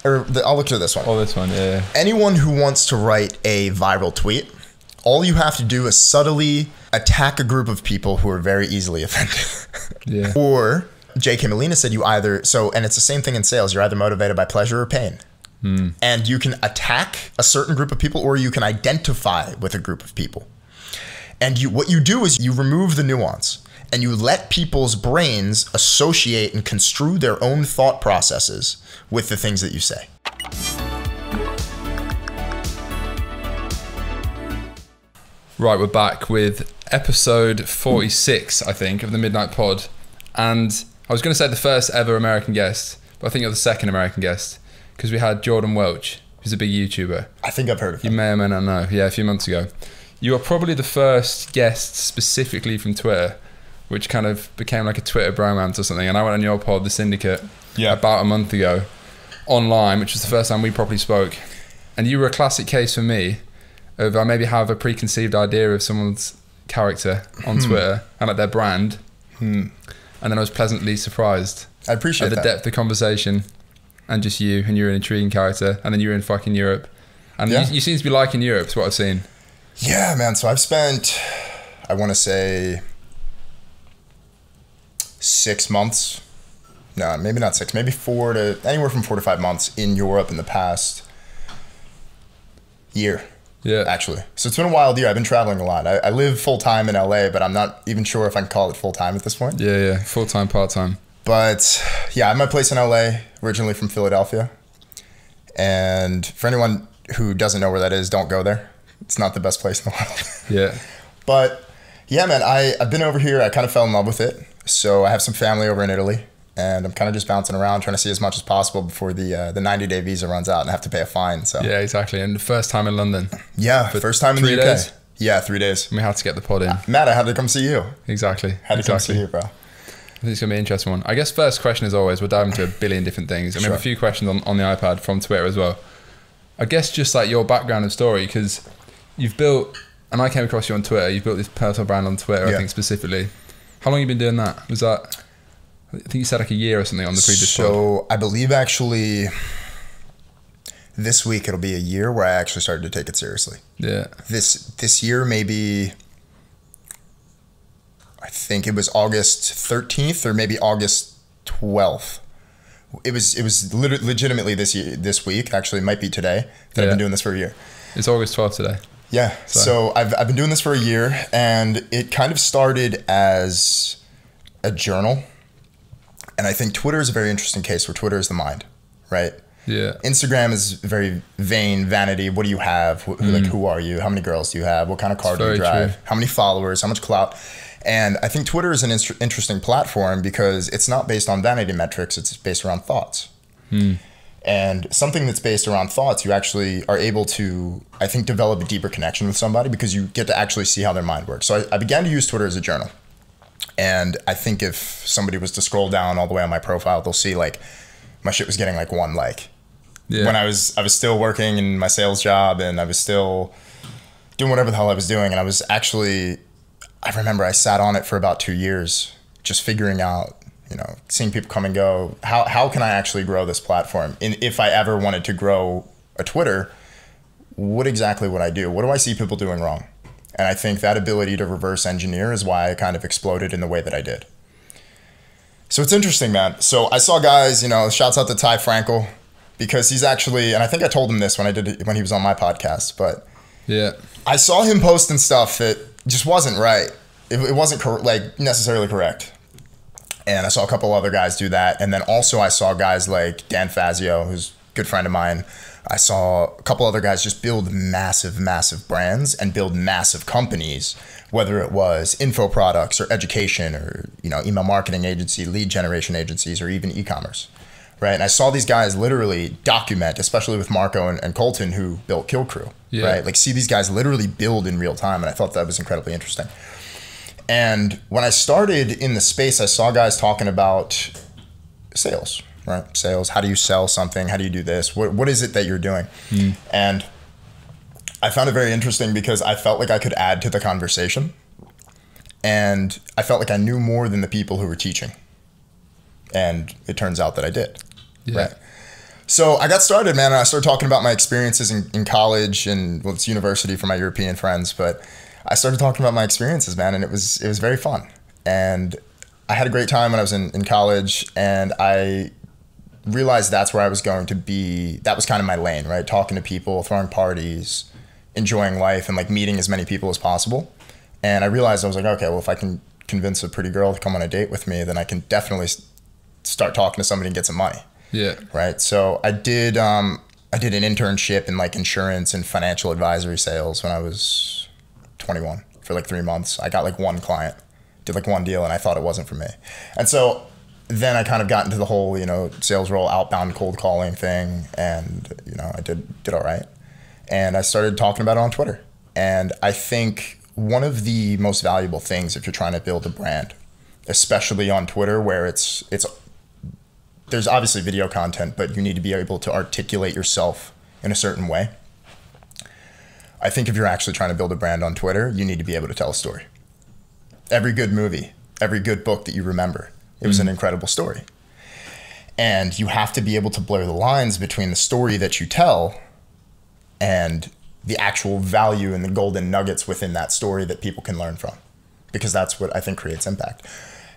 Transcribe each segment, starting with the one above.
I'll look to this one. Oh, this one, yeah. Anyone who wants to write a viral tweet, all you have to do is subtly attack a group of people who are very easily offended. Yeah. Or J.K. Molina said and it's the same thing in sales. You're either motivated by pleasure or pain. And you can attack a certain group of people, or you can identify with a group of people. And what you do is you remove the nuance and you let people's brains associate and construe their own thought processes with the things that you say. Right, we're back with episode 46, I think, of the Midnight Pod. And I was going to say the first ever American guest, but I think you're the second American guest, because we had Jordan Welch, who's a big YouTuber. I think I've heard of him. You may or may not know. Yeah, a few months ago. You are probably the first guest specifically from Twitter, which kind of became like a Twitter bromance or something. And I went on your pod, The Syndicate, about a month ago, online, which was the first time we properly spoke. And you were a classic case for me of I maybe have a preconceived idea of someone's character on Twitter and like their brand. And then I was pleasantly surprised. I appreciate at the depth of conversation. And just you, and you're an intriguing character, and then you're in fucking Europe. And you seem to be liking Europe, is what I've seen. Yeah, man. So I've spent, I want to say, 6 months. No, maybe not 6, maybe anywhere from 4 to 5 months in Europe in the past year. Yeah. Actually. So it's been a wild year. I've been traveling a lot. I live full-time in LA, but I'm not even sure if I can call it full-time at this point. Yeah. Full-time, part-time. But yeah, I have my place in LA, originally from Philadelphia. And for anyone who doesn't know where that is, don't go there. It's not the best place in the world. Yeah. But yeah, man, I've been over here. I kind of fell in love with it. So I have some family over in Italy, and I'm kind of just bouncing around trying to see as much as possible before the 90-day visa runs out and I have to pay a fine. So yeah, exactly. And the first time in London. Yeah, first time in the UK. Days? Yeah, 3 days. And we had to get the pod in. Matt, I had to come see you. Exactly. Had to come see you, bro. I think it's going to be an interesting one. I guess first question as always, we'll dive into a billion different things. I mean, a few questions on the iPad from Twitter as well. I guess just like your background and story, because you've built, and I came across you on Twitter, you've built this personal brand on Twitter, I think specifically. How long have you been doing that? Was that, I think you said like a year or something on the previous pod. So I believe actually this week it'll be a year where I actually started to take it seriously. Yeah. This year maybe, I think it was August 13th or maybe August 12th. It was legitimately this week. Actually, it might be today that I've been doing this for a year. It's August 12th today. Yeah. So I've been doing this for a year, and it kind of started as a journal. And I think Twitter is a very interesting case where Twitter is the mind, right? Yeah. Instagram is very vain, vanity. What do you have? Like, who are you? How many girls do you have? What kind of car do you drive? True. How many followers? How much clout? And I think Twitter is an interesting platform because it's not based on vanity metrics. It's based around thoughts. And something that's based around thoughts, you actually are able to, I think, develop a deeper connection with somebody because you get to actually see how their mind works. So I began to use Twitter as a journal. And I think if somebody was to scroll down all the way on my profile, they'll see like my shit was getting like 1 like. Yeah. When I was still working in my sales job and I was still doing whatever the hell I was doing. And I was actually, I remember I sat on it for about 2 years, just figuring out, seeing people come and go. How can I actually grow this platform? And if I ever wanted to grow a Twitter, what exactly would I do? What do I see people doing wrong? And I think that ability to reverse engineer is why I kind of exploded in the way that I did. So it's interesting, man. So I saw guys, shouts out to Ty Frankel, because he's actually, and I think I told him this when he was on my podcast, but yeah, I saw him posting stuff that just wasn't right. It wasn't necessarily correct. And I saw a couple other guys do that. And then also I saw guys like Dan Fazio, who's a good friend of mine. I saw a couple other guys just build massive, massive brands and build massive companies, whether it was info products or education or, email marketing agency, lead generation agencies, or even e-commerce, right? And I saw these guys literally document, especially with Marco and Colton, who built Kill Crew, right? Like see these guys literally build in real time. And I thought that was incredibly interesting. And when I started in the space, I saw guys talking about sales, right? Sales, how do you sell something? How do you do this? What is it that you're doing? And I found it very interesting because I felt like I could add to the conversation. And I felt like I knew more than the people who were teaching. And it turns out that I did, right? So I got started, man, and I started talking about my experiences in college and, well, it's university for my European friends, but I started talking about my experiences, man, and it was very fun. And I had a great time when I was in college, and I realized that's where I was going to be. That was kind of my lane, right? Talking to people, throwing parties, enjoying life, and like meeting as many people as possible. And I realized, I was like, okay, well, if I can convince a pretty girl to come on a date with me, then I can definitely start talking to somebody and get some money. Yeah. Right. So I did an internship in like insurance and financial advisory sales when I was 21 for like 3 months. I got like one client, did like one deal, and I thought it wasn't for me. And so then I kind of got into the whole, sales role, outbound cold calling thing. And, I did all right. And I started talking about it on Twitter. And I think one of the most valuable things if you're trying to build a brand, especially on Twitter, where there's obviously video content, but you need to be able to articulate yourself in a certain way. I think if you're actually trying to build a brand on Twitter, you need to be able to tell a story. Every good movie, every good book that you remember, it was an incredible story. And you have to be able to blur the lines between the story that you tell and the actual value and the golden nuggets within that story that people can learn from, because that's what I think creates impact.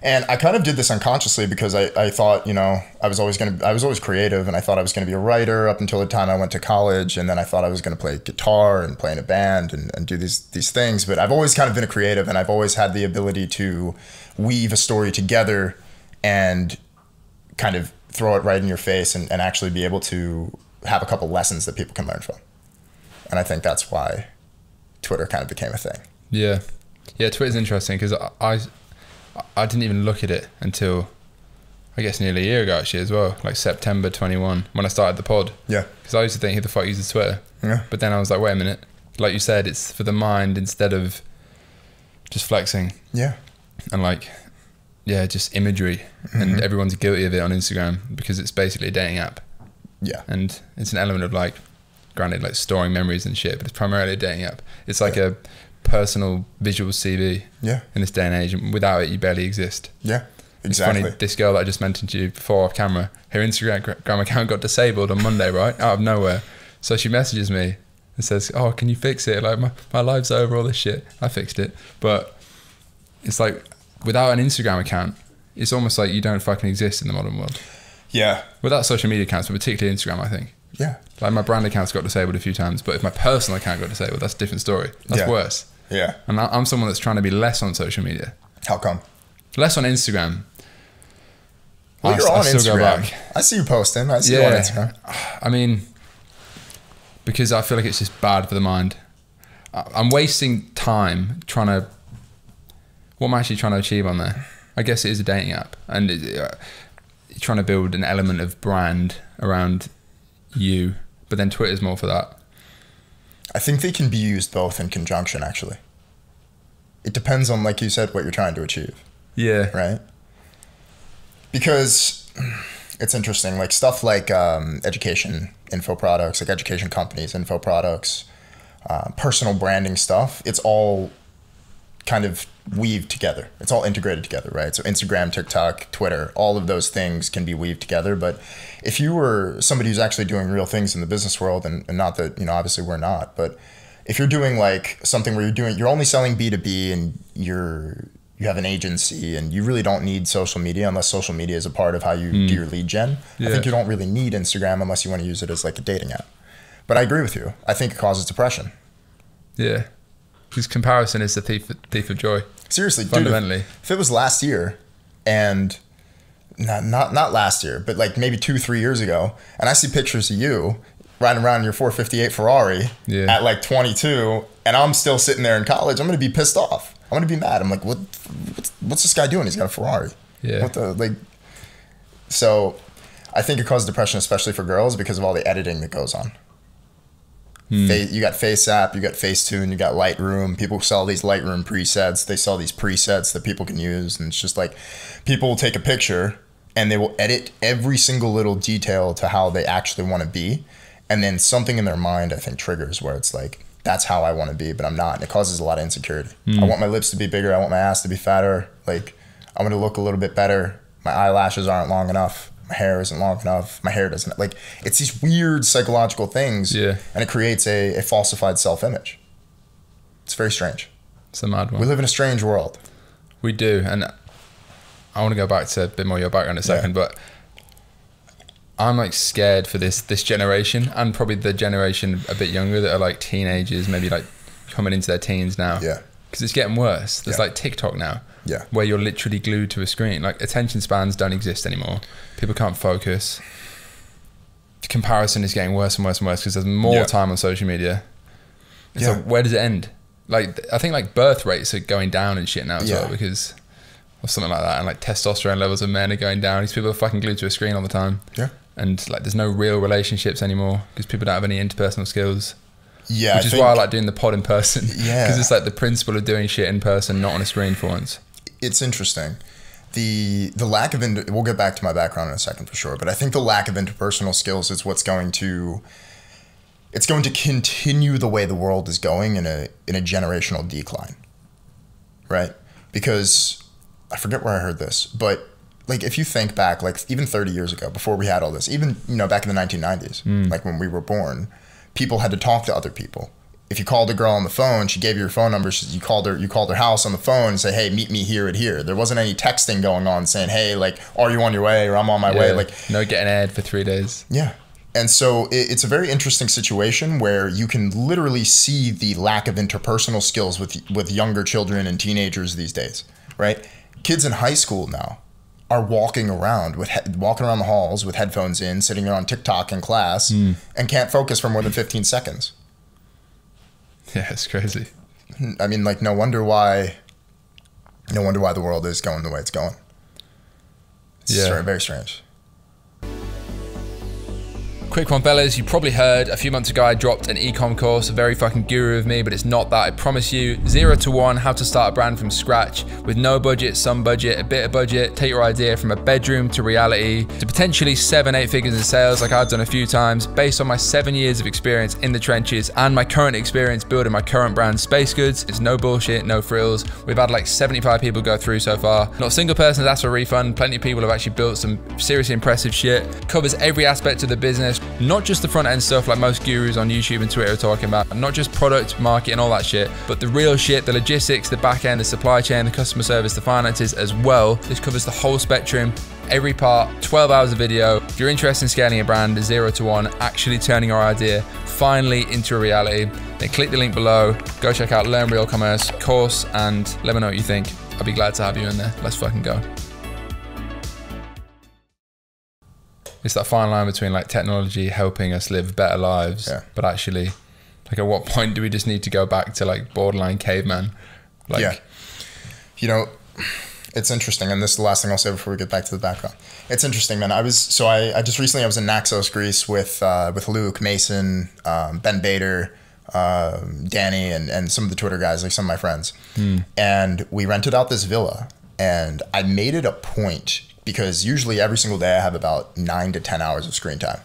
And I kind of did this unconsciously because I thought, I was always creative, and I thought I was going to be a writer up until the time I went to college. And then I thought I was going to play guitar and play in a band and do these things. But I've always kind of been a creative, and I've always had the ability to weave a story together and kind of throw it right in your face and actually be able to have a couple lessons that people can learn from. And I think that's why Twitter kind of became a thing. Yeah. Yeah, Twitter's interesting because I didn't even look at it until, I guess, nearly a year ago actually as well, like September 21 when I started the pod. Yeah. Because I used to think, who the fuck uses Twitter? Yeah. But then I was like, wait a minute. Like you said, it's for the mind instead of just flexing. Yeah. And like, yeah, just imagery. Mm-hmm. And everyone's guilty of it on Instagram because it's basically a dating app. Yeah. And it's an element of like, granted, like storing memories and shit, but it's primarily a dating app. It's like a personal visual CV in this day and age, and without it you barely exist. Yeah, exactly. It's funny, this girl that I just mentioned to you before off camera, her Instagram account got disabled on Monday, right, out of nowhere. So she messages me and says, oh, can you fix it, like my life's over, all this shit. I fixed it. But it's like, without an Instagram account, it's almost like you don't fucking exist in the modern world. Yeah. Without social media accounts, but particularly Instagram, I think. Yeah. Like my brand account's got disabled a few times, but if my personal account got disabled, that's a different story. That's worse. Yeah. And I'm someone that's trying to be less on social media. How come? Less on Instagram. Well, you're on Instagram. I see you posting. I see you on Instagram. I mean, because I feel like it's just bad for the mind. I'm wasting time trying to... What am I actually trying to achieve on there? I guess it is a dating app. And trying to build an element of brand around you. But then Twitter's more for that. I think they can be used both in conjunction, actually. It depends on, like you said, what you're trying to achieve. Yeah. Right? Because it's interesting, like stuff like education info products, like education companies, info products, personal branding stuff, it's all kind of weaved together. It's all integrated together, right? So Instagram, TikTok, Twitter, all of those things can be weaved together. But if you were somebody who's actually doing real things in the business world, and not that, obviously we're not, but if you're doing like something where you're only selling B2B and you have an agency and you really don't need social media unless social media is a part of how you do your lead gen. Yeah. I think you don't really need Instagram unless you want to use it as like a dating app. But I agree with you. I think it causes depression. Yeah. Because comparison is the thief of joy. Seriously, fundamentally. Dude, if it was last year, and not last year, but like maybe 2-3 years ago, and I see pictures of you riding around in your 458 Ferrari at like 22, and I'm still sitting there in college, I'm gonna be pissed off. I'm gonna be mad. I'm like, what's this guy doing? He's got a Ferrari. Yeah. So I think it causes depression, especially for girls, because of all the editing that goes on. You got FaceApp, you got Facetune, you got Lightroom. People sell these Lightroom presets. They sell these presets that people can use. And it's just like, people will take a picture and they will edit every single little detail to how they actually want to be. And then something in their mind, I think, triggers where it's like, that's how I want to be, but I'm not. And it causes a lot of insecurity. I want my lips to be bigger. I want my ass to be fatter. Like, I want to look a little bit better. My eyelashes aren't long enough. my hair isn't long enough, my hair doesn't, like, it's these weird psychological things. Yeah. And it creates a falsified self-image. It's very strange. It's a mad one. We live in a strange world. We do. And I want to go back to a bit more your background in a second, but I'm like scared for this generation, and probably the generation a bit younger that are like teenagers, maybe like coming into their teens now. Yeah. Because it's getting worse. There's like TikTok now. Yeah. Where you're literally glued to a screen. Like attention spans don't exist anymore. People can't focus. Comparison is getting worse and worse and worse because there's more time on social media. So where does it end? Like I think like birth rates are going down and shit now as well because of something like that, and like testosterone levels of men are going down. These people are fucking glued to a screen all the time. Yeah. And like there's no real relationships anymore because people don't have any interpersonal skills. Yeah, which is why I like doing the pod in person. Yeah, because it's like the principle of doing shit in person, not on a screen for once. It's interesting. The lack of we'll get back to my background in a second for sure, but I think the lack of interpersonal skills is what's going to continue the way the world is going in a generational decline, right? Because I forget where I heard this, but like if you think back, like even 30 years ago, before we had all this, even back in the 1990s, like when we were born, people had to talk to other people. If you called a girl on the phone, she gave you your phone number. You called her house on the phone and say, "Hey, meet me here at here." There wasn't any texting going on saying, "Hey, like, are you on your way?" or "I'm on my way." Like, no getting ad for 3 days. Yeah. And so it's a very interesting situation where you can literally see the lack of interpersonal skills with younger children and teenagers these days, right? Kids in high school now are walking around the halls with headphones in, sitting on TikTok in class, and can't focus for more than 15 seconds. Yeah, it's crazy. I mean, like, no wonder why the world is going the way it's going. It's very strange. Quick one, fellas. You probably heard a few months ago I dropped an e-com course, a very fucking guru of me, but it's not that, I promise you. 0 to 1, how to start a brand from scratch with no budget, some budget, a bit of budget. Take your idea from a bedroom to reality to potentially 7-8 figures in sales like I've done a few times based on my 7 years of experience in the trenches and my current experience building my current brand, Space Goods. It's no bullshit, no frills. We've had like 75 people go through so far. Not a single person has asked for a refund. Plenty of people have actually built some seriously impressive shit. Covers every aspect of the business. Not just the front end stuff like most gurus on YouTube and Twitter are talking about, not just product, marketing, all that shit, but the real shit, the logistics, the back end, the supply chain, the customer service, the finances as well. This covers the whole spectrum, every part, 12 hours of video. If you're interested in scaling a brand 0 to 1, actually turning our idea finally into a reality, then click the link below, go check out Learn Real Commerce course and let me know what you think. I'll be glad to have you in there. Let's fucking go. It's that fine line between like technology helping us live better lives, but actually, like at what point do we just need to go back to like borderline caveman? Like, it's interesting, and this is the last thing I'll say before we get back to the background. It's interesting, man. I just recently was in Naxos, Greece with Luke, Mason, Ben Bader, Danny, and some of the Twitter guys, like some of my friends, and we rented out this villa, and I made it a point. Because usually every single day I have about 9 to 10 hours of screen time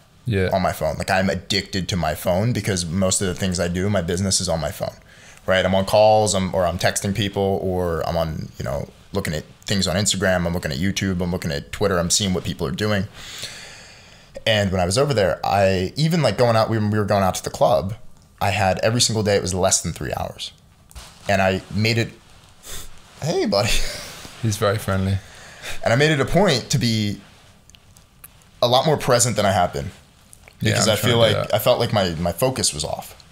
on my phone. Like I'm addicted to my phone because most of the things I do, my business is on my phone, right? I'm on calls, or I'm texting people, or I'm on, looking at things on Instagram. I'm looking at YouTube. I'm looking at Twitter. I'm seeing what people are doing. And when I was over there, I even like going out, when we were going out to the club, I had every single day, it was less than 3 hours. And I made it, hey buddy. He's very friendly. And I made it a point to be a lot more present than I have been, because I felt like my focus was off.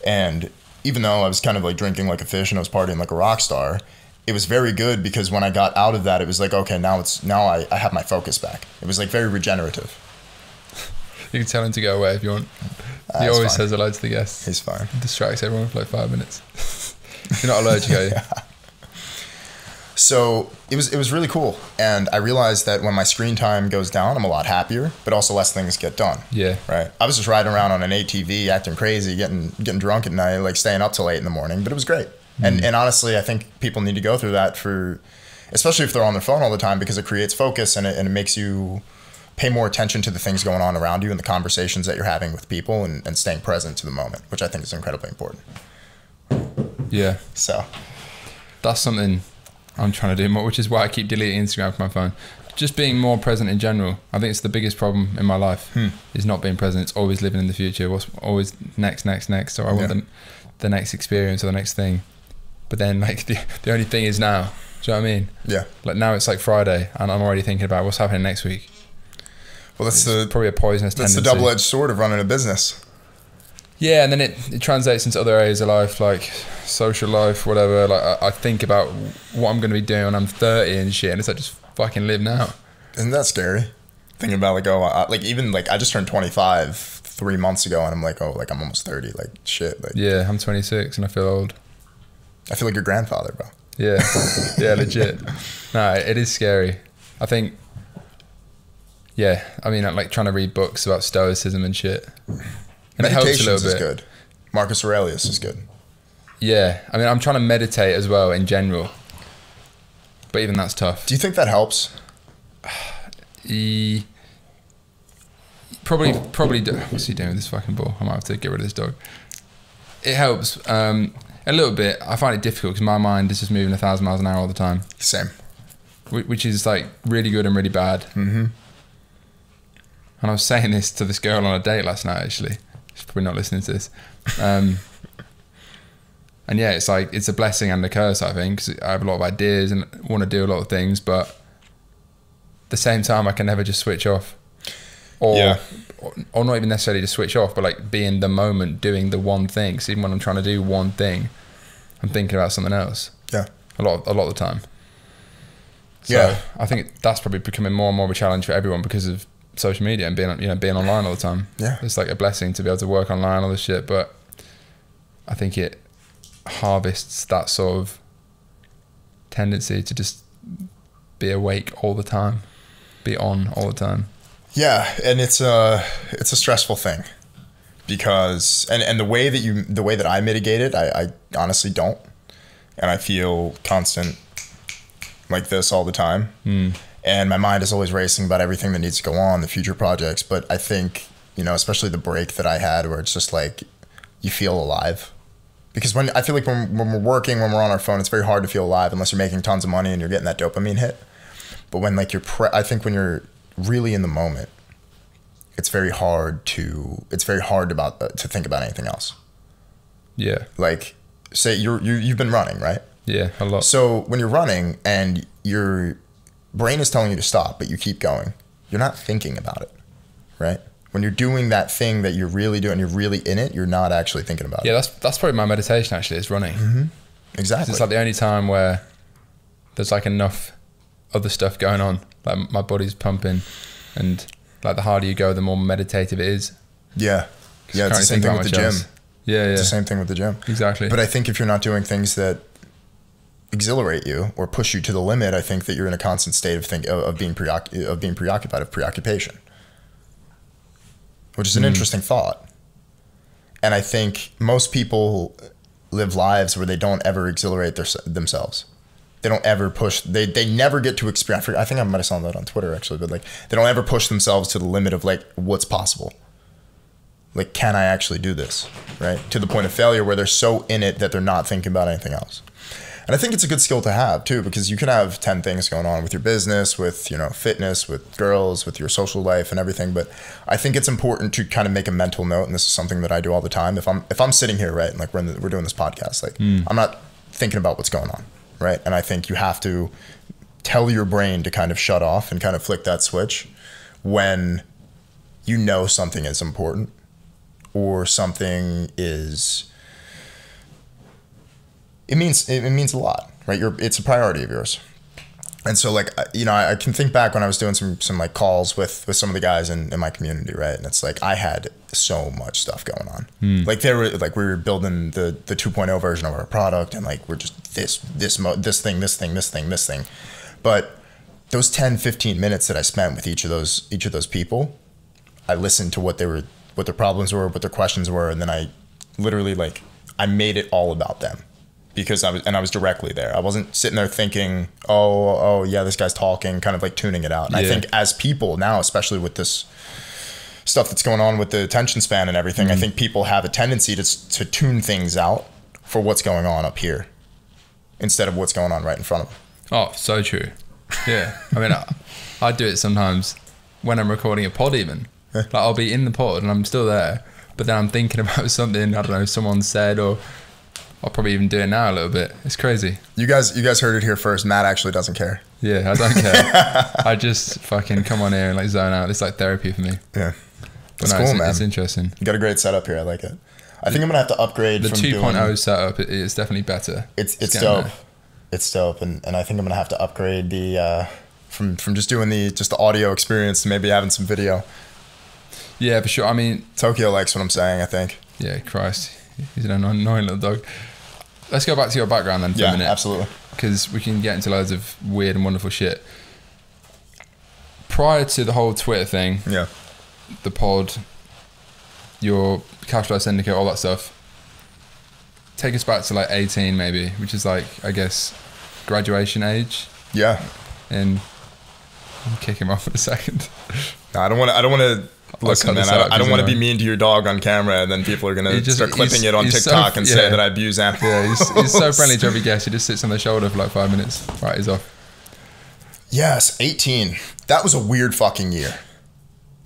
And even though I was kind of like drinking like a fish and I was partying like a rock star, it was very good because when I got out of that, it was like, okay, now I have my focus back. It was like very regenerative. You can tell him to go away if you want. He always says hello to the guests. He's fine. He distracts everyone for like 5 minutes. You're not allergic, are you? So it was really cool, and I realized that when my screen time goes down, I'm a lot happier, but also less things get done. Yeah. Right. I was just riding around on an ATV, acting crazy, getting drunk at night, like staying up till 8 in the morning, but it was great. And honestly, I think people need to go through that especially if they're on their phone all the time, because it creates focus and it makes you pay more attention to the things going on around you and the conversations that you're having with people and staying present to the moment, which I think is incredibly important. Yeah. So that's something I'm trying to do more, which is why I keep deleting Instagram from my phone. just being more present in general. I think it's the biggest problem in my life is not being present. It's always living in the future. What's always next. So I want the next experience or the next thing. But then like the only thing is now. Do you know what I mean? Yeah. Like now it's like Friday and I'm already thinking about what's happening next week. Well, that's probably a poisonous tendency. That's the double-edged sword of running a business. Yeah, and then it translates into other areas of life, like social life, whatever. Like I think about what I'm going to be doing when I'm 30 and shit, and it's like, just fucking live now. Isn't that scary? Thinking about like even like I just turned 25 3 months ago, and I'm like, oh, like I'm almost 30, like shit. Like yeah, I'm 26 and I feel old. I feel like your grandfather, bro. Yeah, yeah, legit. No, it is scary. I think. Yeah, I mean, like trying to read books about stoicism and shit. And Meditations is good. Marcus Aurelius is good. Yeah, I mean, I'm trying to meditate as well in general, but even that's tough. Do you think that helps? Probably. What's he doing with this fucking ball? I might have to get rid of this dog. It helps a little bit. I find it difficult because my mind is just moving 1,000 miles an hour all the time. Same. Which is like really good and really bad. Mm-hmm. And I was saying this to this girl on a date last night, actually. She's probably not listening to this. And yeah, it's like, it's a blessing and a curse, I think, because I have a lot of ideas and want to do a lot of things, but at the same time, I can never just switch off. Or not even necessarily just switch off, but like be in the moment doing the one thing. So even when I'm trying to do one thing, I'm thinking about something else. Yeah. A lot of the time. So yeah. I think that's probably becoming more and more of a challenge for everyone because of social media and being online all the time. Yeah. It's like a blessing to be able to work online, all this shit, but I think it harvests that sort of tendency to just be awake all the time, be on all the time. Yeah, and it's a stressful thing because and the way that I mitigate it, I honestly don't, and I feel constant like this all the time. And my mind is always racing about everything that needs to go on, the future projects. But I think, especially the break that I had where it's just like, you feel alive. Because I feel like when we're working, when we're on our phone, it's very hard to feel alive unless you're making tons of money and you're getting that dopamine hit. But when like I think when you're really in the moment, it's very hard to think about anything else. Yeah. Like say you've been running, right? Yeah, a lot. So when you're running and your brain is telling you to stop, but you keep going, you're not thinking about it, right? When you're doing that thing that you're really doing, you're really in it, you're not actually thinking about it. Yeah, that's probably my meditation actually, is running. Mm-hmm. Exactly. It's like the only time where there's like enough other stuff going on. Like my body's pumping and like the harder you go, the more meditative it is. Yeah. Yeah, it's the same thing with the gym. Yeah. It's the same thing with the gym. Exactly. But I think if you're not doing things that exhilarate you or push you to the limit, I think that you're in a constant state of being preoccupied, of preoccupation, which is an interesting thought. And I think most people live lives where they don't ever exhilarate themselves. They don't ever push. They never get to experience. I think I might have saw that on Twitter actually, but like they don't ever push themselves to the limit of like what's possible. Like, can I actually do this? Right? To the point of failure where they're so in it that they're not thinking about anything else. And I think it's a good skill to have too, because you can have 10 things going on with your business, with, fitness, with girls, with your social life and everything. But I think it's important to kind of make a mental note. And this is something that I do all the time. If I'm sitting here, right, and like we're doing this podcast, like I'm not thinking about what's going on. Right. And I think you have to tell your brain to kind of shut off and kind of flick that switch when you know something is important or something is, it means a lot, right? It's a priority of yours. And so like, I can think back when I was doing some like calls with some of the guys in my community, right? And it's like, I had so much stuff going on. Like we were building the 2.0 version of our product and like, we're just this thing. But those 10, 15 minutes that I spent with each of those people, I listened to what their problems were, what their questions were. And then I literally like, I made it all about them. Because I was directly there. I wasn't sitting there thinking, oh yeah, this guy's talking, kind of like tuning it out. And I think as people now, especially with this stuff that's going on with the attention span and everything, I think people have a tendency to tune things out for what's going on up here instead of what's going on right in front of them. Oh, so true. Yeah. I mean, I do it sometimes when I'm recording a pod even. Like I'll be in the pod and I'm still there, but then I'm thinking about something, I don't know, someone said, or I'll probably even do it now a little bit. It's crazy. You guys heard it here first. Matt actually doesn't care. Yeah, I don't care. I just fucking come on here and like zone out. It's like therapy for me. Yeah. That's cool, man. It's interesting. You got a great setup here. I like it. I think I'm gonna have to upgrade. The 2.0 setup is definitely better. It's dope. There. It's dope, and I think I'm gonna have to upgrade the from just doing the audio experience to maybe having some video. Yeah, for sure. I mean, Tokyo likes what I'm saying, I think. Yeah, Christ, he's an annoying little dog. Let's go back to your background then for a minute. Yeah, absolutely. Because we can get into loads of weird and wonderful shit. Prior to the whole Twitter thing, yeah, the pod, your Cash Flow Syndicate, all that stuff, take us back to like 18 maybe, which is like, I guess, graduation age. Yeah. And I'll kick him off for a second. No, I don't want to. Listen, man, I don't want to be mean to your dog on camera, and then people are going to start clipping it on TikTok and say that I abuse animals. Yeah, he's so friendly to every guest. He just sits on their shoulder for like 5 minutes. Right, he's off. Yes, 18. That was a weird fucking year.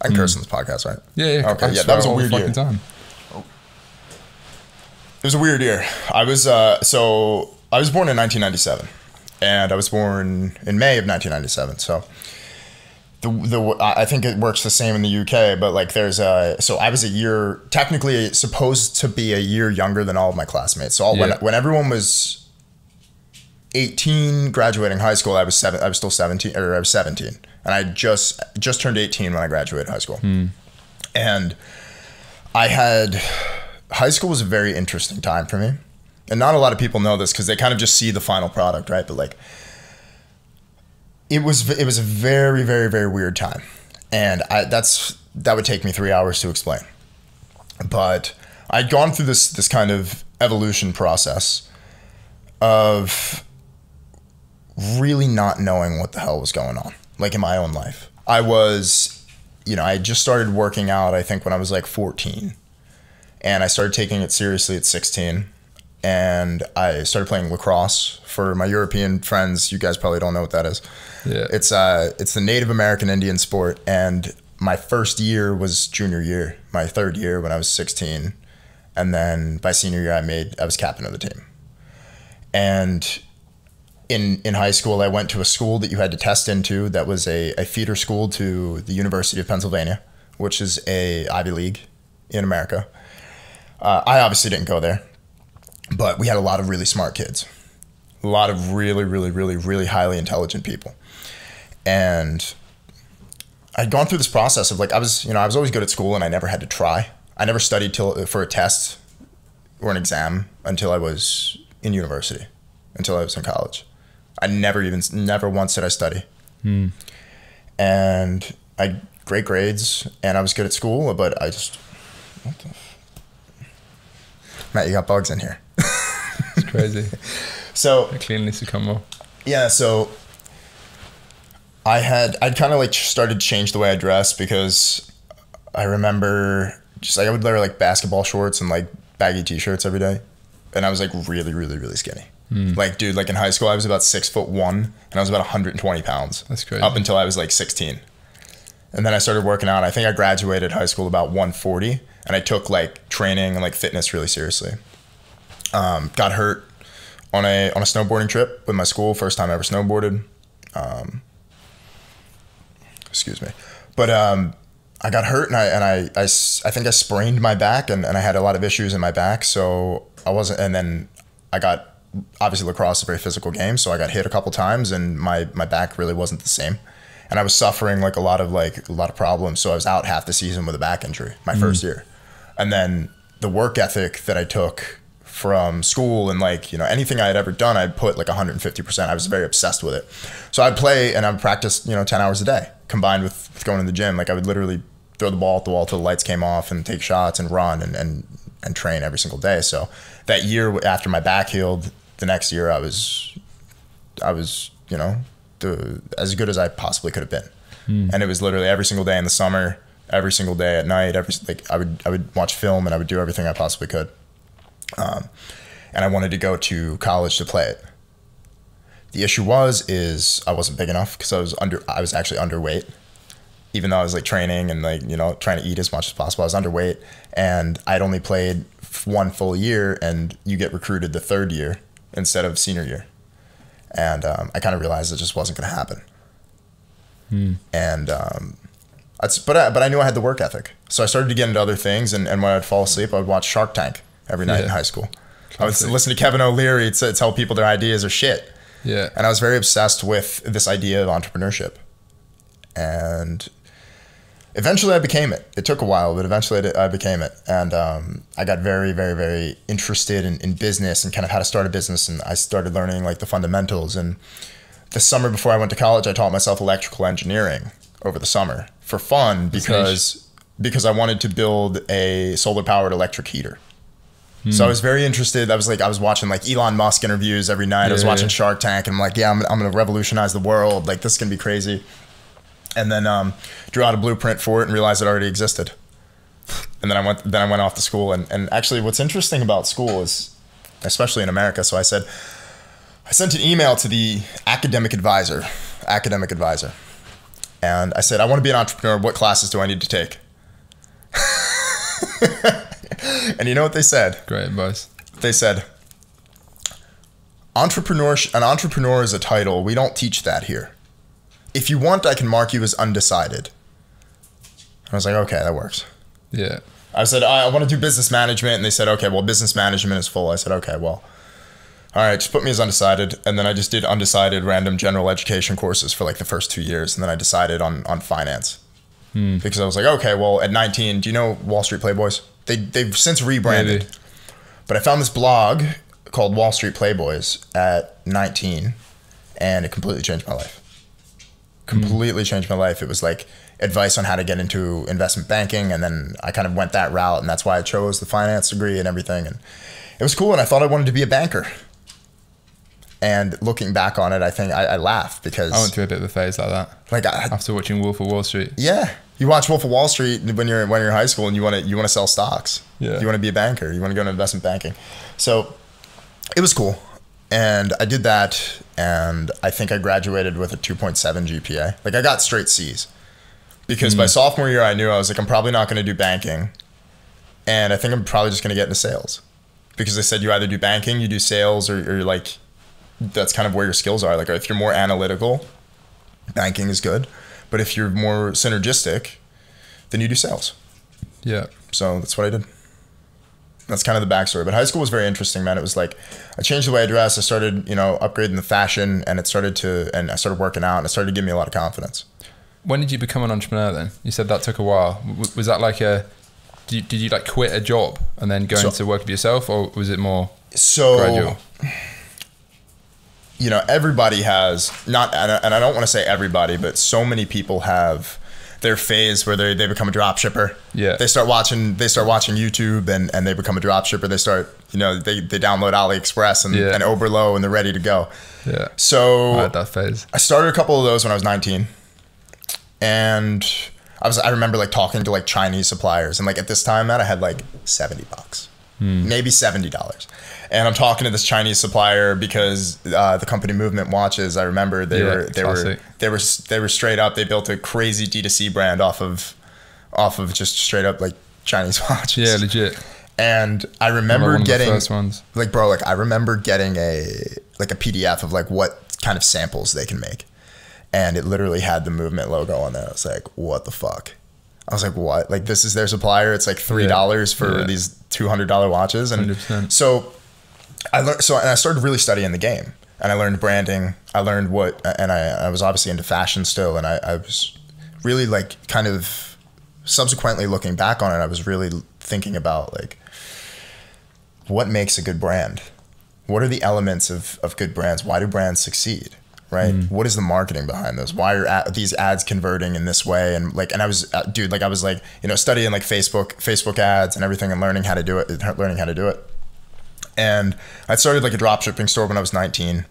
I can curse on this podcast, right? Yeah. Okay, yeah, that was a weird year. Time. It was a weird year. I was born in 1997, and I was born in May of 1997. So I think it works the same in the UK, but like so I was technically supposed to be a year younger than all of my classmates. So when everyone was 18 graduating high school, I was still 17, or I was 17, and I just turned 18 when I graduated high school. And high school was a very interesting time for me, and not a lot of people know this because they kind of just see the final product, right? But like, it was a very, very, very weird time, and that would take me 3 hours to explain. But I'd gone through this kind of evolution process of really not knowing what the hell was going on, like in my own life. I had just started working out, I think, when I was like 14, and I started taking it seriously at 16. And I started playing lacrosse. For my European friends, you guys probably don't know what that is. Yeah. It's the Native American Indian sport, and my first year was junior year. My third year when I was 16, and then by senior year I was captain of the team. And in high school, I went to a school that you had to test into that was a feeder school to the University of Pennsylvania, which is a Ivy League in America. I obviously didn't go there. But we had a lot of really smart kids, a lot of really, really, really, really highly intelligent people. And I'd gone through this process of like, I was always good at school, and I never had to try. I never studied for a test or an exam until I was in university, until I was in college. I never once did I study. And I had great grades, and I was good at school, but Matt, you got bugs in here. It's crazy. So the cleanliness would come more. Yeah, so I'd kind of like started to change the way I dressed, because I remember just like I would wear like basketball shorts and like baggy t-shirts every day, and I was like really, really, really skinny. Like, dude, like in high school I was about 6'1", and I was about 120 pounds. That's crazy. Up until I was like 16, and then I started working out. I think I graduated high school about 140. And I took like training and like fitness really seriously. Got hurt on a snowboarding trip with my school. First time I ever snowboarded. Excuse me. But I got hurt, and I think I sprained my back, and I had a lot of issues in my back. So I wasn't. And then I got, obviously lacrosse is a very physical game, so I got hit a couple times, and my back really wasn't the same. And I was suffering like a lot of problems. So I was out half the season with a back injury my first year. And then the work ethic that I took from school, and like, anything I had ever done, I'd put like 150%. I was very obsessed with it. So I'd play and I'd practice, 10 hours a day combined with going to the gym. Like I would literally throw the ball at the wall till the lights came off, and take shots and run and train every single day. So that year after my back healed, the next year I was as good as I possibly could have been. And it was literally every single day in the summer, every single day at night, I would watch film, and I would do everything I possibly could. And I wanted to go to college to play it. The issue is I wasn't big enough because I was actually underweight. Even though I was like training and like, you know, trying to eat as much as possible, I was underweight, and I'd only played 1 full year, and you get recruited the 3rd year instead of senior year. And I kind of realized it just wasn't going to happen. And but I knew I had the work ethic. So I started to get into other things, and when I'd fall asleep, I would watch Shark Tank every night in high school. Classic. I would listen to Kevin O'Leary to tell people their ideas are shit. Yeah. And I was very obsessed with this idea of entrepreneurship. And eventually I became it. It took a while, but eventually I became it. And I got very, very, very interested in business and kind of how to start a business. And I started learning like the fundamentals. And the summer before I went to college, I taught myself electrical engineering over the summer for fun because I wanted to build a solar powered electric heater. So I was very interested. I was watching like Elon Musk interviews every night. I was watching Shark Tank, and I'm like, yeah, I'm going to revolutionize the world. Like, this is going to be crazy. And then drew out a blueprint for it and realized it already existed. And then I went off to school. And actually what's interesting about school is, especially in America, so I sent an email to the academic advisor. And I said, I want to be an entrepreneur. What classes do I need to take? And you know what they said? Great advice. They said, an entrepreneur is a title. We don't teach that here. If you want, I can mark you as undecided. I was like, okay, that works. Yeah. I said, I want to do business management. And they said, okay, well, business management is full. I said, okay, well, all right, just put me as undecided. And then I just did undecided random general education courses for like the first 2 years. And then I decided on finance. Because I was like, okay, well, at 19, do you know Wall Street Playboys? They've since rebranded. Maybe. But I found this blog called Wall Street Playboys at 19, and it completely changed my life. Completely changed my life. It was like advice on how to get into investment banking, and then I kind of went that route, and that's why I chose the finance degree and everything. And it was cool, and I thought I wanted to be a banker. And looking back on it, I think I laugh because I went through a bit of a phase like that. Like after watching Wolf of Wall Street. Yeah, you watch Wolf of Wall Street when you're in high school, and you want to sell stocks. Yeah, you want to be a banker. You want to go into investment banking. So it was cool, and I did that, and I think I graduated with a 2.7 GPA. Like I got straight C's, because by sophomore year I knew I was like, I'm probably not going to do banking, and I think I'm probably just going to get into sales, because they said you either do banking, you do sales, or like. That's kind of where your skills are. Like if you're more analytical, banking is good. But if you're more synergistic, then you do sales. Yeah. So that's what I did. That's kind of the backstory. But high school was very interesting, man. It was like, I changed the way I dressed. I started, upgrading the fashion, and I started working out, and it started to give me a lot of confidence. When did you become an entrepreneur then? You said that took a while. Was that like did you like quit a job and then go into work for yourself, or was it more gradual? Everybody has and I don't want to say everybody, but so many people have their phase where they become a drop shipper. Yeah. They start watching YouTube and they become a drop shipper. They start, they download AliExpress and Oberlo, and they're ready to go. Yeah. So I had that phase. I started a couple of those when I was 19, and I remember like talking to like Chinese suppliers, and like at this time, man, I had like $70, maybe $70. And I'm talking to this Chinese supplier because the company Movement watches. I remember they were straight up. They built a crazy D2C brand off of just straight up like Chinese watches. Yeah, legit. And I remember getting the first ones. I remember getting a PDF of like what kind of samples they can make, and it literally had the Movement logo on there. I was like, what the fuck? I was like, what? Like this is their supplier? It's like $3 for these $200 watches, and 100%. So. And I started really studying the game, and I learned branding. I learned and I was obviously into fashion still, and I was really like kind of subsequently looking back on it, I was really thinking about like what makes a good brand? What are the elements of good brands? Why do brands succeed? Right? What is the marketing behind those? Why are these ads converting in this way? And I was, studying like Facebook ads and everything, and learning how to do it. And I started like a drop shipping store when I was 19.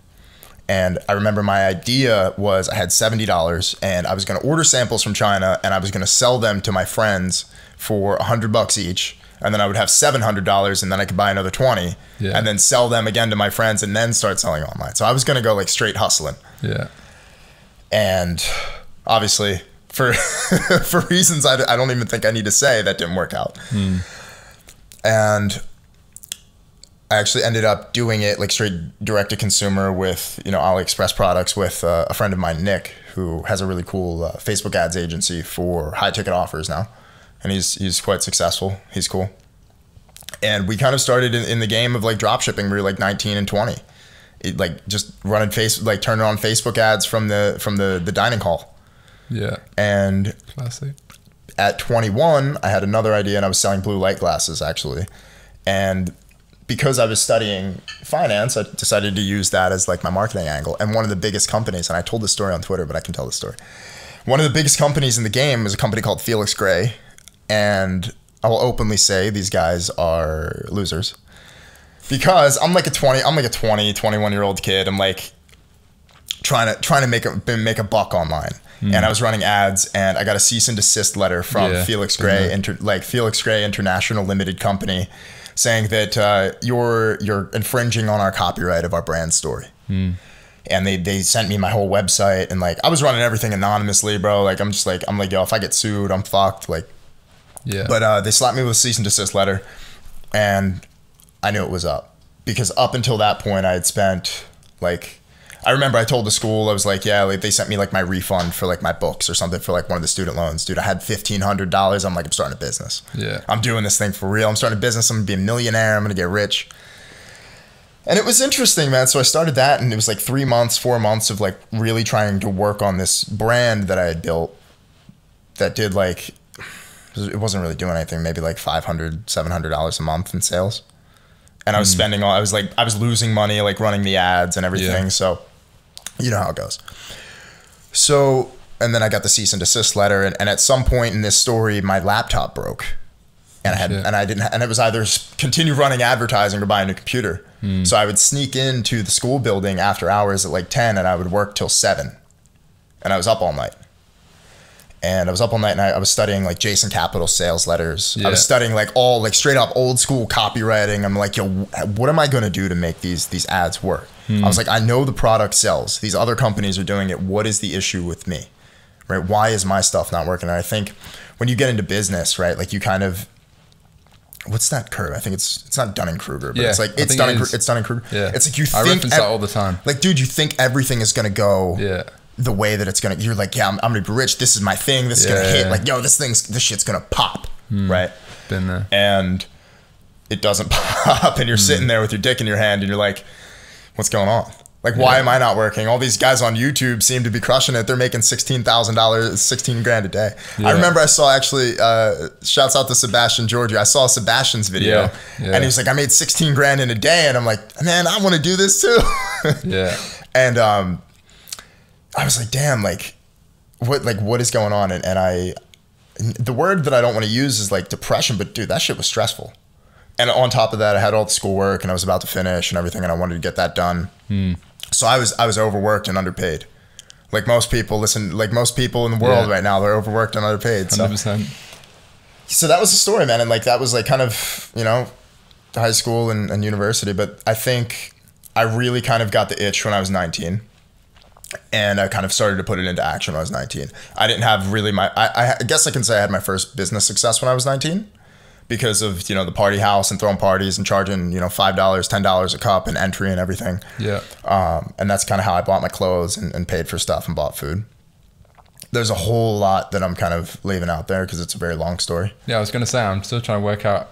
And I remember my idea was I had $70, and I was going to order samples from China, and I was going to sell them to my friends for $100 each. and then I would have $700, and then I could buy another 20, and then sell them again to my friends, and then start selling online. So I was gonna go like straight hustling. Yeah. And obviously, for for reasons I don't even think I need to say, that didn't work out. And I actually ended up doing it like straight direct to consumer with, you know, AliExpress products with a friend of mine, Nick, who has a really cool Facebook ads agency for high ticket offers now. And he's quite successful. He's cool. And we kind of started in the game of like drop shipping. We were like 19 and 20. Like just running turning on Facebook ads from the dining hall. Yeah. And classic. At 21, I had another idea, and I was selling blue light glasses actually. And because I was studying finance, I decided to use that as like my marketing angle. And one of the biggest companies, and I told this story on Twitter, but I can tell the story. One of the biggest companies in the game was a company called Felix Gray. And I will openly say these guys are losers. Because I'm like a 21-year-old kid. I'm like trying to make a buck online. And I was running ads, and I got a cease and desist letter from Felix Gray, Felix Gray International Limited Company, saying that you're infringing on our copyright of our brand story. And they sent me my whole website, and like I was running everything anonymously, bro. Like I'm like, yo, if I get sued, I'm fucked. Like, yeah. But they slapped me with a cease and desist letter, and I knew it was up, because up until that point I had spent like, I remember I told the school, I was like, yeah, like they sent me like my refund for like my books or something for like one of the student loans. Dude, I had $1,500. I'm like, I'm starting a business. Yeah. I'm doing this thing for real. I'm starting a business. I'm gonna be a millionaire. I'm gonna get rich. And it was interesting, man. So I started that, and it was like 4 months of like really trying to work on this brand that I had built that did like, it wasn't really doing anything, maybe like $500, $700 a month in sales. And I was spending I was losing money like running the ads and everything. Yeah. So you know how it goes. So, and then I got the cease and desist letter, and at some point in this story, my laptop broke, and and it was either continue running advertising or buy a new computer. So I would sneak into the school building after hours at like 10, and I would work till 7, and I was up all night. And I was up all night, and I was studying like Jason Capital sales letters. Yeah. I was studying like all like straight up old school copywriting. I'm like, yo, what am I going to do to make these ads work? I was like, I know the product sells. These other companies are doing it. What is the issue with me? Right? Why is my stuff not working? And I think when you get into business, right, like you kind of, what's that curve? I think it's not Dunning-Kruger, but it's like it's Dunning-Kruger. Yeah. It's like I reference that all the time. Like, dude, you think everything is going to go the way that it's gonna, you're like, yeah, I'm gonna be rich. This is my thing. This is gonna hit. Like, yo, this shit's gonna pop, right? Been there. And it doesn't pop, and you're sitting there with your dick in your hand, and you're like, what's going on? Like, why am I not working? All these guys on YouTube seem to be crushing it. They're making $16,000, $16,000 a day. I remember I saw actually, shouts out to Sebastian Georgi. I saw Sebastian's video, and he was like, I made $16,000 in a day, and I'm like, man, I want to do this too. And I was like, damn, like what is going on? And the word that I don't want to use is like depression, but dude, that shit was stressful. And on top of that, I had all the schoolwork, and I was about to finish and everything, and I wanted to get that done. So I was overworked and underpaid. Like most people in the world right now, they're overworked and underpaid. 100%. So that was the story, man. And like, that was like kind of, you know, high school and university. But I think I really kind of got the itch when I was 19. And I kind of started to put it into action when I was 19. I didn't have really I guess I can say I had my first business success when I was 19 because of, you know, the party house and throwing parties and charging, you know, $5, $10 a cup and entry and everything. Yeah. And that's kind of how I bought my clothes and paid for stuff and bought food. There's a whole lot that I'm kind of leaving out there because it's a very long story. Yeah, I was going to say, I'm still trying to work out,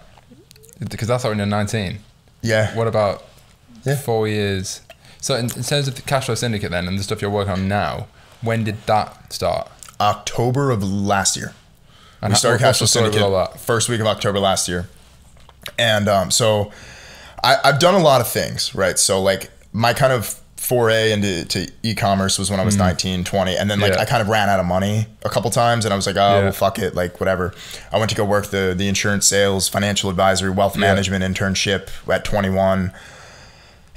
because that's when you're 19. Yeah. What about 4 years? So in terms of the Cashflow Syndicate then, and the stuff you're working on now, when did that start? October of last year. And we started Cashflow Syndicate first week of October last year. And so I've done a lot of things, right? So like my kind of foray into e-commerce was when I was 19, 20. And then like I kind of ran out of money a couple times, and I was like, oh, well, fuck it, like whatever. I went to go work the insurance sales, financial advisory, wealth management internship at 21.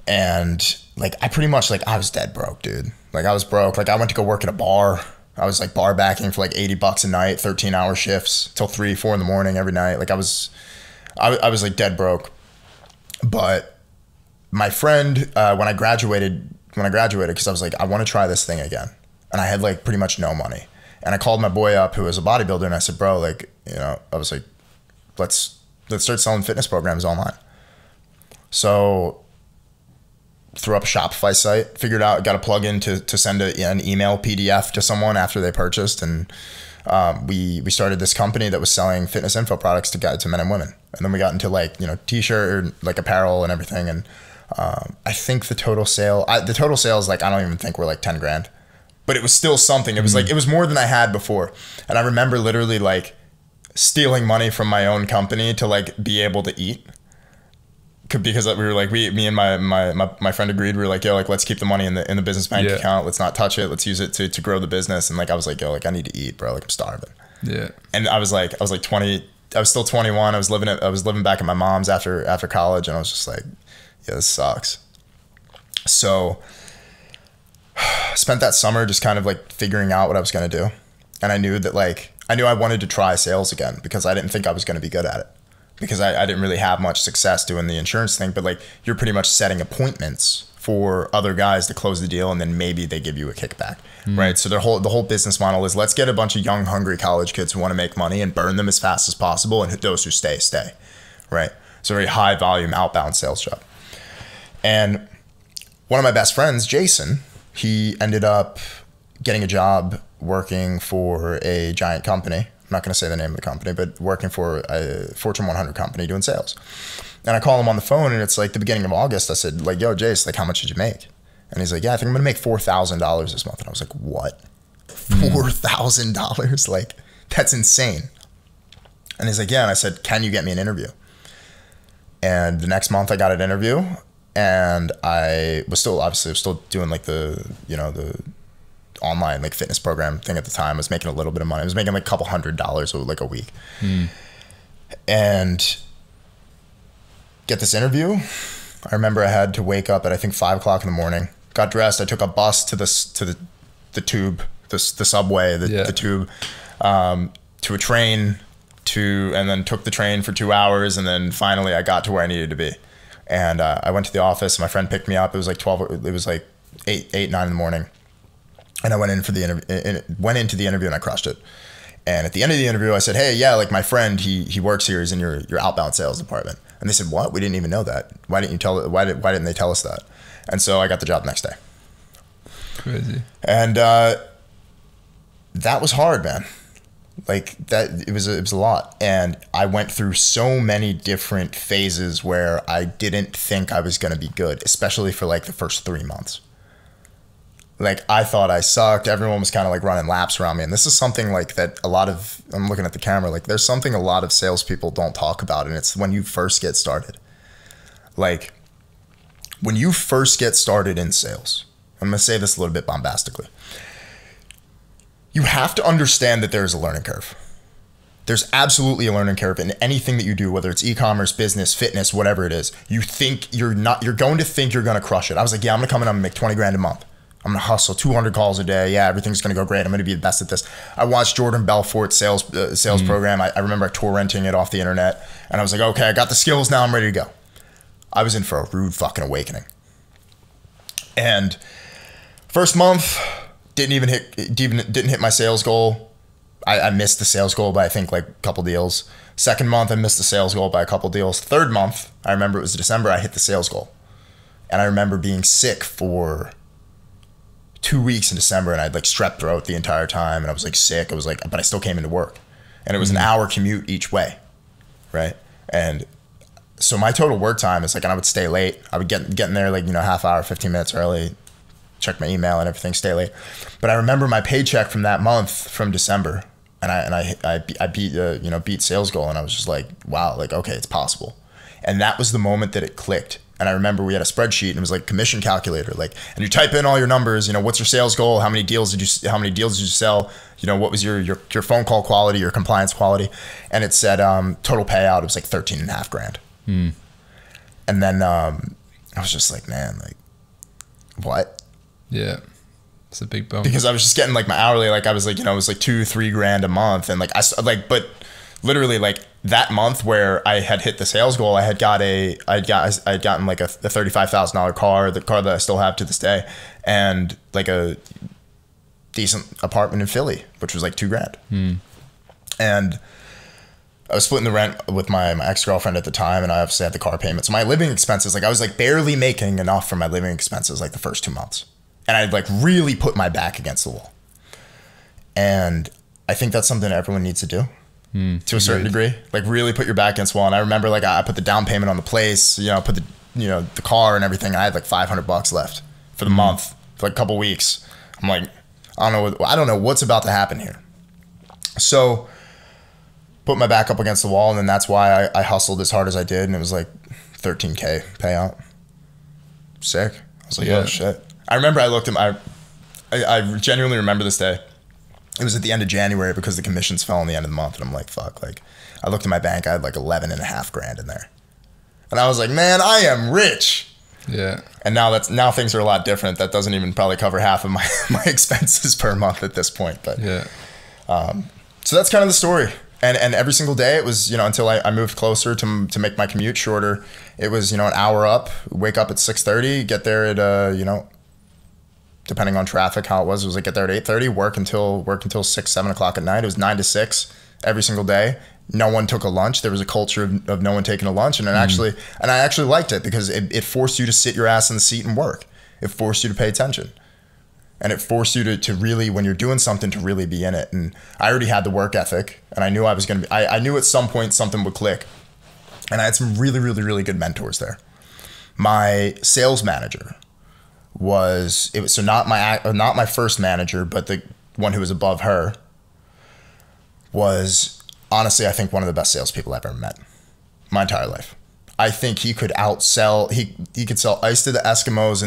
And like, I pretty much, like, I was dead broke, dude. Like, I was broke. Like, I went to go work at a bar. I was like bar backing for like $80 a night, 13-hour shifts till 3, 4 in the morning every night. Like, I was I was like dead broke. But my friend, when I graduated, because I was like, I want to try this thing again. And I had like pretty much no money. And I called my boy up who was a bodybuilder, and I said, bro, like, you know, I was like, let's start selling fitness programs online. So threw up a Shopify site, figured out, got a plugin to send an email PDF to someone after they purchased. And we started this company that was selling fitness info products to men and women. And then we got into like, you know, t-shirt or like apparel and everything. And I think the total sales, like, I don't even think were like 10 grand. But it was still something. It was like, it was more than I had before. And I remember literally like stealing money from my own company to like be able to eat. Because we were like, me and my friend agreed. We were like, yo, like, let's keep the money in the business bank account. Let's not touch it. Let's use it to grow the business. And like, I was like, yo, like, I need to eat, bro. Like, I'm starving. Yeah. And I was like 20, I was still 21. I was living back at my mom's after college. And I was just like, yeah, this sucks. So spent that summer just kind of like figuring out what I was going to do. And I knew I wanted to try sales again because I didn't think I was going to be good at it, because I didn't really have much success doing the insurance thing. But like, you're pretty much setting appointments for other guys to close the deal, and then maybe they give you a kickback, right? So the whole business model is, let's get a bunch of young, hungry college kids who want to make money and burn them as fast as possible, and those who stay, right? So very high volume outbound sales job. And one of my best friends, Jason, he ended up getting a job working for a giant company. I'm not going to say the name of the company, but working for a Fortune 100 company doing sales. And I call him on the phone, and it's like the beginning of August. I said, like, yo, Jace, like, how much did you make? And he's like, yeah, I think I'm going to make $4,000 this month. And I was like, what? $4,000? Like, that's insane. And he's like, yeah. And I said, can you get me an interview? And the next month I got an interview, and I was still doing like the online like fitness program thing at the time. I was making a little bit of money. I was making like a couple $100 like a week. And get this interview. I remember I had to wake up at I think 5 o'clock in the morning, got dressed. I took a bus to the tube, the subway, the tube, to a train, and then took the train for 2 hours. And then finally I got to where I needed to be. And I went to the office. My friend picked me up. It was like 8, 9 in the morning. And I went into the interview and I crushed it. And at the end of the interview, I said, hey, yeah, like my friend, he works here. He's in your outbound sales department. And they said, what? We didn't even know that. Why didn't they tell us that? And so I got the job the next day. Crazy. And that was hard, man. Like that, it was a lot. And I went through so many different phases where I didn't think I was going to be good, especially for like the first 3 months. Like, I thought I sucked. Everyone was kind of like running laps around me. And this is something like that I'm looking at the camera, like there's something a lot of salespeople don't talk about. And it's when you first get started. Like, when you first get started in sales, I'm going to say this a little bit bombastically. You have to understand that there's a learning curve. There's absolutely a learning curve in anything that you do, whether it's e-commerce, business, fitness, whatever it is. You're going to think you're going to crush it. I was like, yeah, I'm going to come in, I'm going to make 20 grand a month. I'm going to hustle 200 calls a day. Yeah, everything's going to go great. I'm going to be the best at this. I watched Jordan Belfort's sales program. I remember torrenting it off the internet. And I was like, okay, I got the skills. Now I'm ready to go. I was in for a rude fucking awakening. And first month, didn't hit my sales goal. I missed the sales goal by I think like a couple deals. Second month, I missed the sales goal by a couple deals. Third month, I remember it was December, I hit the sales goal. And I remember being sick for 2 weeks in December, and I had like strep throat the entire time, and I was like sick. I was like, but I still came into work, and it was an hour commute each way, right? And so my total work time is like, and I would stay late. I would get in there like, half hour, 15 minutes early, check my email and everything, stay late. But I remember my paycheck from that month from December, and I beat sales goal, and I was just like, wow, like, okay, it's possible. And that was the moment that it clicked. And I remember we had a spreadsheet, and it was like commission calculator, like, and you type in all your numbers, what's your sales goal? How many deals did you sell? What was your phone call quality, your compliance quality? And it said, total payout, it was like 13.5 grand. And then, I was just like, man, like, what? Yeah. It's a big bump. Because I was just getting like my hourly, like I was like, it was like 2-3 grand a month. And like, but literally like that month where I had hit the sales goal, I had gotten like a $35,000 car, the car that I still have to this day, and like a decent apartment in Philly, which was like $2,000. And I was splitting the rent with my ex-girlfriend at the time, and I obviously had the car payment. So my living expenses, like I was like barely making enough for my living expenses like the first 2 months. And I'd like really put my back against the wall. And I think that's something everyone needs to do to a certain degree. Like really put your back against the wall. And I remember like I put the down payment on the place, put the car and everything. I had like $500 left for the month, for like a couple weeks. I'm like, I don't know what's about to happen here. So put my back up against the wall, and then that's why I hustled as hard as I did, and it was like $13K payout. Sick. I was like, oh shit. I remember I looked at I genuinely remember this day. It was at the end of January because the commissions fell on the end of the month, and I'm like, fuck. Like, I looked at my bank, I had like 11.5 grand in there, and I was like, man, I am rich. Yeah. And now things are a lot different. That doesn't even probably cover half of my expenses per month at this point. But yeah. So that's kind of the story. And every single day it was, until I moved closer to make my commute shorter, it was, an hour up, wake up at 6:30, get there at, depending on traffic, how it was like get there at 8:30, work until 6, 7 o'clock at night. It was 9 to 6 every single day. No one took a lunch. There was a culture of no one taking a lunch. And I actually liked it because it forced you to sit your ass in the seat and work. It forced you to pay attention. And it forced you to really, when you're doing something, to really be in it. And I already had the work ethic, and I knew I was going to be, I knew at some point something would click. And I had some really, really, really good mentors there. My sales manager so not my first manager, but the one who was above her was honestly, I think one of the best salespeople I've ever met my entire life. I think he could outsell. He could sell ice to the Eskimos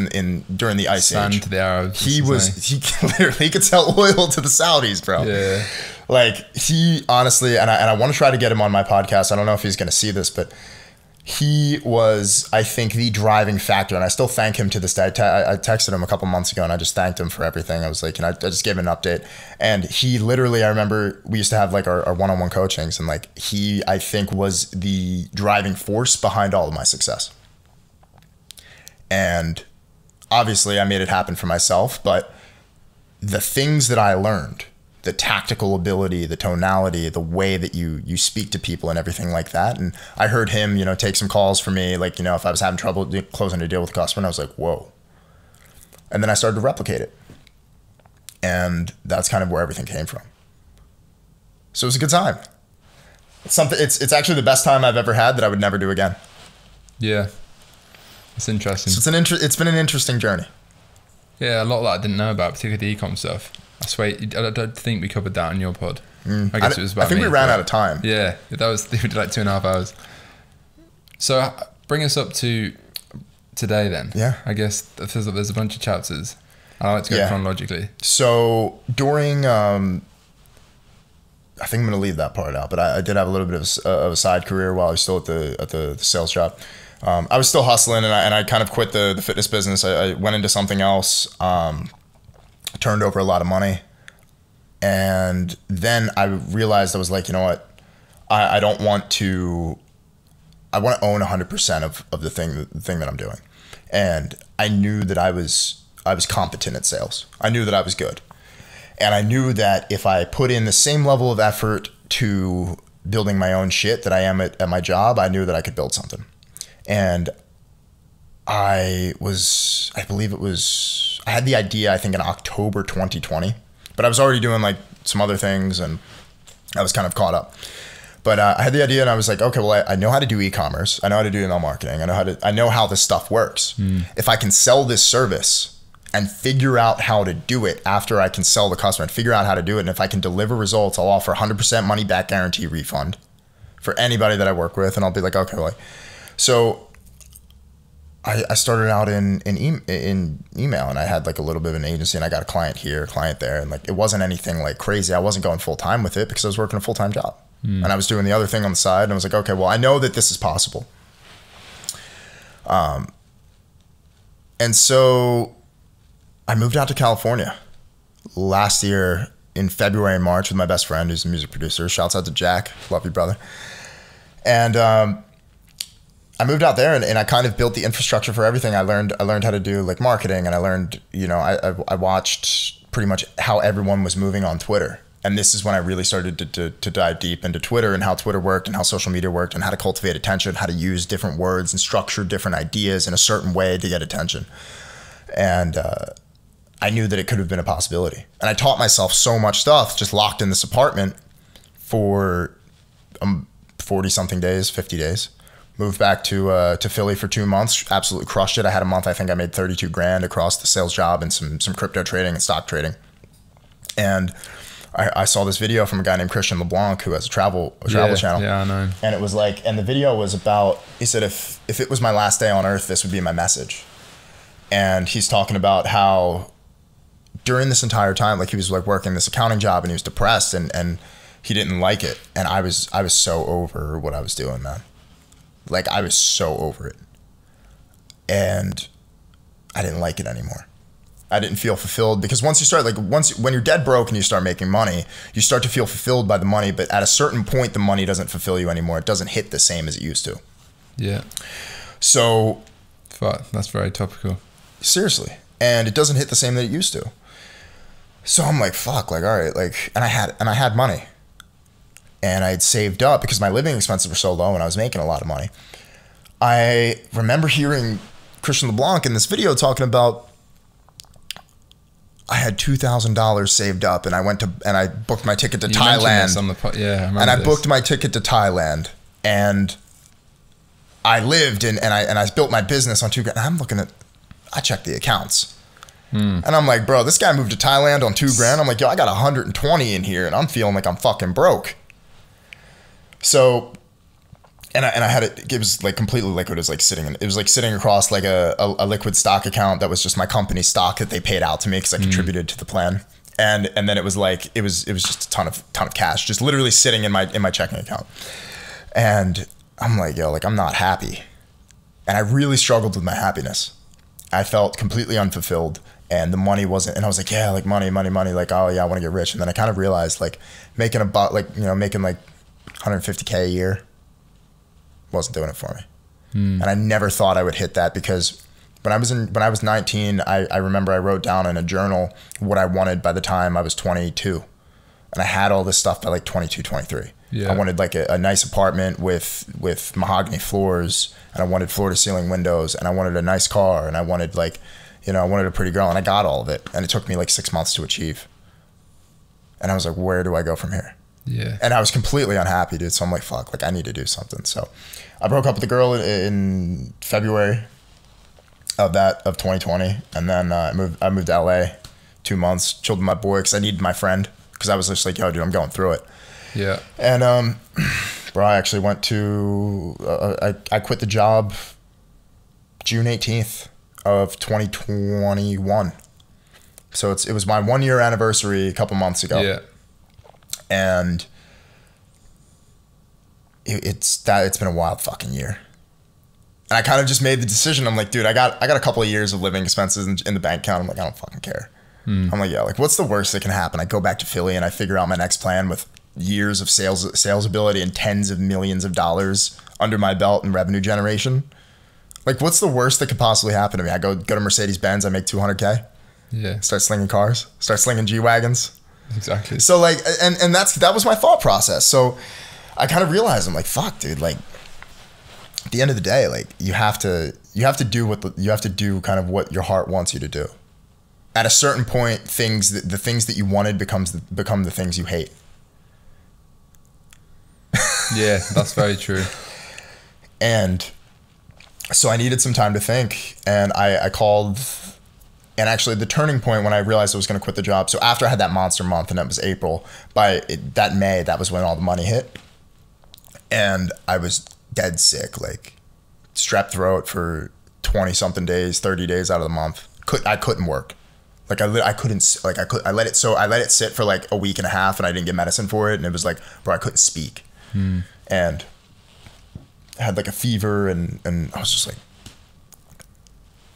during the ice age. Sand to the Arabs. He could sell oil to the Saudis, bro. Yeah. Like he honestly, and I want to try to get him on my podcast. I don't know if he's going to see this, but he was, I think, the driving factor, and I still thank him to this day. I texted him a couple months ago, and I just thanked him for everything. I was like, I just gave him an update, and he literally, I remember we used to have like our one-on-one coachings, and like he, I think, was the driving force behind all of my success. And obviously, I made it happen for myself, but the things that I learned, the tactical ability, the tonality, the way that you speak to people and everything like that. And I heard him, take some calls for me, like, if I was having trouble closing a deal with a customer, and I was like, whoa. And then I started to replicate it. And that's kind of where everything came from. So it was a good time. It's actually the best time I've ever had that I would never do again. Yeah. It's interesting. So it's been an interesting journey. Yeah, a lot of that I didn't know about, particularly the e-com stuff. I swear, I don't think we covered that on your pod. I guess it was about I think we ran out of time. Yeah, we did like 2.5 hours. So bring us up to today then. Yeah. I guess there's a bunch of chapters. I like to go chronologically. So during, I think I'm going to leave that part out, but I did have a little bit of a side career while I was still at the sales job. I was still hustling, and I kind of quit the fitness business. I went into something else. Turned over a lot of money, and then I realized I was like, you know what, I want to own 100% of the thing that I'm doing, and I knew that I was competent at sales. I knew that I was good, and I knew that if I put in the same level of effort to building my own shit that I am at my job, I knew that I could build something. And I had the idea, I think, in October 2020, but I was already doing like some other things, and I was kind of caught up. But I had the idea, and I was like, okay, well, I know how to do e-commerce. I know how to do email marketing. I know how this stuff works. If I can sell this service and figure out how to do it after I can sell the customer and figure out how to do it, and if I can deliver results, I'll offer 100% money back guarantee refund for anybody that I work with. And I'll be like, okay, well, so I started out in email, and I had like a little bit of an agency, and I got a client here, a client there, and like it wasn't anything like crazy. I wasn't going full time with it because I was working a full time job, and I was doing the other thing on the side. And I was like, okay, well, I know that this is possible. And so I moved out to California last year in February and March with my best friend, who's a music producer. Shouts out to Jack, love you, brother. And I moved out there, and I kind of built the infrastructure for everything. I learned how to do like marketing, and I learned, you know, I watched pretty much how everyone was moving on Twitter. And this is when I really started to dive deep into Twitter and how Twitter worked and how social media worked and how to cultivate attention, how to use different words and structure different ideas in a certain way to get attention. And I knew that it could have been a possibility. And I taught myself so much stuff just locked in this apartment for 40 something days, 50 days. Moved back to Philly for 2 months, absolutely crushed it. I had a month, I think I made 32 grand across the sales job and some crypto trading and stock trading. And I saw this video from a guy named Christian LeBlanc who has a travel channel. Yeah, I know. And it was like, and the video was about, he said, if it was my last day on earth, this would be my message. And he's talking about how during this entire time, like he was like working this accounting job and he was depressed and he didn't like it. And I was so over what I was doing, man. Like I was so over it. And I didn't like it anymore. I didn't feel fulfilled because once you start, like when you're dead broke and you start making money, you start to feel fulfilled by the money, but at a certain point, the money doesn't fulfill you anymore. It doesn't hit the same as it used to. Yeah. So. Fuck, that's very topical. Seriously. And it doesn't hit the same that it used to. So I'm like, fuck, like, all right, like, and I had money and I had saved up because my living expenses were so low and I was making a lot of money. I remember hearing Christian LeBlanc in this video talking about I had $2,000 saved up and I booked my ticket to Thailand. I booked my ticket to Thailand and I lived and I built my business on $2,000. And I checked the accounts and I'm like, bro, this guy moved to Thailand on $2,000. I'm like, yo, I got 120 in here and I'm feeling like I'm fucking broke. So, and I had it was like completely liquid. It was like sitting across like a liquid stock account that was just my company stock that they paid out to me because I contributed to the plan. And then it was like, it was just a ton of cash, just literally sitting in my checking account. And I'm like, yo, like I'm not happy. And I really struggled with my happiness. I felt completely unfulfilled and the money wasn't, and I was like, yeah, like money, like, oh yeah, I want to get rich. And then I kind of realized like making like 150K a year wasn't doing it for me. And I never thought I would hit that because when I was 19, I remember I wrote down in a journal what I wanted by the time I was 22. And I had all this stuff by like 22, 23. Yeah. I wanted like a nice apartment with mahogany floors, and I wanted floor to ceiling windows, and I wanted a nice car, and I wanted like, I wanted a pretty girl, and I got all of it. And it took me like 6 months to achieve. And I was like, where do I go from here? Yeah. And I was completely unhappy, dude. So I'm like, fuck, like I need to do something. So I broke up with the girl in February of 2020. And then I moved to LA 2 months, chilled with my boy because I needed my friend because I was just like, yo, dude, I'm going through it. Yeah. And bro, I actually went to, I quit the job June 18th of 2021. So it was my 1 year anniversary a couple months ago. Yeah. And it's been a wild fucking year. And I kind of just made the decision. I'm like, dude, I got a couple of years of living expenses in the bank account. I'm like, I don't fucking care. I'm like, yeah, like what's the worst that can happen? I go back to Philly and I figure out my next plan with years of sales ability and tens of millions of dollars under my belt and revenue generation. Like what's the worst that could possibly happen to me? I go to Mercedes-Benz, I make 200K. Yeah. Start slinging cars, start slinging G-Wagons. Exactly. So like, and that was my thought process. So I kind of realized, I'm like, fuck, dude, like at the end of the day, like you have to do kind of what your heart wants you to do. At a certain point, the things that you wanted become the things you hate. Yeah, that's very true. And so I needed some time to think, and I called. And actually the turning point when I realized I was going to quit the job. So after I had that monster month, and that was April, that May, that was when all the money hit. And I was dead sick, like strep throat for 20 something days, 30 days out of the month. I couldn't work. Like I let it sit for like a week and a half and I didn't get medicine for it. And it was like, bro, I couldn't speak. And I had like a fever and I was just like,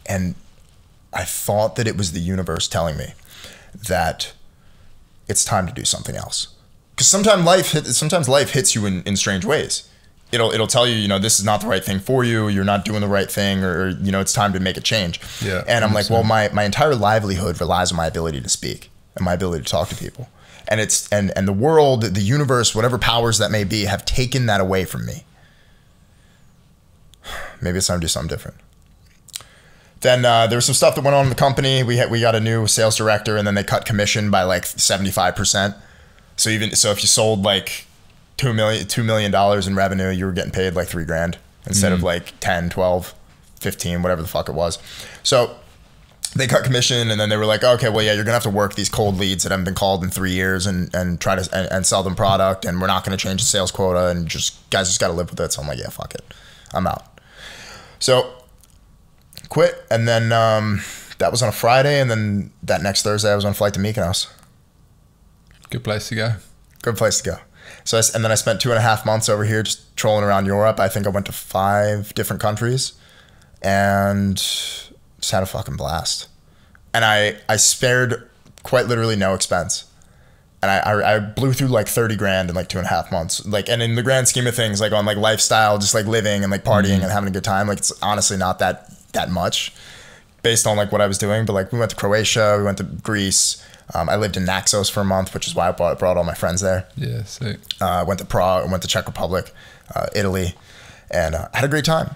and I thought that it was the universe telling me that it's time to do something else. Because sometimes life hits you in strange ways. it'll tell you, you know, this is not the right thing for you. You're not doing the right thing, or, you know, it's time to make a change. Yeah. And I'm like, well, my entire livelihood relies on my ability to speak and my ability to talk to people. And it's, and the world, the universe, whatever powers that may be, have taken that away from me. Maybe it's time to do something different. Then there was some stuff that went on in the company. We got a new sales director, and then they cut commission by like 75%. So if you sold like $2 million in revenue, you were getting paid like $3,000 instead of like 10, 12, 15, whatever the fuck it was. So they cut commission, and then they were like, okay, well, yeah, you're gonna have to work these cold leads that haven't been called in 3 years and try to and sell them product, and we're not gonna change the sales quota, and guys just gotta live with it. So I'm like, yeah, fuck it, I'm out. So quit, and then that was on a Friday, and then that next Thursday I was on a flight to Mykonos. Good place to go. Good place to go. So and then I spent 2.5 months over here just trolling around Europe. I think I went to 5 different countries and just had a fucking blast. And I spared quite literally no expense. And I blew through like 30 grand in like 2.5 months. Like, and in the grand scheme of things, like on like lifestyle, just like living and like partying and having a good time, like it's honestly not that much based on like what I was doing. But like we went to Croatia, we went to Greece. I lived in Naxos for a month, which is why I brought all my friends there. Yeah, sick. Went to Prague, went to Czech Republic, Italy, and had a great time.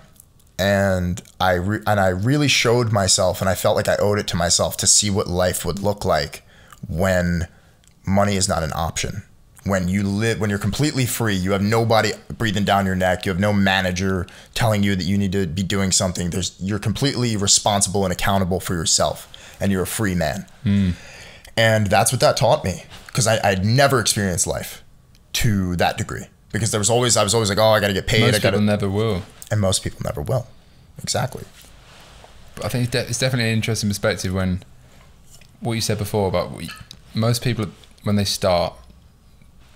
And I really showed myself, and I felt like I owed it to myself to see what life would look like when money is not an option. When you're completely free, you have nobody breathing down your neck. You have no manager telling you that you need to be doing something. You're completely responsible and accountable for yourself, and you're a free man. And that's what that taught me, because I'd never experienced life to that degree. Because I was always like, oh, I got to get paid. Most people never will. And most people never will. Exactly. But I think it's definitely an interesting perspective when what you said before about most people, when they start,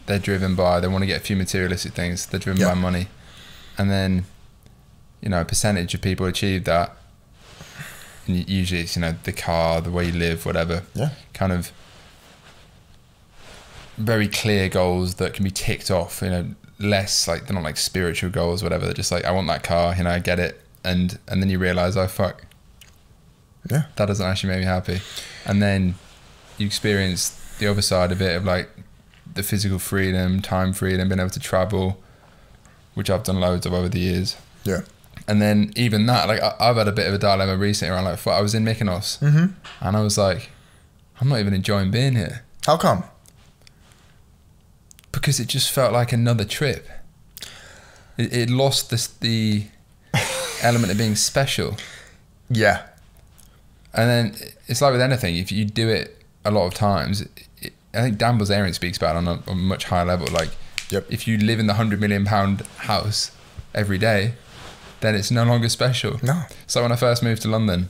they're driven by, they want to get a few materialistic things. They're driven by money. And then, you know, a percentage of people achieve that. And usually it's, you know, the car, the way you live, whatever. Yeah. Kind of very clear goals that can be ticked off, you know, less like, they're not like spiritual goals, whatever. They're just like, I want that car, you know, I get it. And then you realize, oh, fuck. Yeah. That doesn't actually make me happy. And then you experience the other side of it, of like the physical freedom, time freedom, being able to travel, which I've done loads of over the years. Yeah. And then even that, like I've had a bit of a dilemma recently around like, I was in Mykonos and I was like, I'm not even enjoying being here. How come? Because it just felt like another trip. It lost the element of being special. Yeah. And then it's like with anything, if you do it a lot of times, I think Dan Bilzerian speaks about it on a much higher level. Like, if you live in the £100 million house every day, then it's no longer special. No. So when I first moved to London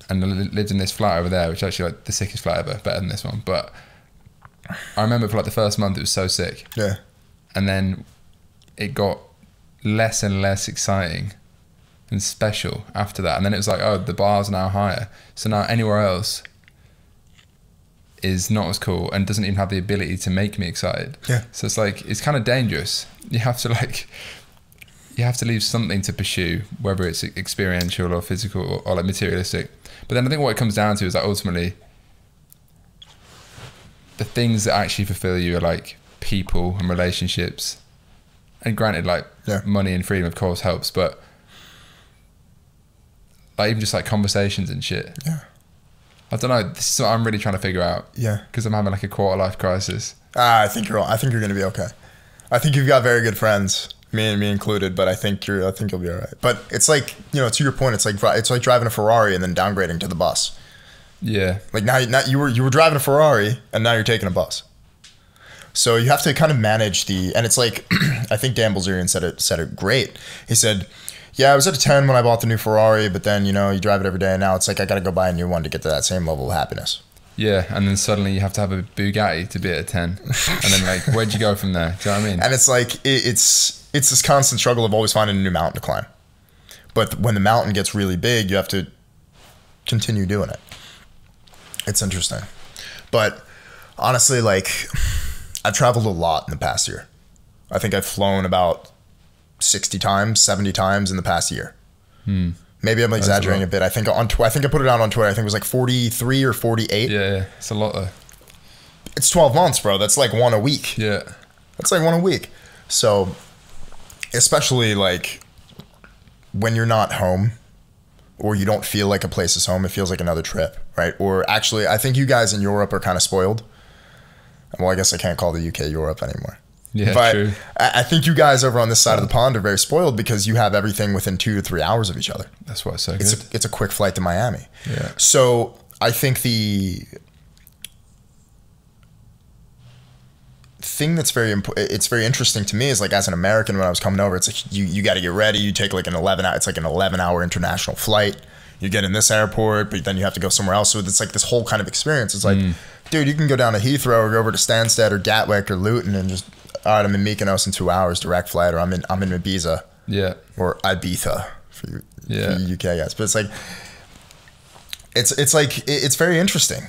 and lived in this flat over there, which is actually like the sickest flat ever, better than this one. But I remember for like the first month, it was so sick. Yeah. And then it got less and less exciting and special after that. And then it was like, oh, the bar's now higher. So now anywhere else is not as cool and doesn't even have the ability to make me excited. Yeah. So it's like, it's kind of dangerous. You have to leave something to pursue, whether it's experiential or physical or like materialistic. But then I think what it comes down to is that ultimately the things that actually fulfill you are like people and relationships. And granted, like money and freedom of course helps, but like even just like conversations and shit. Yeah. I don't know. This is what I'm really trying to figure out. Yeah. Because I'm having like a quarter life crisis. I think you're going to be okay. I think you've got very good friends, me included, but I think you'll be all right. But it's like, you know, to your point, it's like driving a Ferrari and then downgrading to the bus. Yeah. Like now you were driving a Ferrari and now you're taking a bus. So you have to kind of manage and it's like, I think Dan Bilzerian said it great. He said, yeah, I was at a 10 when I bought the new Ferrari, but then, you know, you drive it every day and now it's like, I got to go buy a new one to get to that same level of happiness. Yeah, and then suddenly you have to have a Bugatti to be at a 10. And then like, where'd you go from there? Do you know what I mean? And it's like, it's this constant struggle of always finding a new mountain to climb. But when the mountain gets really big, you have to continue doing it. It's interesting. But honestly, like, I've traveled a lot in the past year. I think I've flown about 60 times, 70 times in the past year. Maybe I'm exaggerating a bit. I think I put it out on Twitter. I think it was like 43 or 48. Yeah, it's a lot though. It's 12 months, bro. That's like one a week. Yeah. That's like one a week. So, especially like when you're not home or you don't feel like a place is home, it feels like another trip, right? Or actually, I think you guys in Europe are kind of spoiled. Well, I guess I can't call the UK Europe anymore. Yeah, but true. I think you guys over on this side of the pond are very spoiled because you have everything within 2 to 3 hours of each other. That's why it's so good. It's a quick flight to Miami. Yeah. So I think the thing that's it's very interesting to me is like as an American when I was coming over, it's like you got to get ready. You take like an 11-hour international flight. You get in this airport, but then you have to go somewhere else. So it's like this whole kind of experience. It's like, dude, you can go down to Heathrow or go over to Stansted or Gatwick or Luton and just, all right, I'm in Mykonos in 2 hours, direct flight, or I'm in Ibiza. Yeah. Or Ibiza for you UK guys. But it's like, it's very interesting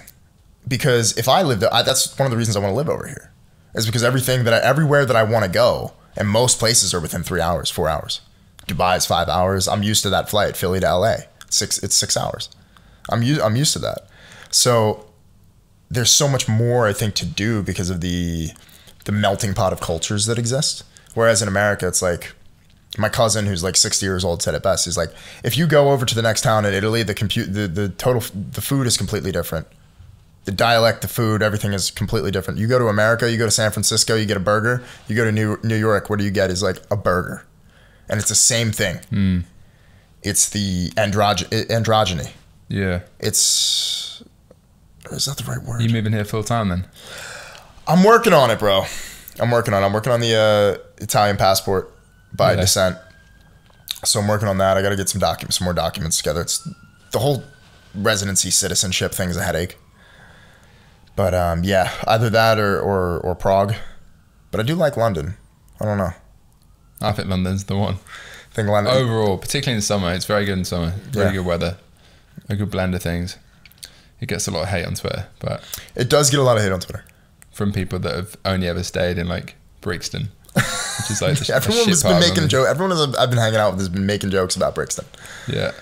because if I lived there, that's one of the reasons I want to live over here is because everywhere that I want to go, and most places are within 3 hours, 4 hours. Dubai is 5 hours. I'm used to that flight. Philly to LA, it's 6 hours. I'm used to that. So there's so much more I think to do because of the melting pot of cultures that exist. Whereas in America, it's like my cousin who's like 60 years old said it best. He's like, if you go over to the next town in Italy, the food is completely different. The dialect, the food, everything is completely different. You go to America, you go to San Francisco, you get a burger. You go to New York, what do you get? Is like a burger. And it's the same thing. It's the androgyny. Yeah. Is that the right word? You moving here full time then? I'm working on it, bro. I'm working on the Italian passport by descent. So I'm working on that. I got to get some more documents together. It's the whole residency citizenship thing is a headache. But yeah, either that or Prague. But I do like London. I don't know. I think London's the one. I think London overall, particularly in the summer, it's very good in summer. Really good weather, a good blend of things. It gets a lot of hate on Twitter, but it does get a lot of hate on Twitter from people that have only ever stayed in like Brixton, which is like everyone has been making jokes. Everyone I've been hanging out with has been making jokes about Brixton. Yeah,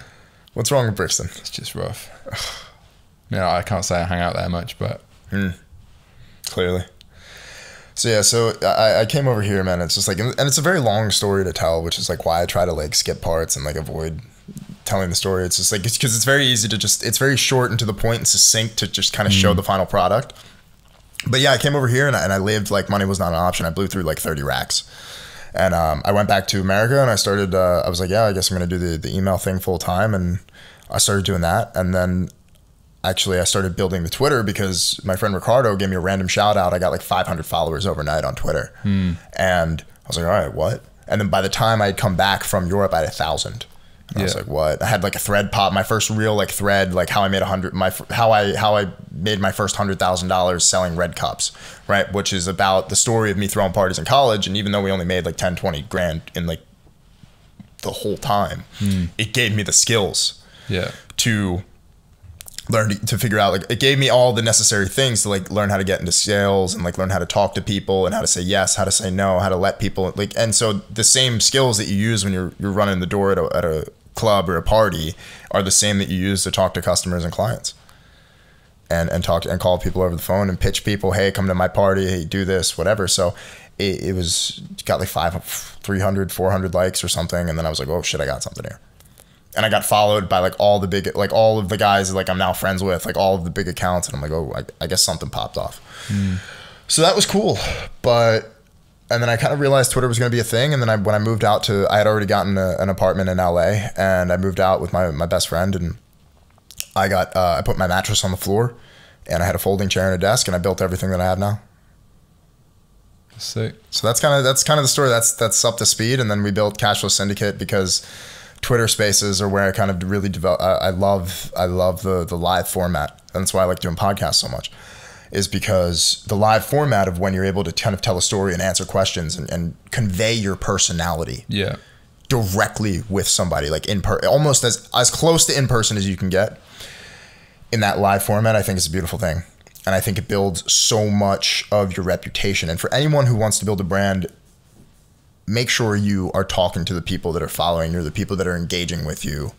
what's wrong with Brixton? It's just rough. I can't say I hang out there much, but clearly. So yeah, so I came over here, man. It's just like, and it's a very long story to tell, which is like why I try to like skip parts and like avoid telling the story. It's just like, because it's very easy to it's very short and to the point and succinct to just kind of show the final product. But yeah, I came over here and I lived like money was not an option. I blew through like 30 racks. And I went back to America and I started, I was like, yeah, I guess I'm going to do the email thing full time. And I started doing that. And then actually I started building the Twitter because my friend Ricardo gave me a random shout out. I got like 500 followers overnight on Twitter. And I was like, all right, what? And then by the time I'd come back from Europe, I had 1,000. And I was like, what? I had like a thread pop, my first real like thread, like how I made how I made my first $100,000 selling red cups, right? Which is about the story of me throwing parties in college. And even though we only made like 10, 20 grand in like the whole time, it gave me the skills to learn to figure out, like, it gave me all the necessary things to like learn how to get into sales and like learn how to talk to people and how to say yes, how to say no, how to let people like, and so the same skills that you use when you're running the door at a club or a party are the same that you use to talk to customers and clients and talk and call people over the phone and pitch people, hey, come to my party, hey, do this, whatever. So it was got like 300, 400 likes or something. And then I was like, oh shit, I got something here. And I got followed by like all the big, like all of the guys like I'm now friends with, like all of the big accounts. And I'm like, oh, I guess something popped off. So that was cool. And then I kind of realized Twitter was going to be a thing. And then when I moved out I had already gotten an apartment in LA and I moved out with my best friend and I put my mattress on the floor and I had a folding chair and a desk and I built everything that I have now. Sick. So that's kind of the story. That's up to speed. And then we built Cashflow Syndicate because Twitter Spaces are where I kind of really develop. I love the live format. And that's why I like doing podcasts so much, is because the live format of when you're able to kind of tell a story and answer questions and convey your personality directly with somebody, like almost as close to in person as you can get in that live format, I think is a beautiful thing. And I think it builds so much of your reputation. And for anyone who wants to build a brand make sure you are talking to the people that are following you, or the people that are engaging with you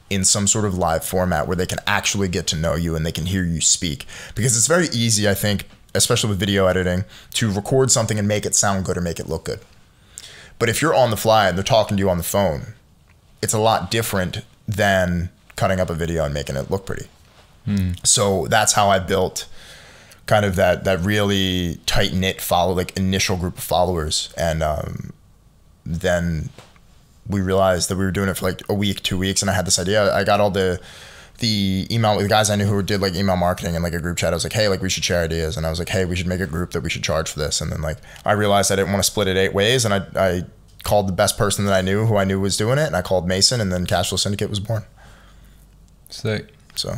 in some sort of live format where they can actually get to know you and they can hear you speak. Because it's very easy, I think, especially with video editing, to record something and make it sound good or make it look good. But if you're on the fly and they're talking to you on the phone, it's a lot different than cutting up a video and making it look pretty. So that's how I built kind of that really tight-knit initial group of followers. And then we realized that we were doing it for like a week, 2 weeks, and I had this idea. I got all the email, the guys I knew who did like email marketing in like a group chat. I was like, hey, like we should share ideas. And I was like, hey, we should make a group that we should charge for this. And then like I realized I didn't want to split it 8 ways, and I called the best person that I knew who I knew was doing it, and I called Mason, and then Cashflow Syndicate was born. Sick. So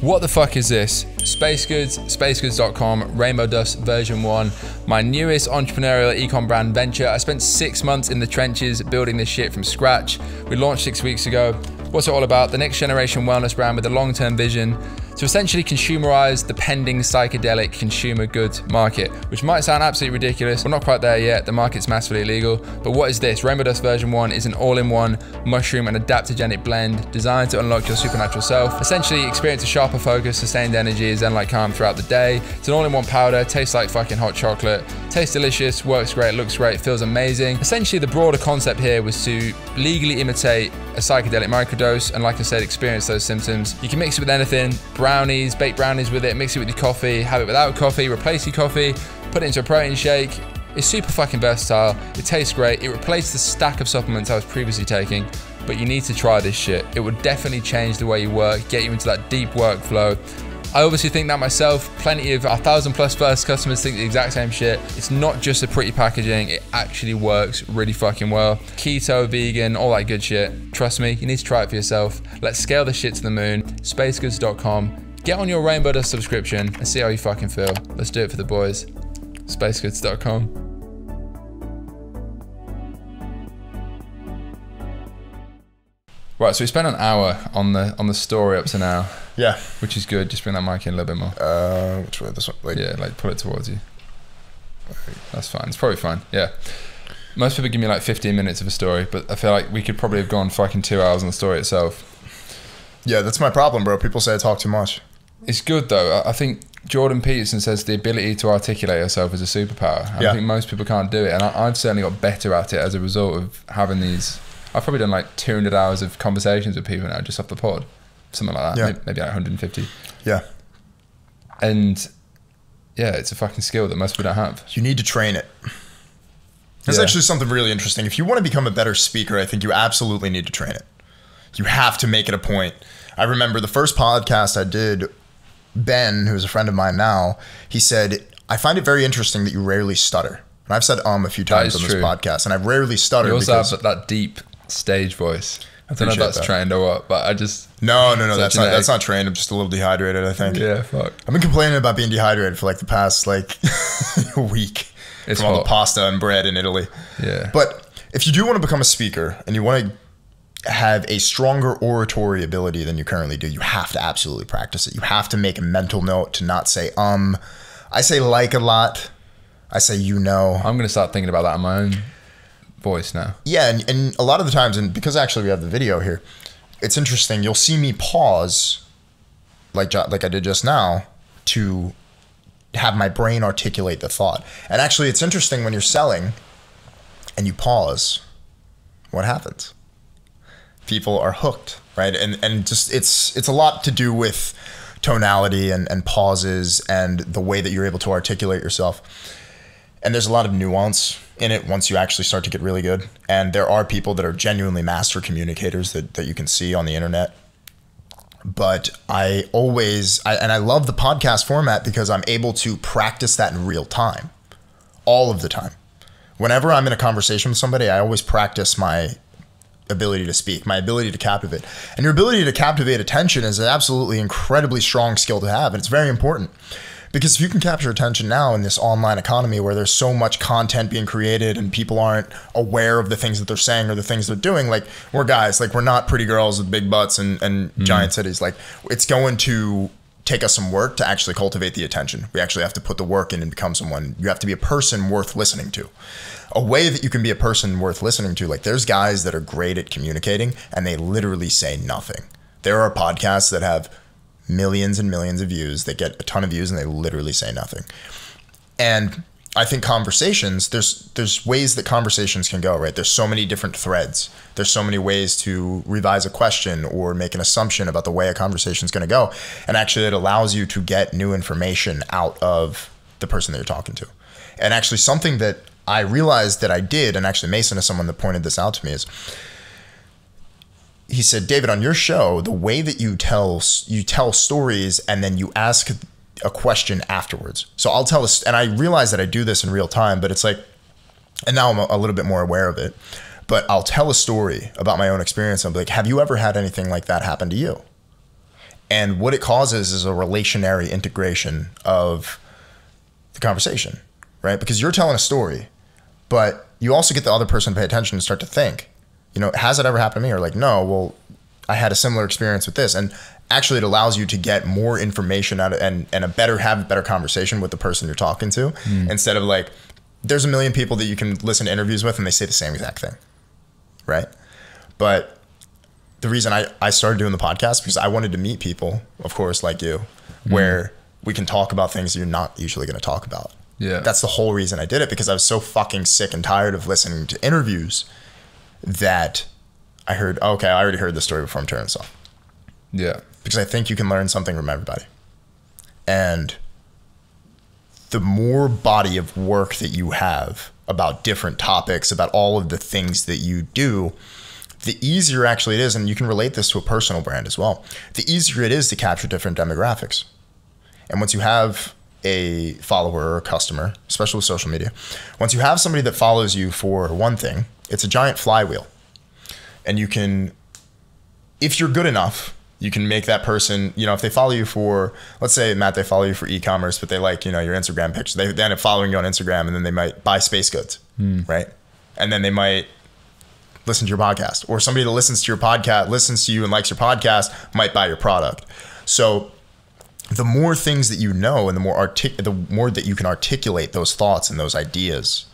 what the fuck is this? Space Goods, spacegoods.com, Rainbow Dust version 1, my newest entrepreneurial ecom brand venture. I spent 6 months in the trenches building this shit from scratch. We launched 6 weeks ago. What's it all about? The next generation wellness brand with a long-term vision to essentially consumerize the pending psychedelic consumer goods market, which might sound absolutely ridiculous. We're not quite there yet. The market's massively illegal. But what is this? Rainbow Dust version 1 is an all-in-one mushroom and adaptogenic blend designed to unlock your supernatural self. Essentially, experience a sharper focus, sustained energy, zen-like calm throughout the day. It's an all-in-one powder, tastes like fucking hot chocolate, tastes delicious, works great, looks great, feels amazing. Essentially, the broader concept here was to legally imitate a psychedelic microdose, and like I said, experience those symptoms. You can mix it with anything, brownies, bake brownies with it, mix it with your coffee, have it without coffee, replace your coffee, put it into a protein shake. It's super fucking versatile, it tastes great, it replaced the stack of supplements I was previously taking, but you need to try this shit. It would definitely change the way you work, get you into that deep workflow. I obviously think that myself. Plenty of 1,000+ first customers think the exact same shit. It's not just a pretty packaging, it actually works really fucking well. Keto, vegan, all that good shit. Trust me, you need to try it for yourself. Let's scale this shit to the moon. Spacegoods.com. Get on your Rainbow Dust subscription and see how you fucking feel. Let's do it for the boys. Spacegoods.com. Right, so we spent an hour on the story up to now. Yeah. Which is good. Just bring that mic in a little bit more. Which way? This one? Like, yeah, like pull it towards you. That's fine. It's probably fine. Yeah. Most people give me like 15 minutes of a story, but I feel like we could probably have gone fucking 2 hours on the story itself. Yeah, that's my problem, bro. People say I talk too much. It's good though. I think Jordan Peterson says the ability to articulate yourself is a superpower. I think most people can't do it, and I've certainly got better at it as a result of having these. I've probably done like 200 hours of conversations with people now just off the pod. Something like that. Yeah. Maybe like 150. Yeah. And yeah, it's a fucking skill that most people don't have. You need to train it. There's actually something really interesting. If you want to become a better speaker, I think you absolutely need to train it. You have to make it a point. I remember the first podcast I did, Ben, who's a friend of mine now, he said, I find it very interesting that you rarely stutter. And I've said a few times on this podcast, and I rarely stutter. You also have that deep stage voice. I don't know if that's trained or what, but I just... No, that's not trained. I'm just a little dehydrated, I think. Yeah, fuck. I've been complaining about being dehydrated for like the past like week. It's from all the pasta and bread in Italy. Yeah. But if you do want to become a speaker and you want to have a stronger oratory ability than you currently do, you have to absolutely practice it. You have to make a mental note to not say I say like a lot. I say you know. I'm going to start thinking about that in my own voice now. Yeah, and a lot of the times, and because actually we have the video here, it's interesting. You'll see me pause, like I did just now, to have my brain articulate the thought. And actually, it's interesting when you're selling and you pause, what happens? People are hooked, right? And just it's a lot to do with tonality and pauses and the way that you're able to articulate yourself. And there's a lot of nuance in it once you actually start to get really good. And there are people that are genuinely master communicators that you can see on the internet. But I love the podcast format because I'm able to practice that in real time, all of the time. Whenever I'm in a conversation with somebody, I always practice my ability to speak, my ability to captivate. And your ability to captivate attention is an absolutely incredibly strong skill to have. And it's very important. Because if you can capture attention now in this online economy where there's so much content being created and people aren't aware of the things that they're saying or the things they're doing, like we're guys, like we're not pretty girls with big butts and giant titties. Like it's going to take us some work to actually cultivate the attention. We actually have to put the work in and become someone. You have to be a person worth listening to. A way that you can be a person worth listening to, like there's guys that are great at communicating and they literally say nothing. There are podcasts that have millions and millions of views, that get a ton of views and they literally say nothing. And I think conversations, there's ways that conversations can go, right? There's so many different threads. There's so many ways to revise a question or make an assumption about the way a conversation is going to go. And actually it allows you to get new information out of the person that you're talking to. And actually something that I realized that I did, and actually Mason is someone that pointed this out to me, is he said, David, on your show, the way that you tell stories and then you ask a question afterwards. So I'll tell us, and I realize that I do this in real time, but it's like, and now I'm a little bit more aware of it, but I'll tell a story about my own experience. I'm like, have you ever had anything like that happen to you? And what it causes is a relationary integration of the conversation, right? Because you're telling a story, but you also get the other person to pay attention and start to think, you know, has it ever happened to me? Or like, no, well, I had a similar experience with this. And actually it allows you to get more information out of, and have a better conversation with the person you're talking to, instead of like, there's a million people that you can listen to interviews with and they say the same exact thing, right? But the reason I started doing the podcast, because I wanted to meet people, of course, like you, where we can talk about things you're not usually going to talk about. Yeah. That's the whole reason I did it, because I was so fucking sick and tired of listening to interviews that I heard, okay, I already heard this story before, I'm turning this off. Yeah. Because I think you can learn something from everybody. And the more body of work that you have about different topics, about all of the things that you do, the easier actually it is, and you can relate this to a personal brand as well, the easier it is to capture different demographics. And once you have a follower or a customer, especially with social media, once you have somebody that follows you for one thing, it's a giant flywheel. And you can, if you're good enough, you can make that person, you know, if they follow you for, let's say, Matt, they follow you for e-commerce, but they like, you know, your Instagram pictures. They end up following you on Instagram, and then they might buy space goods, right? And then they might listen to your podcast, or somebody that listens to your podcast, listens to you and likes your podcast, might buy your product. So the more things that you know, and the more that you can articulate those thoughts and those ideas,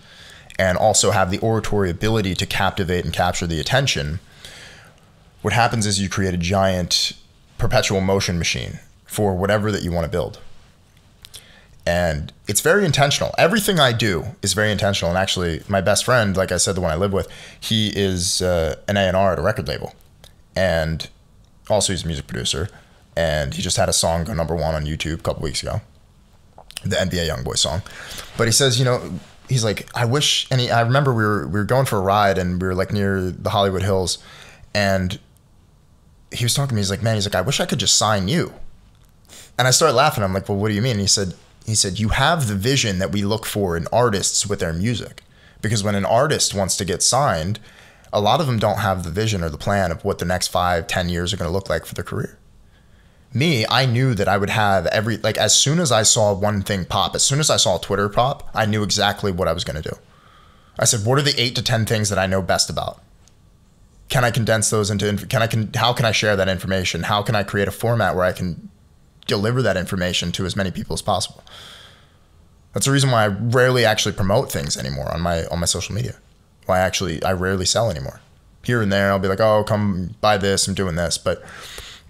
and also have the oratory ability to captivate and capture the attention, what happens is you create a giant perpetual motion machine for whatever that you want to build. And it's very intentional. Everything I do is very intentional. And actually, my best friend, like I said, the one I live with, he is an A&R at a record label. And also he's a music producer. And he just had a song go #1 on YouTube a couple weeks ago, the NBA YoungBoy song. But he says, you know, he's like, I wish, and I remember we were going for a ride, and we were like near the Hollywood Hills, and he was talking to me, he's like, man, he's like, I wish I could just sign you. And I started laughing. I'm like, well, what do you mean? And he said, you have the vision that we look for in artists with their music. Because when an artist wants to get signed, a lot of them don't have the vision or the plan of what the next 5-10 years are going to look like for their career. Me, I knew that I would have as soon as I saw one thing pop, as soon as I saw Twitter pop, I knew exactly what I was going to do. I said, what are the 8 to 10 things that I know best about? Can I condense those into, how can I share that information? How can I create a format where I can deliver that information to as many people as possible? That's the reason why I rarely actually promote things anymore on my social media. Why I rarely sell anymore. Here and there, I'll be like, oh, come buy this, I'm doing this. But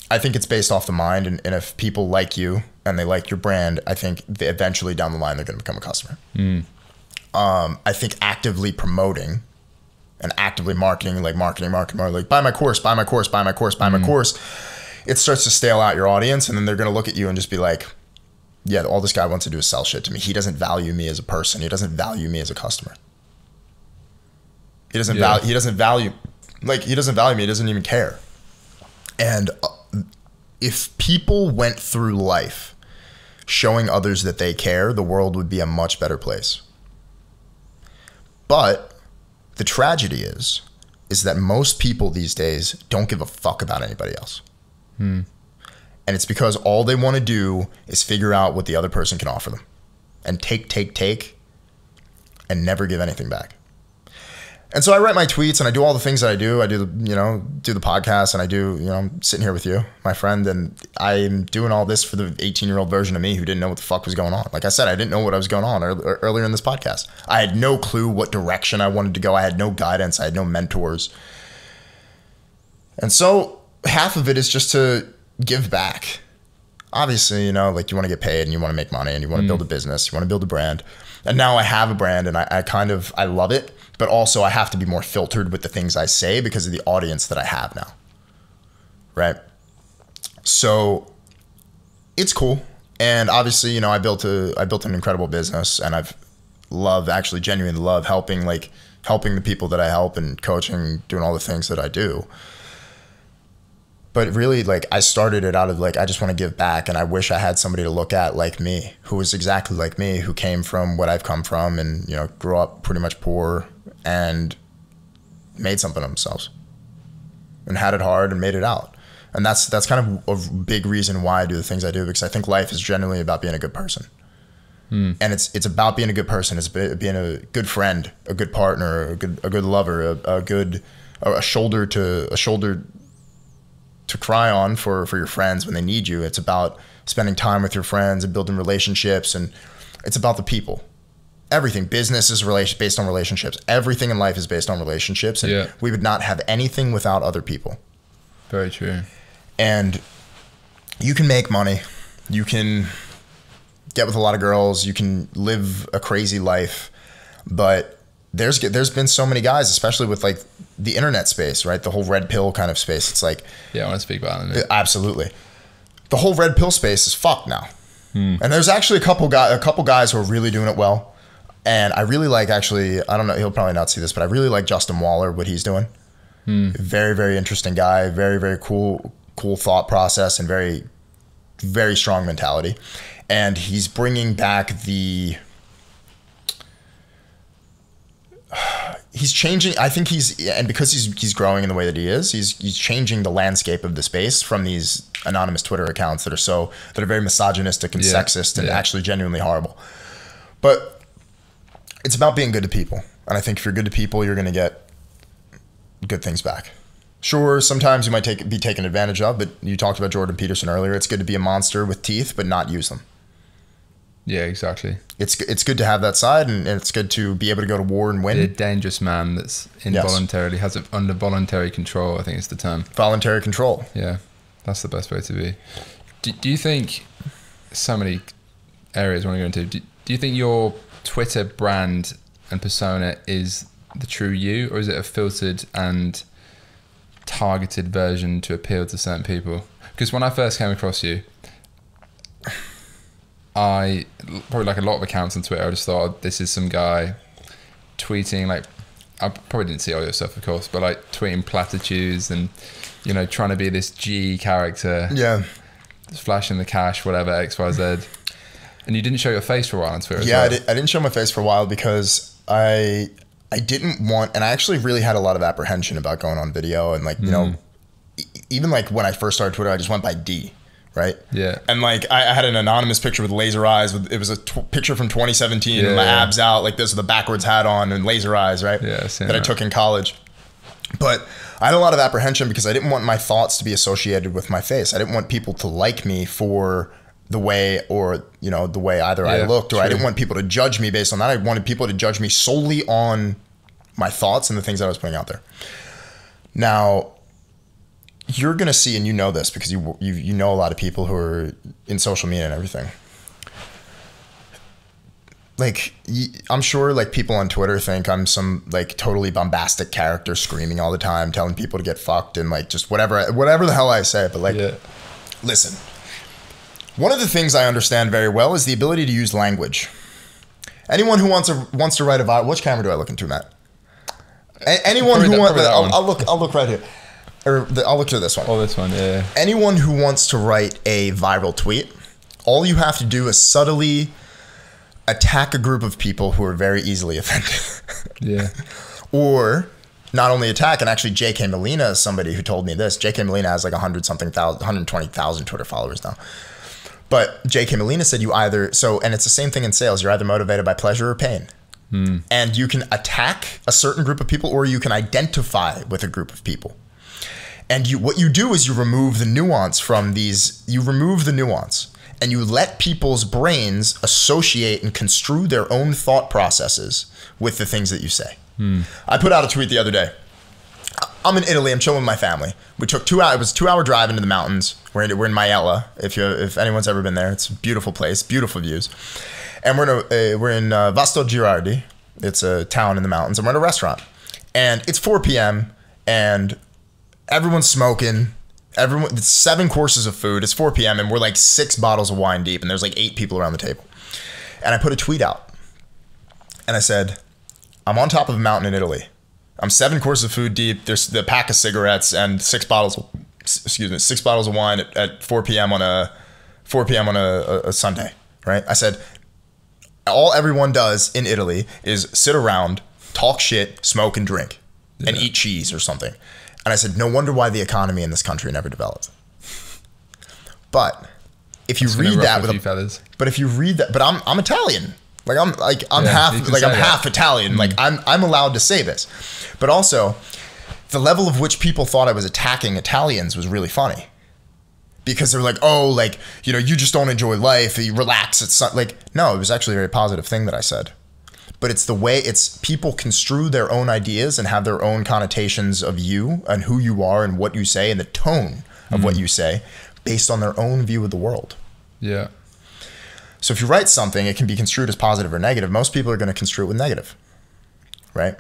I think it's based off the mind. And if people like you and they like your brand, I think eventually down the line, they're going to become a customer. I think actively promoting and actively marketing, like buy my course, it starts to stale out your audience, and then they're going to look at you and just be like, yeah, all this guy wants to do is sell shit to me. He doesn't value me as a person. He doesn't value me as a customer. He doesn't value me. He doesn't even care. And if people went through life showing others that they care, the world would be a much better place. But the tragedy is that most people these days don't give a fuck about anybody else. And it's because all they want to do is figure out what the other person can offer them, and take, and never give anything back. And so I write my tweets and I do all the things that I do. I do, do the podcast, and I do, I'm sitting here with you, my friend, and I'm doing all this for the 18-year-old version of me who didn't know what the fuck was going on. Like I said, I didn't know what was going on earlier in this podcast. I had no clue what direction I wanted to go. I had no guidance. I had no mentors. And so half of it is just to give back. Obviously, like you want to get paid and you want to make money and you want to build a business, you want to build a brand. And now I have a brand and I love it, but also I have to be more filtered with the things I say because of the audience that I have now. Right? So it's cool. And obviously, I built an incredible business, and genuinely love helping the people that I help and coaching, doing all the things that I do. But really, I started it out of I just want to give back, and I wish I had somebody to look at like me, who was exactly like me, who came from what I've come from, and grew up pretty much poor and made something of themselves and had it hard and made it out. And that's kind of a big reason why I do the things I do, because I think life is generally about being a good person. And it's about being a good person. It's being a good friend, a good partner, a good lover, a shoulder to cry on for your friends when they need you. It's about spending time with your friends and building relationships, and it's about the people. Everything. Business is based on relationships. Everything in life is based on relationships, and we would not have anything without other people. Very true. And you can make money. You can get with a lot of girls. You can live a crazy life, but there's been so many guys, especially with the internet space, right? The whole red pill kind of space. It's I want to speak about it. Absolutely. The whole red pill space is fucked now. And there's actually a couple guys who are really doing it well. And I really I don't know, he'll probably not see this, but I really like Justin Waller, what he's doing. Very, very interesting guy, very, very cool thought process, and very, very strong mentality. And he's bringing back he's changing. I think because he's growing in the way that he is, he's changing the landscape of the space from these anonymous Twitter accounts that are very misogynistic and sexist and actually genuinely horrible. But it's about being good to people. And I think if you're good to people, you're going to get good things back. Sure, sometimes you might be taken advantage of, but you talked about Jordan Peterson earlier. It's good to be a monster with teeth, but not use them. Yeah, exactly. It's good to have that side, and it's good to be able to go to war and win. A dangerous man that's involuntarily has it under voluntary control, I think is the term. Voluntary control. Yeah, that's the best way to be. Do you think, so many areas I want to go into, do you think your Twitter brand and persona is the true you, or is it a filtered and targeted version to appeal to certain people? Because when I first came across you, I probably like a lot of accounts on Twitter, I just thought, this is some guy tweeting I probably didn't see all your stuff, of course, but tweeting platitudes and trying to be this G character, just flashing the cash, whatever, XYZ. And you didn't show your face for a while on Twitter. I didn't show my face for a while because I didn't want, and I actually really had a lot of apprehension about going on video, and even when I first started Twitter, I just went by D. Right? Yeah. And I had an anonymous picture with laser eyes. It was a picture from 2017, and my abs out like this with a backwards hat on and laser eyes, right? Yeah. That I took in college. But I had a lot of apprehension because I didn't want my thoughts to be associated with my face. I didn't want people to like me for the way, or the way either I looked, or I didn't want people to judge me based on that. I wanted people to judge me solely on my thoughts and the things that I was putting out there. Now, you're going to see, and this because you know a lot of people who are in social media and everything. I'm sure people on Twitter think I'm some totally bombastic character screaming all the time, telling people to get fucked and just whatever the hell I say. But listen, one of the things I understand very well is the ability to use language. Anyone who wants to write a which camera do I look into, Matt? Anyone who wants, I'll look right here. I'll look to this one. Oh, this one, yeah. Anyone who wants to write a viral tweet, all you have to do is subtly attack a group of people who are very easily offended. Yeah. Or not only attack, and actually J.K. Molina is somebody who told me this. J.K. Molina has 120,000 Twitter followers now. But J.K. Molina said and it's the same thing in sales. You're either motivated by pleasure or pain. And you can attack a certain group of people, or you can identify with a group of people. And what you do is you remove the nuance from these, you remove the nuance and you let people's brains associate and construe their own thought processes with the things that you say. I put out a tweet the other day. I'm in Italy, I'm chilling with my family. We took 2 hours, it was a 2-hour drive into the mountains. We're in Maiella, if anyone's ever been there. It's a beautiful place, beautiful views. And we're in Vasto Girardi. It's a town in the mountains, and we're in a restaurant. And it's 4 p.m. and everyone's smoking. It's 7 courses of food. It's 4 p.m. and we're like 6 bottles of wine deep, and there's like 8 people around the table. And I put a tweet out, and I said, I'm on top of a mountain in Italy. I'm 7 courses of food deep. There's the pack of cigarettes and 6 bottles of wine at 4 p.m. on a Sunday, right? I said, all everyone does in Italy is sit around, talk shit, smoke and drink, and eat cheese or something. And I said, no wonder why the economy in this country never developed. But if you read that but I'm Italian. I'm half Italian. Like I'm allowed to say this. But also, the level of which people thought I was attacking Italians was really funny. Because they're like, oh, like, you know, you just don't enjoy life, you relax. It's not like, no, it was actually a very positive thing that I said. But it's the way people construe their own ideas and have their own connotations of you and who you are and what you say and the tone of what you say based on their own view of the world. Yeah. So if you write something, it can be construed as positive or negative. Most people are going to construe it with negative, right?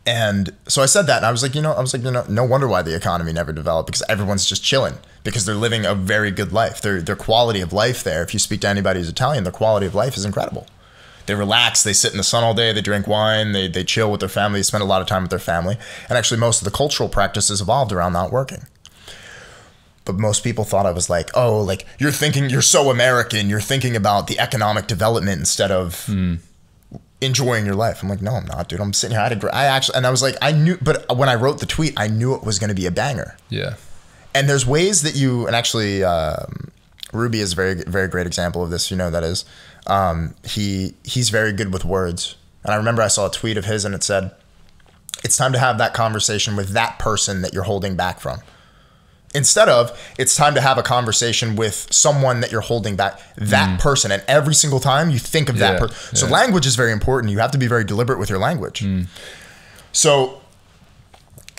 And so I said that, and I was like, no wonder why the economy never developed, because everyone's just chilling, because they're living a very good life. Their quality of life there, if you speak to anybody who's Italian, their quality of life is incredible. They relax, they sit in the sun all day, they drink wine, they chill with their family, they spend a lot of time with their family. And actually most of the cultural practices evolved around not working. But most people thought I was like, oh, like you're so American, you're thinking about the economic development instead of enjoying your life. I'm like, no, I'm not, dude. I'm sitting here. And I was like, I knew, but when I wrote the tweet, I knew it was going to be a banger. Yeah. And there's ways that and actually Ruby is a very, very great example of this. You know, that is, he's very good with words. And I remember I saw a tweet of his and it said, it's time to have that conversation with that person that you're holding back from. Instead of, it's time to have a conversation with someone that you're holding back, that person. And every single time you think of that person. So language is very important. You have to be very deliberate with your language. So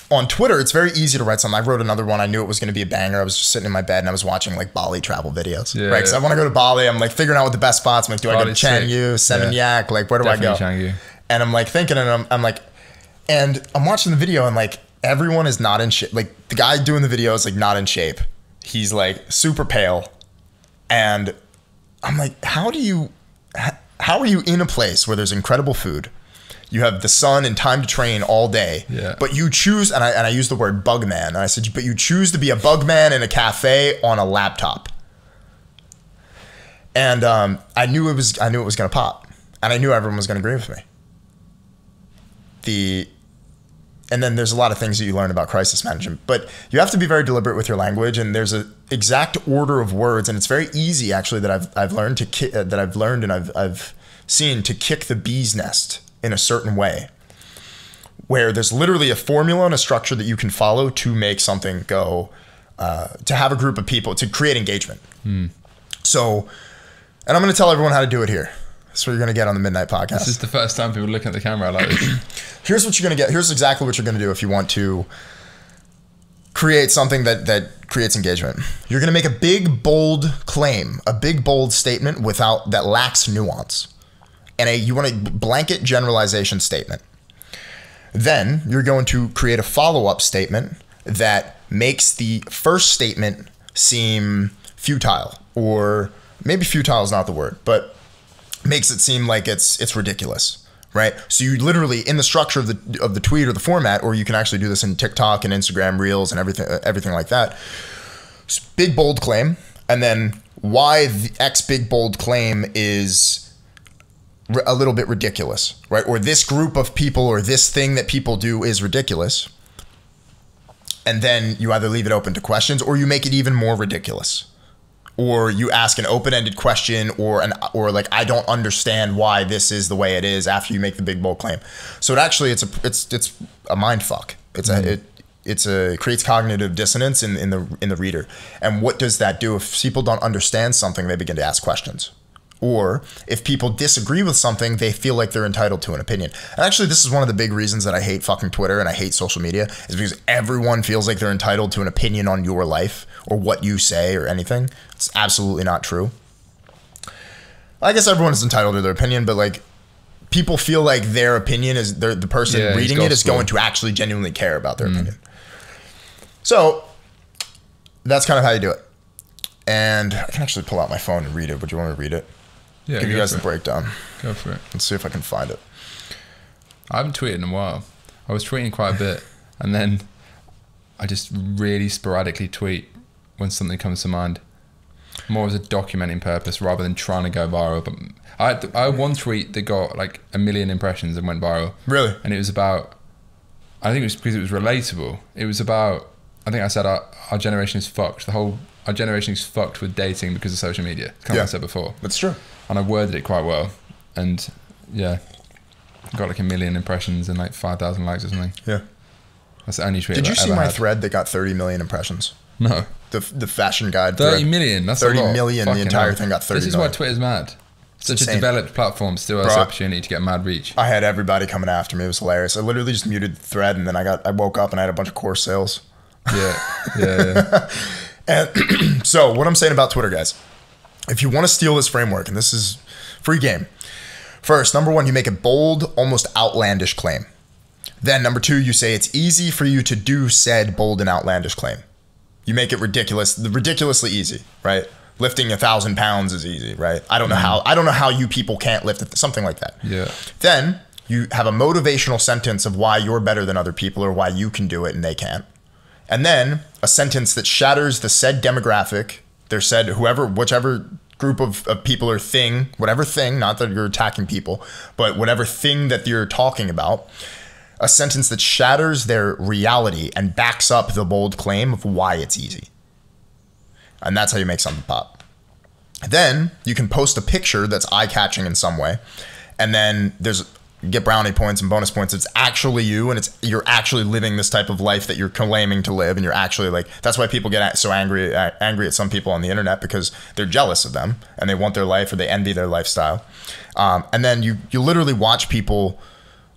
on Twitter, it's very easy to write something. I wrote another one. I knew it was going to be a banger. I was just sitting in my bed and I was watching like Bali travel videos. Yeah, right. So I want to go to Bali. I'm like figuring out what the best spots. I'm like, do I go to Chiang Mai, Seminyak? Like, where do I go? And I'm like thinking, and I'm like, and I'm watching the video and like, everyone is not in shape. Like the guy doing the video is like not in shape. He's like super pale. And I'm like, how are you in a place where there's incredible food? You have the sun and time to train all day, but you choose, and I use the word bug man. And I said, but you choose to be a bug man in a cafe on a laptop. And I knew it was going to pop, and I knew everyone was going to agree with me. And then there's a lot of things that you learn about crisis management, but you have to be very deliberate with your language. And there's an exact order of words, and it's very easy actually that I've learned and I've seen to kick the bee's nest in a certain way, where there's literally a formula and a structure that you can follow to make something go, to have a group of people, to create engagement. So, and I'm going to tell everyone how to do it here. That's what you're going to get on the Midnight Podcast. This is the first time people look at the camera like this. Here's what you're going to get. Here's exactly what you're going to do if you want to create something that creates engagement. You're going to make a big, bold claim, a big, bold statement that lacks nuance. And you want a blanket generalization statement. Then you're going to create a follow-up statement that makes the first statement seem futile, or maybe futile is not the word, but makes it seem like it's ridiculous, right? So you literally, in the structure of the tweet or the format, or you can actually do this in TikTok and Instagram Reels and everything like that. Big bold claim, and then why the X big bold claim is a little bit ridiculous, right? Or this group of people or this thing that people do is ridiculous. And then you either leave it open to questions or you make it even more ridiculous. or you ask an open-ended question, or like, I don't understand why this is the way it is after you make the big bold claim. So it's a mind fuck. It creates cognitive dissonance in the reader. And what does that do? If people don't understand something, they begin to ask questions. Or if people disagree with something, they feel like they're entitled to an opinion. And actually, this is one of the big reasons that I hate fucking Twitter and I hate social media, is because everyone feels like they're entitled to an opinion on your life or what you say or anything. It's absolutely not true. I guess everyone is entitled to their opinion, but like, people feel like their opinion is the person reading it is going to actually genuinely care about their opinion. So that's kind of how you do it. And I can actually pull out my phone and read it. Would you want me to read it? Yeah, give you guys the breakdown. Go for it. Let's see if I can find it. I haven't tweeted in a while. I was tweeting quite a bit, and then I just really sporadically tweet when something comes to mind, more as a documenting purpose rather than trying to go viral. But I had one tweet that got like 1 million impressions and went viral. Really? And it was about, I think it was because it was relatable. It was about, I think I said our generation is fucked. Our generation is fucked with dating because of social media. Kind of like I said before. That's true. And I worded it quite well. And yeah, got like 1 million impressions and like 5,000 likes or something. Yeah. That's the only tweet Did you see my had. thread that got 30 million impressions? No. The fashion guide 30 thread. million? That's 30 a lot. million, the entire thing got 30 This is million. why Twitter's mad. Such insane. a developed platform still has the opportunity to get mad reach. I had everybody coming after me. It was hilarious. I literally just muted the thread, and then I woke up and I had a bunch of course sales. Yeah. And so what I'm saying about Twitter, guys, if you want to steal this framework, and this is free game. First, number one, you make a bold, almost outlandish claim. Then number two, you say it's easy for you to do said bold and outlandish claim. You make it ridiculously easy, right? Lifting 1,000 pounds is easy, right? I don't know how you people can't lift something like that. Yeah. Then you have a motivational sentence of why you're better than other people or why you can do it and they can't. And then a sentence that shatters the said demographic, whichever group of people or thing, whatever thing, not that you're attacking people, but whatever thing that you're talking about, a sentence that shatters their reality and backs up the bold claim of why it's easy. And that's how you make something pop. Then you can post a picture that's eye-catching in some way, and then get brownie points and bonus points. It's actually you, and you're actually living this type of life that you're claiming to live, and you're actually like, that's why people get so angry at some people on the internet, because they're jealous of them and they want their life or they envy their lifestyle. And then you literally watch people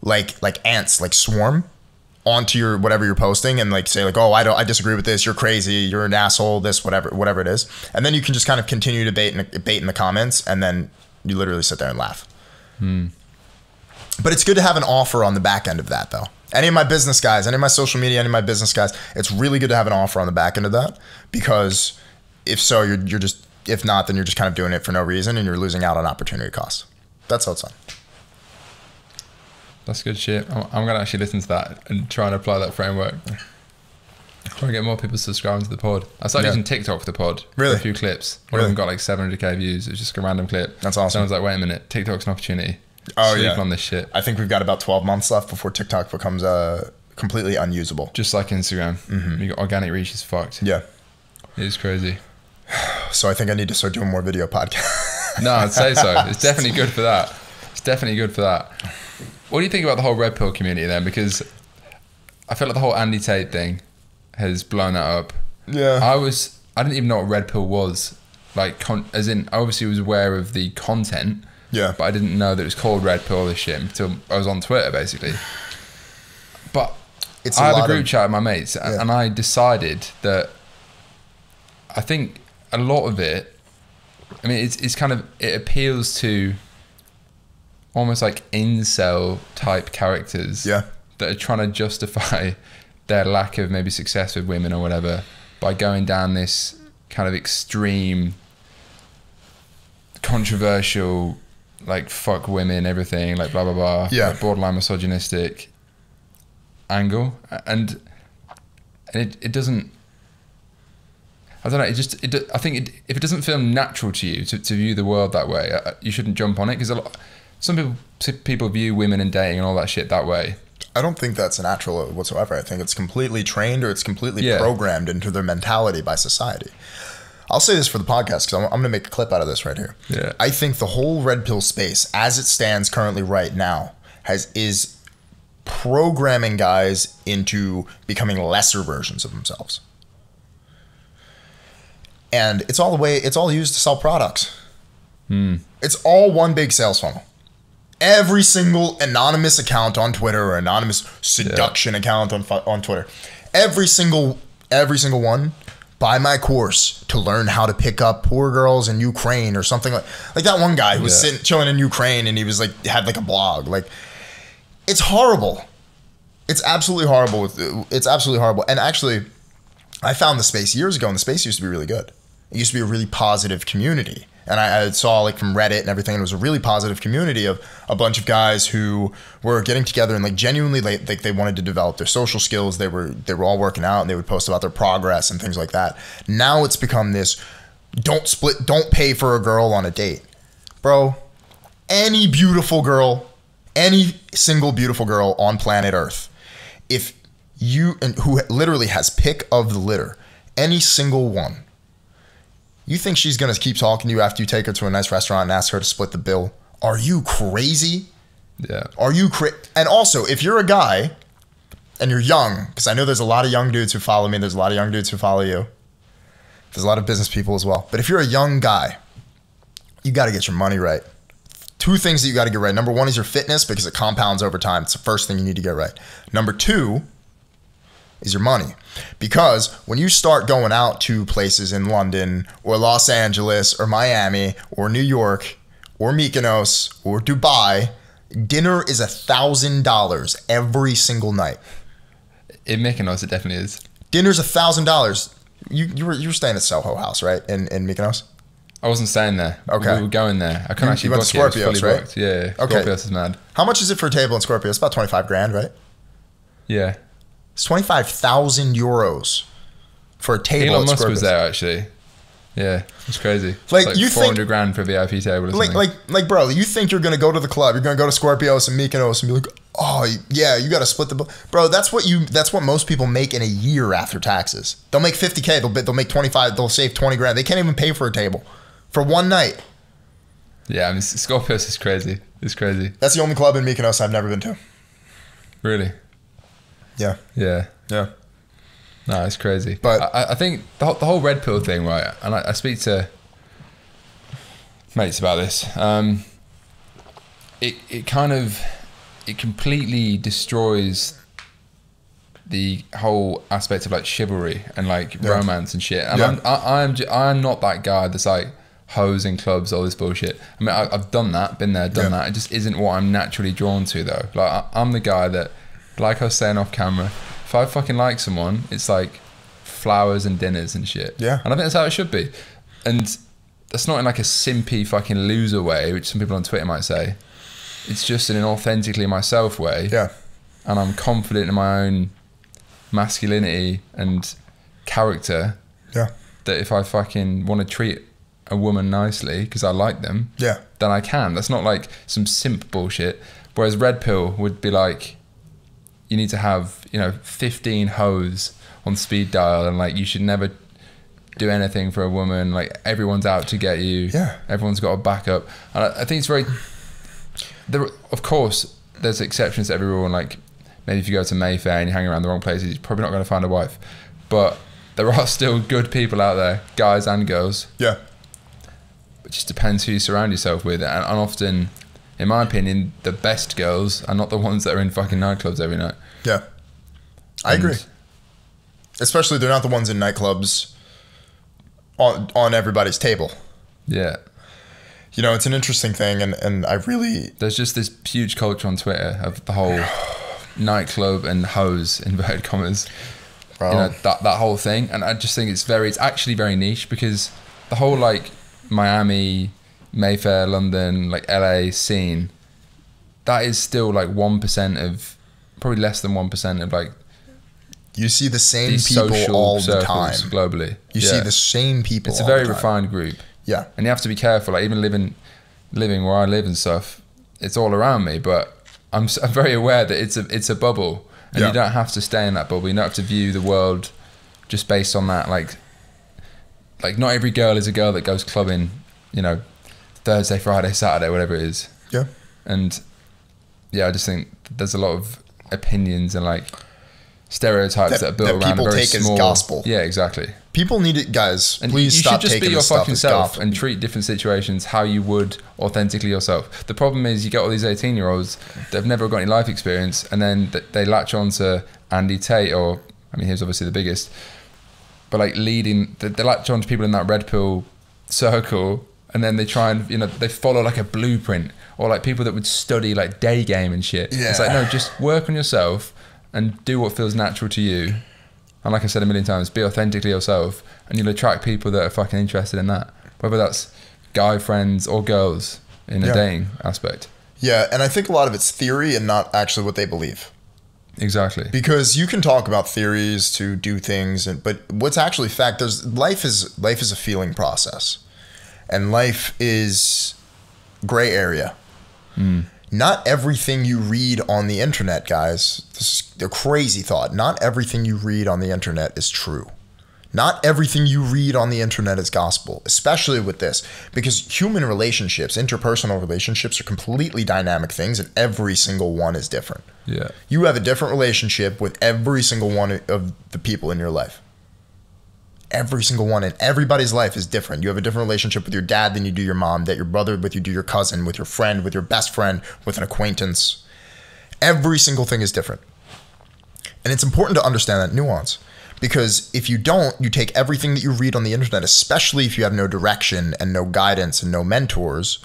like ants, like swarm onto your whatever you're posting and like say like, oh, I disagree with this, you're crazy, you're an asshole, this whatever it is. And then you can just kind of continue to bait in the comments, and then you literally sit there and laugh. But it's good to have an offer on the back end of that, though. Any of my business guys, any of my social media, any of my business guys, it's really good to have an offer on the back end of that, because if so, you're just, if not, then you're just kind of doing it for no reason and you're losing out on opportunity costs. That's how it's done. That's good shit. I'm going to actually listen to that and try and apply that framework. Try and get more people subscribing to the pod. I started using TikTok for the pod. Really? For a few clips. One of them got like 700k views. It was just a random clip. That's awesome. So I was like, wait a minute, TikTok's an opportunity. Oh, Sleep yeah. on this shit. I think we've got about 12 months left before TikTok becomes completely unusable. Just like Instagram. You got organic reach is fucked. Yeah. It is crazy. So I think I need to start doing more video podcasts. No, I'd say so. It's definitely good for that. What do you think about the whole Red Pill community then? Because I feel like the whole Andy Tate thing has blown that up. Yeah. I didn't even know what Red Pill was. Like, as in, I obviously was aware of the content. Yeah. But I didn't know that it was called Red Pill, this shit, until I was on Twitter, basically. But I had a group chat with my mates, and I decided that I think a lot of it, I mean, it's kind of, it appeals to almost like incel type characters that are trying to justify their lack of maybe success with women or whatever by going down this kind of extreme, controversial, like fuck women, everything, like blah blah blah, like borderline misogynistic angle, and it doesn't. I don't know. I think if it doesn't feel natural to you to view the world that way, you shouldn't jump on it, because some people view women and dating and all that shit that way. I don't think that's natural whatsoever. I think it's completely trained, or it's completely programmed into their mentality by society. I'll say this for the podcast because I'm going to make a clip out of this right here. Yeah. I think the whole red pill space, as it stands currently right now, is programming guys into becoming lesser versions of themselves. And it's all used to sell products. It's all one big sales funnel. Every single anonymous account on Twitter or anonymous seduction account on Twitter, every single one, buy my course to learn how to pick up poor girls in Ukraine or something like that one guy who was chilling in Ukraine and he was like had like a blog. Like, it's horrible. It's absolutely horrible. It's absolutely horrible. And actually, I found the space years ago, and the space used to be really good. It used to be a really positive community. And I saw like from Reddit and everything, it was a really positive community of a bunch of guys who were getting together and like genuinely like they wanted to develop their social skills. They were all working out and they would post about their progress and things like that. Now it's become this, don't pay for a girl on a date. Bro, any beautiful girl, any single beautiful girl on planet Earth, if you, and who literally has pick of the litter, any single one, you think she's going to keep talking to you after you take her to a nice restaurant and ask her to split the bill? Are you crazy? Yeah. Are you And also, if you're a guy and you're young, because I know there's a lot of young dudes who follow me, there's a lot of young dudes who follow you. There's a lot of business people as well. But if you're a young guy, you got to get your money right. Two things that you got to get right. Number one is your fitness, because it compounds over time. It's the first thing you need to get right. Number two is your money. Because when you start going out to places in London or Los Angeles or Miami or New York or Mykonos or Dubai, dinner is $1,000 every single night. In Mykonos, it definitely is. Dinner's $1,000. You were staying at Soho House, right? In Mykonos? I wasn't staying there. Okay. We were going there. I couldn't actually book it. You went to Scorpios, right? Booked. Yeah. Okay. Scorpios is mad. How much is it for a table in Scorpios? It's about 25 grand, right? Yeah. It's 25,000 euros for a table. Elon Musk was there actually. Yeah, it's crazy. Like, it's you 400 grand for a VIP table or something. Like, bro, you think you're gonna go to the club? You're gonna go to Scorpios and Mykonos and be like, oh yeah, you got to split the bill, bro. That's what most people make in a year after taxes. They'll make 50K. They'll make 25. They'll save 20 grand. They can't even pay for a table for one night. Yeah, I mean, Scorpios is crazy. It's crazy. That's the only club in Mykonos I've never been to. Really? Yeah. Yeah. Yeah. No, it's crazy. But I think the whole red pill thing, right? And I speak to mates about this. It completely destroys the whole aspect of like chivalry and like romance and shit. And I'm not that guy that's like hoes in clubs, all this bullshit. I mean, I've done that, been there, done that. It just isn't what I'm naturally drawn to though. Like I'm the guy that, like I was saying off camera, if I fucking like someone, it's like flowers and dinners and shit. Yeah. And I think that's how it should be. And that's not in like a simpy fucking loser way, which some people on Twitter might say. It's just in an authentically myself way. Yeah. And I'm confident in my own masculinity and character. Yeah. That if I fucking want to treat a woman nicely because I like them, then I can. That's not like some simp bullshit. Whereas red pill would be like, you need to have, 15 hoes on speed dial, and like you should never do anything for a woman. Like everyone's out to get you. Yeah. Everyone's got a backup. And I think it's very. Of course, there's exceptions to every rule. And like maybe if you go to Mayfair and you hang around the wrong places, you're probably not going to find a wife. But there are still good people out there, guys and girls. Yeah. It just depends who you surround yourself with, and often, in my opinion, the best girls are not the ones that are in fucking nightclubs every night. Yeah. I agree. Especially they're not the ones in nightclubs on everybody's table. Yeah. It's an interesting thing, and I really... There's just this huge culture on Twitter of the whole nightclub and hoes, inverted commas. Bro. That whole thing. And I just think it's actually very niche, because the whole like Miami, Mayfair, London, like LA scene, that is still like 1% of, probably less than 1% of like, you see the same people all the time globally. You see the same people. It's a very refined group. Yeah. And you have to be careful. Like even living where I live and stuff, it's all around me. But I'm very aware that it's a bubble, and you don't have to stay in that bubble. You don't have to view the world just based on that like like not every girl is a girl that goes clubbing, you know, Thursday, Friday, Saturday, whatever it is. Yeah. And yeah, I just think there's a lot of opinions and like stereotypes that are built around a very small. People take as gospel. Yeah, exactly. People need it, guys. And please stop taking this stuff as gospel. You should just be your fucking self and treat different situations how you would authentically yourself. The problem is you get all these 18-year-olds that have never got any life experience, and then they latch on to Andy Tate, or I mean, he's obviously the biggest, but like leading, they latch on to people in that red pill circle, and then they try and, you know, they follow like a blueprint, or like people that would study like day game and shit. Yeah. It's like, no, just work on yourself and do what feels natural to you. And like I said a million times, be authentically yourself, and you'll attract people that are fucking interested in that, whether that's guy friends or girls in a dating aspect. Yeah, and I think a lot of it's theory and not actually what they believe. Exactly. Because you can talk about theories to do things, but what's actually fact, life is a feeling process. And life is gray area. Not everything you read on the internet, guys, this is a crazy thought. Not everything you read on the internet is true. Not everything you read on the internet is gospel, especially with this, because human relationships, interpersonal relationships, are completely dynamic things, and every single one is different. Yeah. You have a different relationship with every single one of the people in your life. Every single one in everybody's life is different. You have a different relationship with your dad than you do your mom, that your brother with you do your cousin, with your friend, with your best friend, with an acquaintance. Every single thing is different. And it's important to understand that nuance, because if you don't, you take everything that you read on the internet, especially if you have no direction and no guidance and no mentors,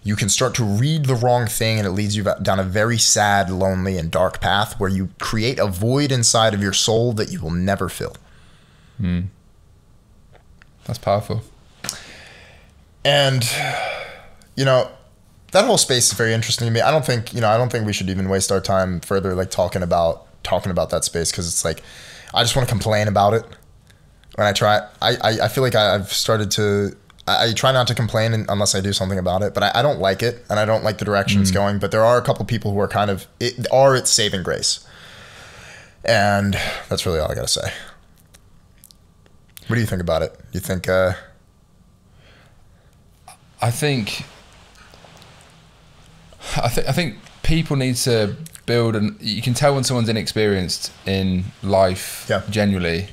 you can start to read the wrong thing, and it leads you down a very sad, lonely, and dark path where you create a void inside of your soul that you will never fill. That's powerful. And, you know, that whole space is very interesting to me. I don't think we should even waste our time further like talking about that space, because it's like, I just want to complain about it. When I feel like I've started to, I try not to complain unless I do something about it, but I don't like it, and I don't like the direction it's going. But there are a couple people who are kind of, its saving grace. And that's really all I got to say. What do you think about it? You think? I think people need to build, and you can tell when someone's inexperienced in life, genuinely,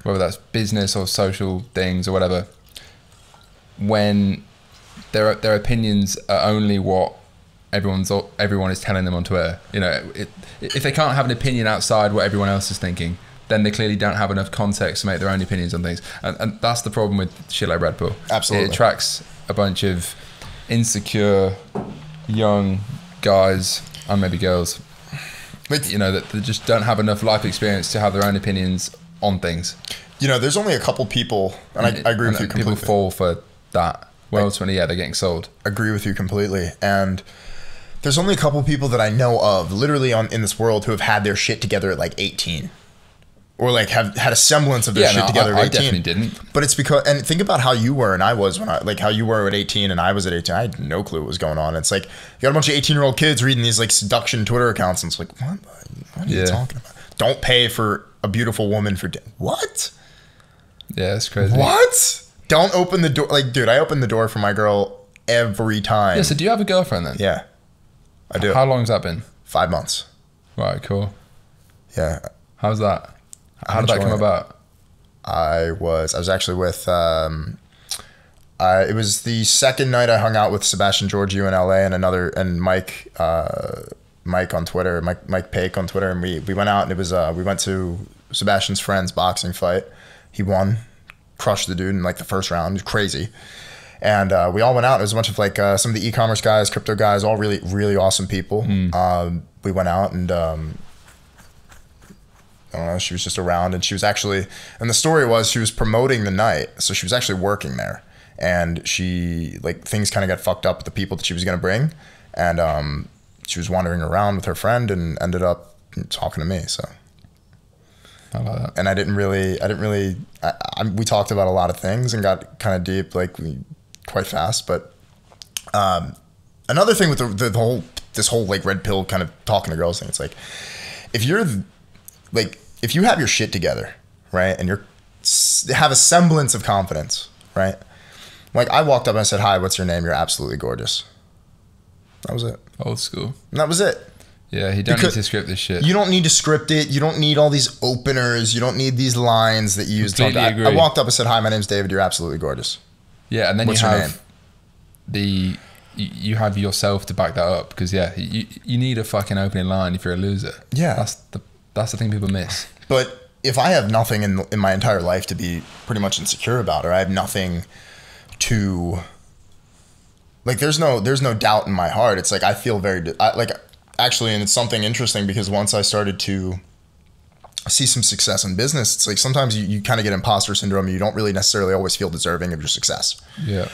whether that's business or social things or whatever, when their opinions are only what everyone is telling them on Twitter. You know, if they can't have an opinion outside what everyone else is thinking, then they clearly don't have enough context to make their own opinions on things. And that's the problem with shit like Red Pill. Absolutely. It attracts a bunch of insecure young guys and maybe girls, you know, that just don't have enough life experience to have their own opinions on things. You know, there's only a couple people, and I agree with you completely. People fall for that. Well, ultimately, they're getting sold. Agree with you completely. And there's only a couple people that I know of literally in this world who have had their shit together at like 18. Or like have had a semblance of their shit together at 18. I definitely didn't. But it's because, and think about how you were and I was how you were at 18 and I was at 18. I had no clue what was going on. It's like, you got a bunch of 18-year-old kids reading these like seduction Twitter accounts, and it's like, what are you talking about? Don't pay for a beautiful woman for what? Yeah, it's crazy. What? Don't open the door. Like, dude, I open the door for my girl every time. Yeah, so do you have a girlfriend then? Yeah, I do. How long has that been? 5 months. Right, cool. Yeah. How's that? How did that come about? I was actually with, it was the second night I hung out with Sebastian Georgiou in LA and Mike on Twitter, Mike Pake on Twitter. And we went out, and it was, we went to Sebastian's friend's boxing fight. He won, crushed the dude in like the first round. It was crazy. And we all went out. It was a bunch of like some of the e-commerce guys, crypto guys, all really, really awesome people. We went out, and I don't know, she was just around, and she was actually, and the story was she was promoting the night. So she was actually working there, and she, like, things kind of got fucked up with the people that she was going to bring. And she was wandering around with her friend and ended up talking to me. So I like that. And we talked about a lot of things and got kind of deep, like quite fast. But another thing with this whole like red pill kind of talking to girls thing, it's like, if you have your shit together, right, and have a semblance of confidence, right? Like I walked up and I said, "Hi, what's your name? You're absolutely gorgeous." That was it. Old school. And that was it. Yeah, you don't need to script this shit. You don't need to script it. You don't need all these openers. You don't need these lines that you use. I walked up and said, "Hi, my name's David. You're absolutely gorgeous." Yeah, and then what's you your have name? you have yourself to back that up, because you need a fucking opening line if you're a loser. Yeah, that's the thing people miss. But if I have nothing in my entire life to be pretty much insecure about, or I have nothing to, like, there's no doubt in my heart. It's like I feel actually, and it's something interesting, because once I started to see some success in business, it's like sometimes you kind of get imposter syndrome and you don't really necessarily always feel deserving of your success. Yeah.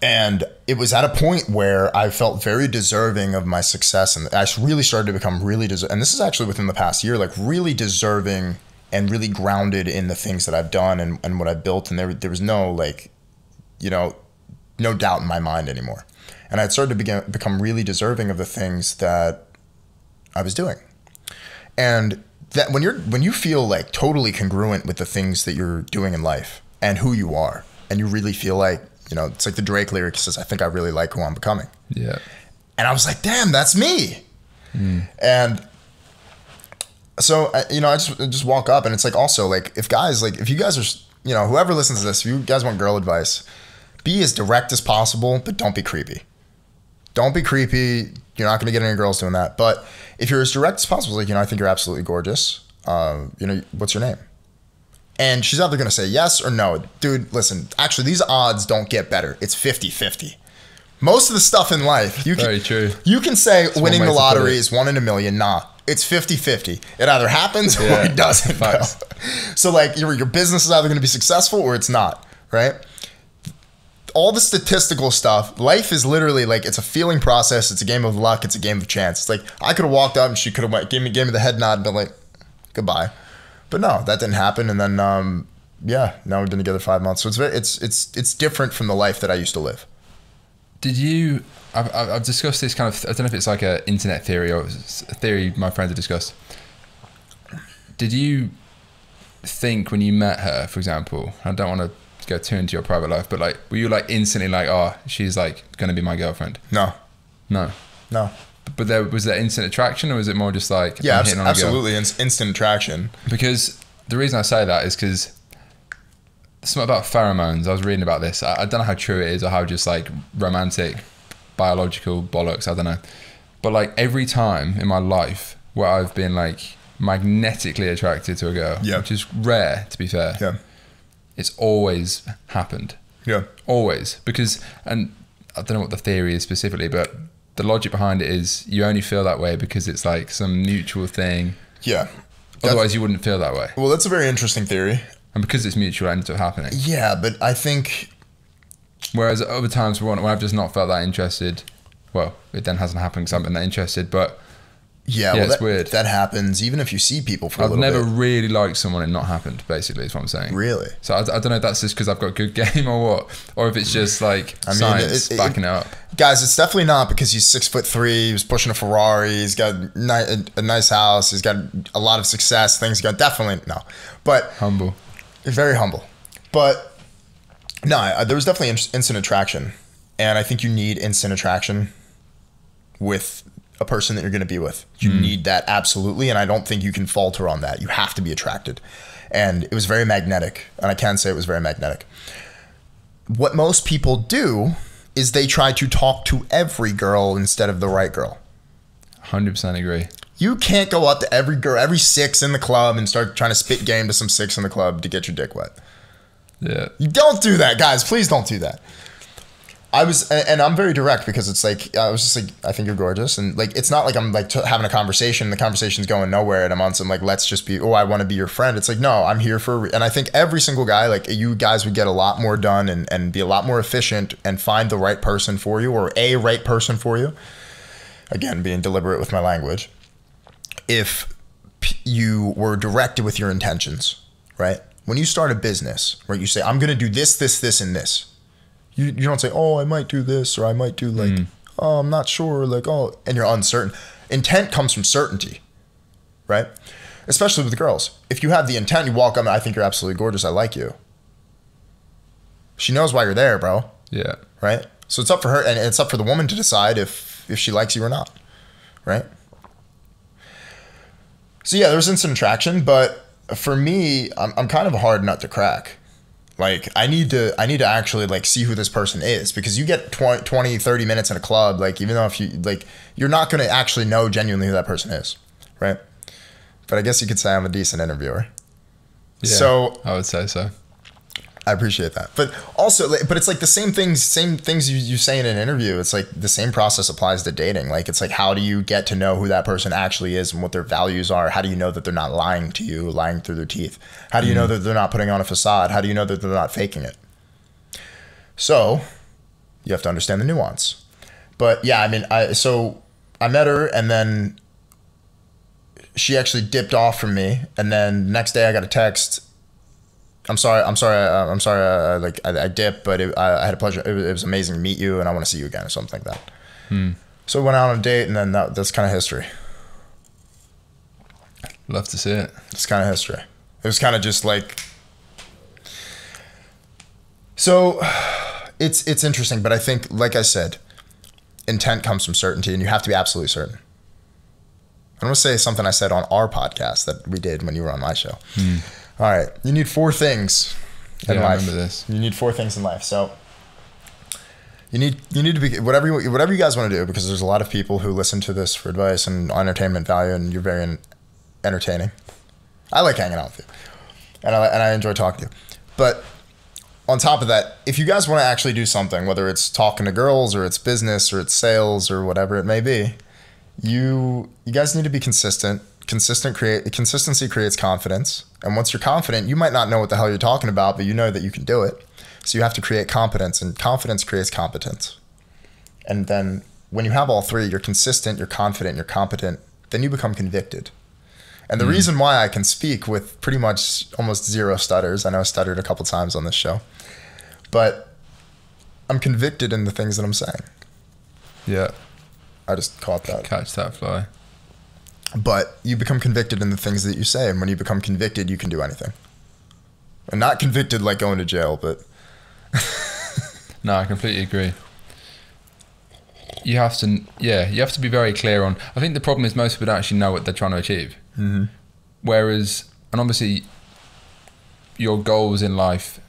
And it was at a point where I felt very deserving of my success, and I really started to become really deserving. And this is actually within the past year, like really deserving and really grounded in the things that I've done and what I've built. And there was no, like, you know, no doubt in my mind anymore. And I started to become really deserving of the things that I was doing. And that when you feel like totally congruent with the things that you're doing in life and who you are, and you really feel like, you know, it's like the Drake lyric says, "I think I really like who I'm becoming." Yeah. And I was like, damn, that's me. And so, you know, I just walk up, and it's like, also, like, if you guys are, you know, whoever listens to this, if you guys want girl advice, be as direct as possible, but don't be creepy. Don't be creepy. You're not going to get any girls doing that. But if you're as direct as possible, like, you know, I think you're absolutely gorgeous. You know, what's your name? And she's either going to say yes or no. Dude, listen, actually, these odds don't get better. It's 50-50. Most of the stuff in life, Very true. You can say it's winning the lottery is 1 in a million. Nah, it's 50-50. It either happens or it doesn't. So, like, your business is either going to be successful or it's not, right? All the statistical stuff, life is literally like, it's a feeling process. It's a game of luck. It's a game of chance. It's like, I could have walked up and she could have gave me the head nod and been like, goodbye. But no, that didn't happen. And then, now we've been together 5 months. So it's different from the life that I used to live. Did you, I've discussed this kind of, I don't know if it's like an internet theory or a theory my friends have discussed. Did you think when you met her, for example, I don't want to go too into your private life, but like, were you like instantly like, oh, she's like going to be my girlfriend? No. But was there instant attraction, or was it more just like, yeah, absolutely instant attraction? Because the reason I say that is because something about pheromones. I was reading about this. I don't know how true it is or how just like romantic, biological bollocks. I don't know. But like every time in my life where I've been like magnetically attracted to a girl, which is rare to be fair, it's always happened. Yeah, always. Because, and I don't know what the theory is specifically, but the logic behind it is you only feel that way because it's like some mutual thing. Yeah. Otherwise you wouldn't feel that way. Well, that's a very interesting theory. And because it's mutual, it ends up happening. Yeah, but I think... Whereas other times when I've just not felt that interested, well, it then hasn't happened because I haven't been that interested, but yeah, well, it's weird. That happens even if you see people for a little bit. I've never really liked someone and not happened, basically, is what I'm saying. Really? So I don't know if that's just because I've got good game or what, or if it's just like science backing it up. Guys, it's definitely not because he's 6'3", he was pushing a Ferrari, he's got a nice house, he's got a lot of success, things go definitely, no. But humble. Very humble. But no, there was definitely instant attraction. And I think you need instant attraction with a person that you're going to be with. You need that, absolutely. And I don't think you can falter on that. You have to be attracted. And it was very magnetic. And I can say it was very magnetic. What most people do is they try to talk to every girl instead of the right girl. 100% agree. You can't go up to every girl, every six in the club and start trying to spit game to some six in the club to get your dick wet. Yeah. You don't do that, guys. Please don't do that. And I'm very direct because it's like, I was just like, I think you're gorgeous. And like, it's not like I'm like having a conversation, the conversation's going nowhere and I'm on some like, let's just be, I want to be your friend. It's like, no, I'm here for, and I think every single guy, like you guys would get a lot more done and be a lot more efficient and find the right person for you or a right person for you. Again, being deliberate with my language. If you were directed with your intentions, right? When you start a business, right, you say, I'm going to do this, this, this, and this. You don't say, oh, I might do this, or I might do like, oh, I'm not sure, like, oh, and you're uncertain. Intent comes from certainty, right? Especially with girls. If you have the intent, you walk up and I think you're absolutely gorgeous, I like you. She knows why you're there, bro. Yeah. Right? So it's up for her, and it's up for the woman to decide if she likes you or not. Right? So yeah, there's instant attraction, but for me, I'm kind of a hard nut to crack. Like, I need to actually like see who this person is, because you get 20, 30 minutes in a club, like, even though if you like, you're not going to actually know genuinely who that person is. Right? But I guess you could say I'm a decent interviewer. Yeah, so I would say so. I appreciate that. But also, but it's like the same things you say in an interview. It's like the same process applies to dating. Like, it's like, how do you get to know who that person actually is and what their values are? How do you know that they're not lying to you, lying through their teeth? How do you know that they're not putting on a facade? How do you know that they're not faking it? So you have to understand the nuance. But yeah, I mean, I met her, and then she actually dipped off from me. And then the next day I got a text. I'm sorry. I dipped, but I had a pleasure. It was amazing to meet you, and I want to see you again, or something like that. So we went out on a date, and then that's kind of history. Love to see it. It's kind of history. It was kind of just like, so it's interesting, but I think, like I said, intent comes from certainty, and you have to be absolutely certain. I'm going to say something I said on our podcast that we did when you were on my show. All right. You need 4 things in life. I remember this. You need 4 things in life. So you need to be, whatever you guys want to do, because there's a lot of people who listen to this for advice and entertainment value, and you're very entertaining. I like hanging out with you, and I enjoy talking to you. But on top of that, if you guys want to actually do something, whether it's talking to girls or it's business or it's sales or whatever it may be, you guys need to be consistent. Consistency creates confidence. And once you're confident, you might not know what the hell you're talking about, but you know that you can do it. So you have to create competence, and confidence creates competence. And then when you have all 3, you're consistent, you're confident, you're competent, then you become convicted. And the reason why I can speak with pretty much almost 0 stutters, I know I stuttered a couple times on this show, but I'm convicted in the things that I'm saying. Yeah. I just caught that. Catch that fly. But you become convicted in the things that you say. And when you become convicted, you can do anything. And not convicted like going to jail, but... No, I completely agree. You have to be very clear on... I think the problem is most people don't actually know what they're trying to achieve. Whereas, and obviously, your goals in life,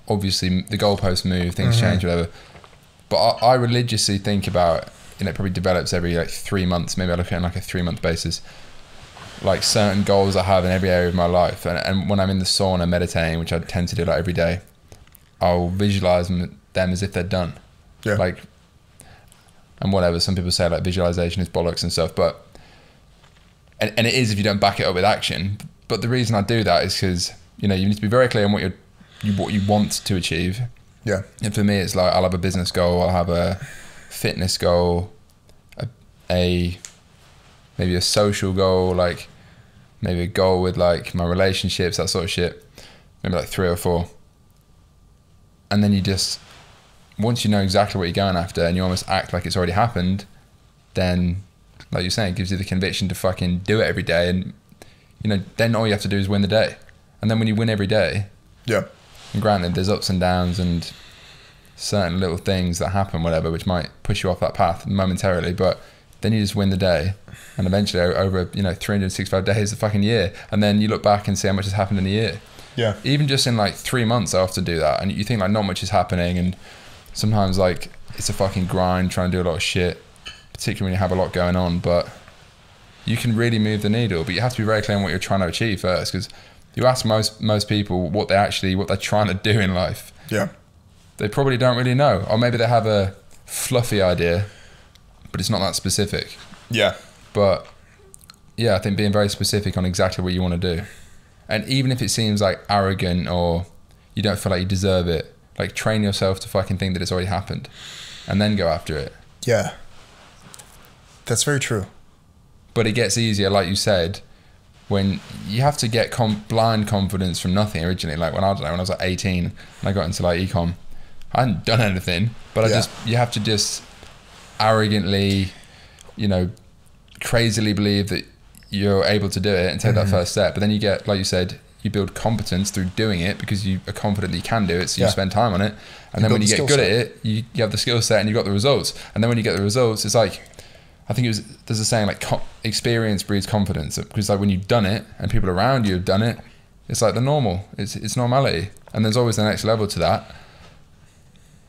obviously, the goalposts move, things change, whatever. But I religiously think about... it probably develops every like 3 months. Maybe I look at it on like a 3-month basis, like certain goals I have in every area of my life. And when I'm in the sauna meditating, which I tend to do like every day, I'll visualize them as if they're done. Yeah. Like, and whatever, some people say like visualization is bollocks and stuff, but, and it is if you don't back it up with action. But the reason I do that is because, you need to be very clear on what you want to achieve. Yeah. And for me, it's like, I'll have a business goal, I'll have a fitness goal, maybe a social goal, like maybe a goal with like my relationships, that sort of shit, maybe like 3 or 4. And then you just, once you know exactly what you're going after and you almost act like it's already happened, then like you're saying, it gives you the conviction to fucking do it every day. And then all you have to do is win the day. And then when you win every day, yeah, and granted there's ups and downs and certain little things that happen, whatever, which might push you off that path momentarily, but then you just win the day, and eventually over 365 days, a fucking year, and then you look back and see how much has happened in a year. Yeah. Even just in like 3 months, I often do that, and you think like not much is happening, and sometimes like it's a fucking grind trying to do a lot of shit, particularly when you have a lot going on, but you can really move the needle. But you have to be very clear on what you're trying to achieve first, because you ask most people what they're trying to do in life. Yeah. They probably don't really know, or maybe they have a fluffy idea, but it's not that specific. Yeah. But yeah, I think being very specific on exactly what you want to do, and even if it seems like arrogant or you don't feel like you deserve it, like train yourself to fucking think that it's already happened, and then go after it. Yeah. That's very true. But it gets easier, like you said, when you have to get blind confidence from nothing originally. Like when I was like 18 and I got into like ecom, I hadn't done anything, but you have to just arrogantly, crazily believe that you're able to do it and take that first step. But then you get, like you said, you build competence through doing it because you are confident that you can do it, so you spend time on it, and then when you get good at it, you have the skill set and you've got the results, and then when you get the results, it's like, I think there's a saying like experience breeds confidence, because like when you've done it and people around you have done it, it's like the normal, it's normality, and there's always the next level to that,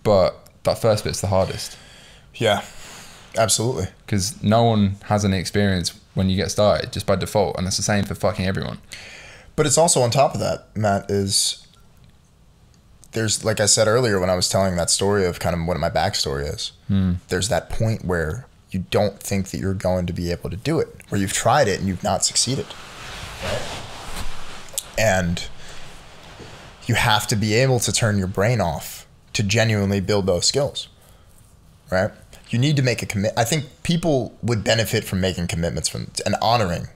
but that first bit's the hardest. Yeah, absolutely. Because no one has any experience when you get started, just by default, and it's the same for fucking everyone. But it's also on top of that, Matt, there's, like I said earlier when I was telling that story of kind of what my backstory is, there's that point where you don't think that you're going to be able to do it, where you've tried it and you've not succeeded. Right? And you have to be able to turn your brain off to genuinely build those skills, right? You need to make a commit. I think people would benefit from making commitments and honoring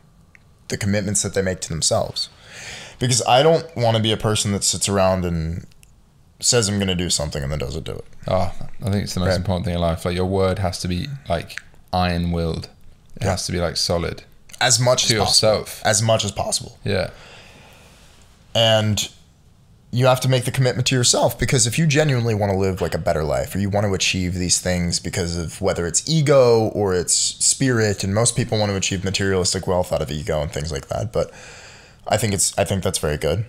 the commitments that they make to themselves. Because I don't want to be a person that sits around and says I'm going to do something and then doesn't do it. Oh, I think it's the most important thing in life. Like, your word has to be like iron-willed. It has to be like solid. As much to as yourself. Possible. As much as possible. Yeah. And you have to make the commitment to yourself, because if you genuinely want to live like a better life, or you want to achieve these things because of whether it's ego or it's spirit, and most people want to achieve materialistic wealth out of ego and things like that, but I think that's very good.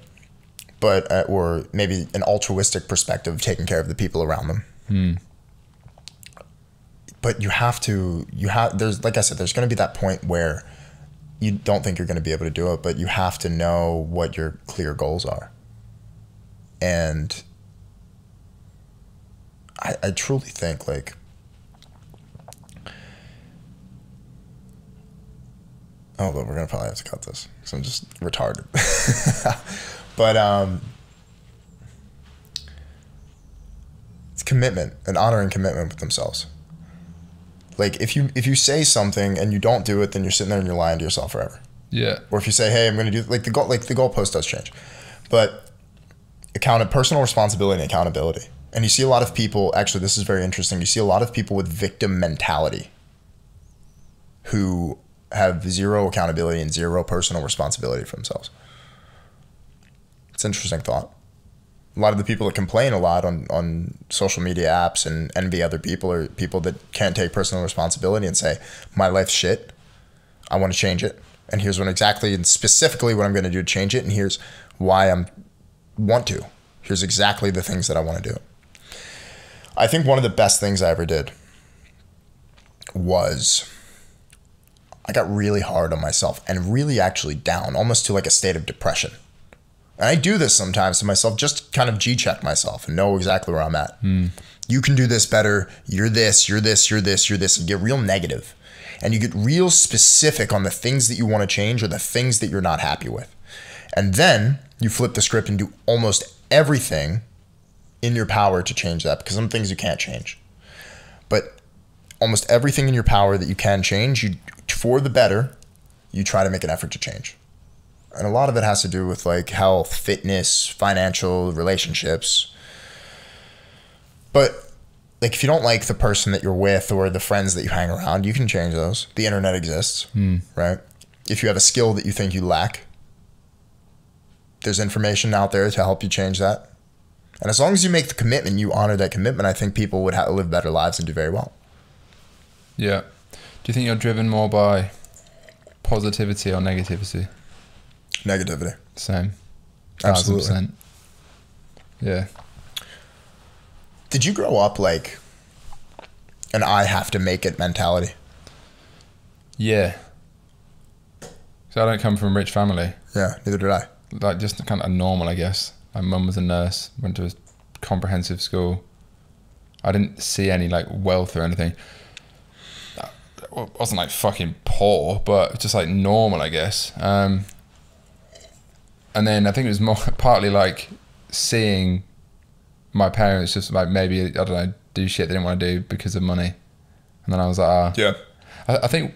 But or maybe an altruistic perspective of taking care of the people around them. But there's, like I said, there's going to be that point where you don't think you're going to be able to do it, but you have to know what your clear goals are. And I truly think, like, oh, but we're going to probably have to cut this because I'm just retarded. But it's commitment, and honoring commitment with themselves. Like, if you say something and you don't do it, then you're sitting there and you're lying to yourself forever. Yeah. Or if you say, hey, I'm going to do, like the goalpost does change, but personal responsibility and accountability. And you see a lot of people, actually, this is very interesting. You see a lot of people with victim mentality who have zero accountability and zero personal responsibility for themselves. It's an interesting thought. A lot of the people that complain a lot on social media apps and envy other people are people that can't take personal responsibility and say, my life's shit, I want to change it, and here's what exactly and specifically what I'm going to do to change it, and here's why here's exactly the things that I want to do. I think one of the best things I ever did was I got really hard on myself and really actually down, almost to like a state of depression. And I do this sometimes to myself, just kind of G-check myself and know exactly where I'm at. You can do this better. You're this, you're this, you're this, you're this. And get real negative. And you get real specific on the things that you want to change or the things that you're not happy with. And then you flip the script and do almost everything in your power to change that, because some things you can't change. But almost everything in your power that you can change, for the better, you try to make an effort to change. And a lot of it has to do with like health, fitness, financial, relationships. But like, if you don't like the person that you're with or the friends that you hang around, you can change those. The internet exists, right? If you have a skill that you think you lack, there's information out there to help you change that. And as long as you make the commitment, you honor that commitment, I think people would live better lives and do very well. Yeah. Do you think you're driven more by positivity or negativity? Negativity. Same. Absolutely. 1000%. Yeah. Did you grow up like an I have to make it mentality? Yeah. So I don't come from a rich family. Yeah, neither did I. Like, just kind of normal, I guess. My mum was a nurse, went to a comprehensive school. I didn't see any like wealth or anything. It wasn't like fucking poor, but just like normal, I guess. And then I think it was more partly like seeing my parents just like maybe, I don't know, do shit they didn't want to do because of money. And then I was like, yeah. I think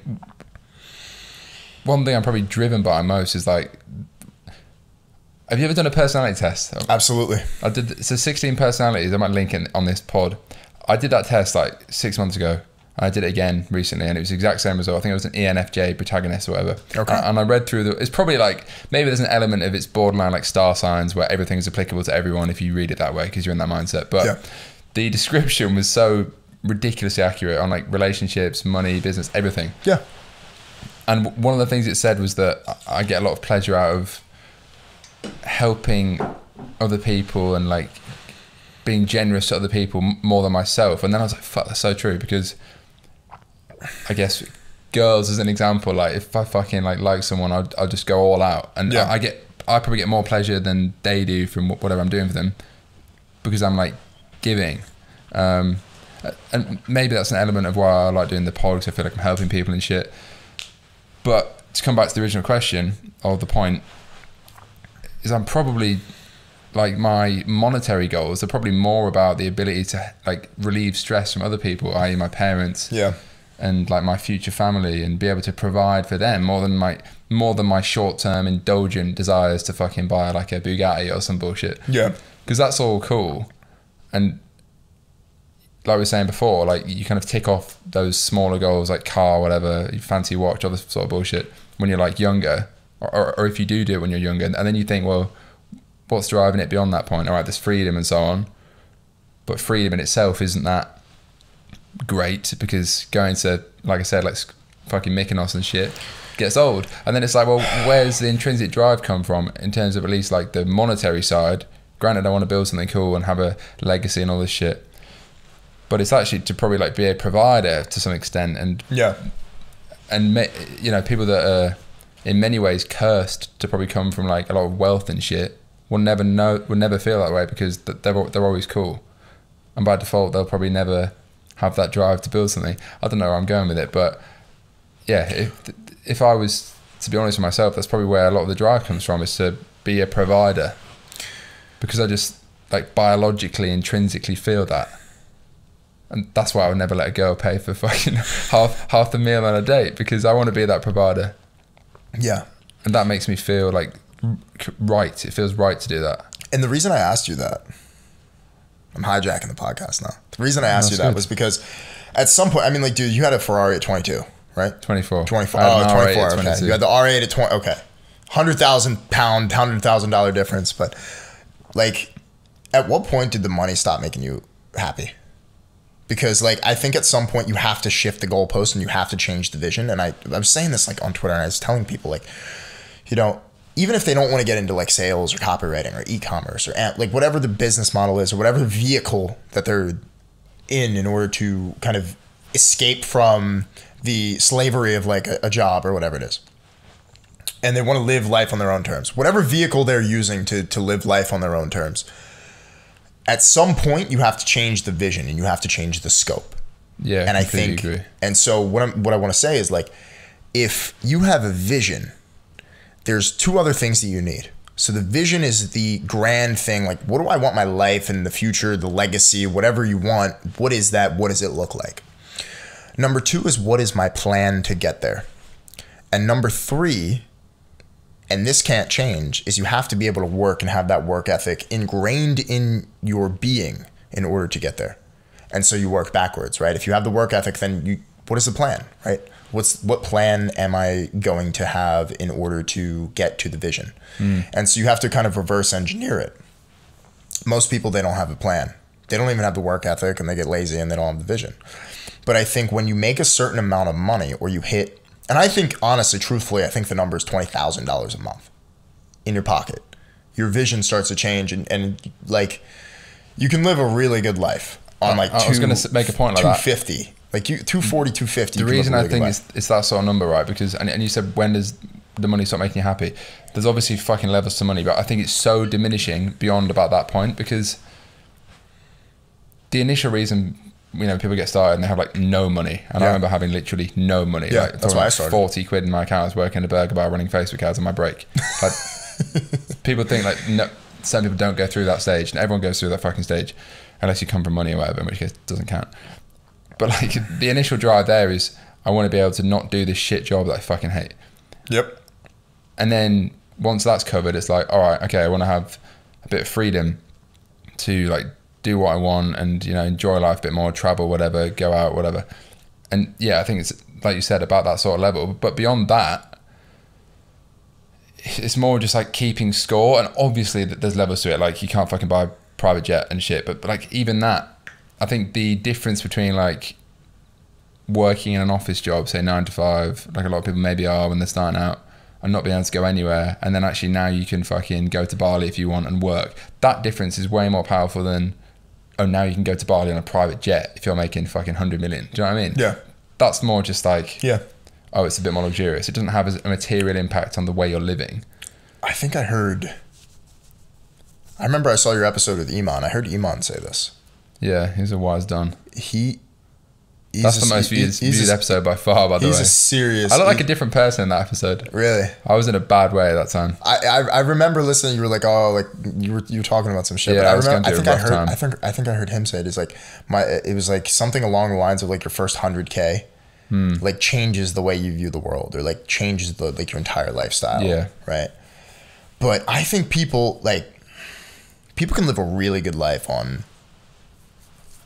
one thing I'm probably driven by most is like, have you ever done a personality test? Absolutely. I did. So 16 personalities. I might link it on this pod. I did that test like 6 months ago, I did it again recently, and it was the exact same result. I think it was an ENFJ protagonist or whatever. Okay. And I read through it's probably like, maybe there's an element of it's borderline like star signs where everything is applicable to everyone if you read it that way because you're in that mindset. But the description was so ridiculously accurate on like relationships, money, business, everything. Yeah. And one of the things it said was that I get a lot of pleasure out of helping other people and like being generous to other people more than myself. And then I was like, fuck, that's so true, because I guess girls as an example, like if I fucking like someone, I'll just go all out, and I probably get more pleasure than they do from whatever I'm doing for them because I'm like giving. And maybe that's an element of why I like doing the pod, because I feel like I'm helping people and shit. But to come back to the original question, or the point, is I'm probably like my monetary goals are probably more about the ability to like relieve stress from other people, i.e. my parents. Yeah. And like my future family, and be able to provide for them more than my short-term indulgent desires to fucking buy like a Bugatti or some bullshit. Yeah. Because that's all cool. And like we were saying before, like you kind of tick off those smaller goals, like car, whatever, fancy watch, all this sort of bullshit when you're like younger, or if you do it when you're younger, and then you think, well, what's driving it beyond that point? All right, there's freedom and so on, but freedom in itself isn't that great, because going to, like I said, like fucking Mykonos and shit gets old. And then it's like, well, where's the intrinsic drive come from in terms of at least like the monetary side? Granted, I want to build something cool and have a legacy and all this shit, but it's actually to probably like be a provider to some extent. And you know, people that are in many ways cursed to probably come from like a lot of wealth and shit will never feel that way, because they're always cool, and by default they'll probably never have that drive to build something. I don't know where I'm going with it, but yeah, if I was to be honest with myself, that's probably where a lot of the drive comes from, is to be a provider, because I just like biologically, intrinsically feel that. And that's why I would never let a girl pay for fucking half the meal on a date, because I want to be that provider. Yeah. And that makes me feel like right. It feels right to do that. And the reason I asked you that, I'm hijacking the podcast now. The reason I asked you that was because at some point, I mean, like, dude, you had a Ferrari at 22, right? 24. 24. Oh, 24. Okay. You had the R8 at 20. Okay. £100,000, $100,000 difference. But like, at what point did the money stop making you happy? Because like, I think at some point you have to shift the goalpost and you have to change the vision. And I was saying this like on Twitter, and I was telling people like, you know, even if they don't want to get into like sales or copywriting or e-commerce or like whatever the business model is, or whatever the vehicle that they're in order to kind of escape from the slavery of like a job or whatever it is, and they want to live life on their own terms, whatever vehicle they're using to live life on their own terms, at some point you have to change the vision and you have to change the scope. Yeah, and I think agree. And so what I want to say is, like, if you have a vision, there's two other things that you need. So the vision is the grand thing, like, what do I want my life in the future, the legacy, whatever you want, what is that? What does it look like? Number two is, what is my plan to get there? And number three, and this can't change, is you have to be able to work and have that work ethic ingrained in your being in order to get there. And so you work backwards, right? If you have the work ethic, then what is the plan, right? What plan am I going to have in order to get to the vision? And so you have to kind of reverse engineer it. Most people, they don't have a plan. They don't even have the work ethic, and they get lazy and they don't have the vision. But I think when you make a certain amount of money, or you hit, and I think honestly, truthfully, I think the number is $20,000 a month in your pocket, your vision starts to change, and like, you can live a really good life on like I was going to make a point like 250. That. Like 240, 250. The reason I think it's that sort of number, right? Because, and you said, when does the money start making you happy? There's obviously fucking levels to money, but I think it's so diminishing beyond about that point, because the initial reason, you know, people get started and they have like no money. And I remember having literally no money. Yeah, like, that's why I started. 40 quid in my account. I was working at a burger bar running Facebook ads on my break. Like, people think like, no, some people don't go through that stage, and everyone goes through that fucking stage unless you come from money or whatever, in which case it doesn't count. But like, the initial drive there is, I want to be able to not do this shit job that I fucking hate. Yep. And then once that's covered, it's like, all right, okay, I want to have a bit of freedom to like do what I want and, you know, enjoy life a bit more, travel, whatever, go out, whatever. And yeah, I think it's like you said about that sort of level. But beyond that, it's more just like keeping score. And obviously there's levels to it. Like you can't fucking buy a private jet and shit. But like even that, I think the difference between like working in an office job, say 9 to 5, like a lot of people maybe are when they're starting out, and not being able to go anywhere, and then actually now you can fucking go to Bali if you want and work. That difference is way more powerful than, oh, now you can go to Bali on a private jet if you're making fucking 100 million. Do you know what I mean? Yeah. That's more just like, yeah, oh, it's a bit more luxurious. It doesn't have a material impact on the way you're living. I think I remember I saw your episode with Iman. I heard Iman say this. Yeah, he's a wise don. That's the most viewed episode by far, by the way. He's a serious... I look like a different person in that episode. Really? I was in a bad way at that time. I remember listening. You were like, oh, like you were talking about some shit. Yeah, but I think I heard him say it. It's like it was like something along the lines of like your first 100K, like changes the way you view the world, or like changes like your entire lifestyle. Yeah. Right. But I think people can live a really good life on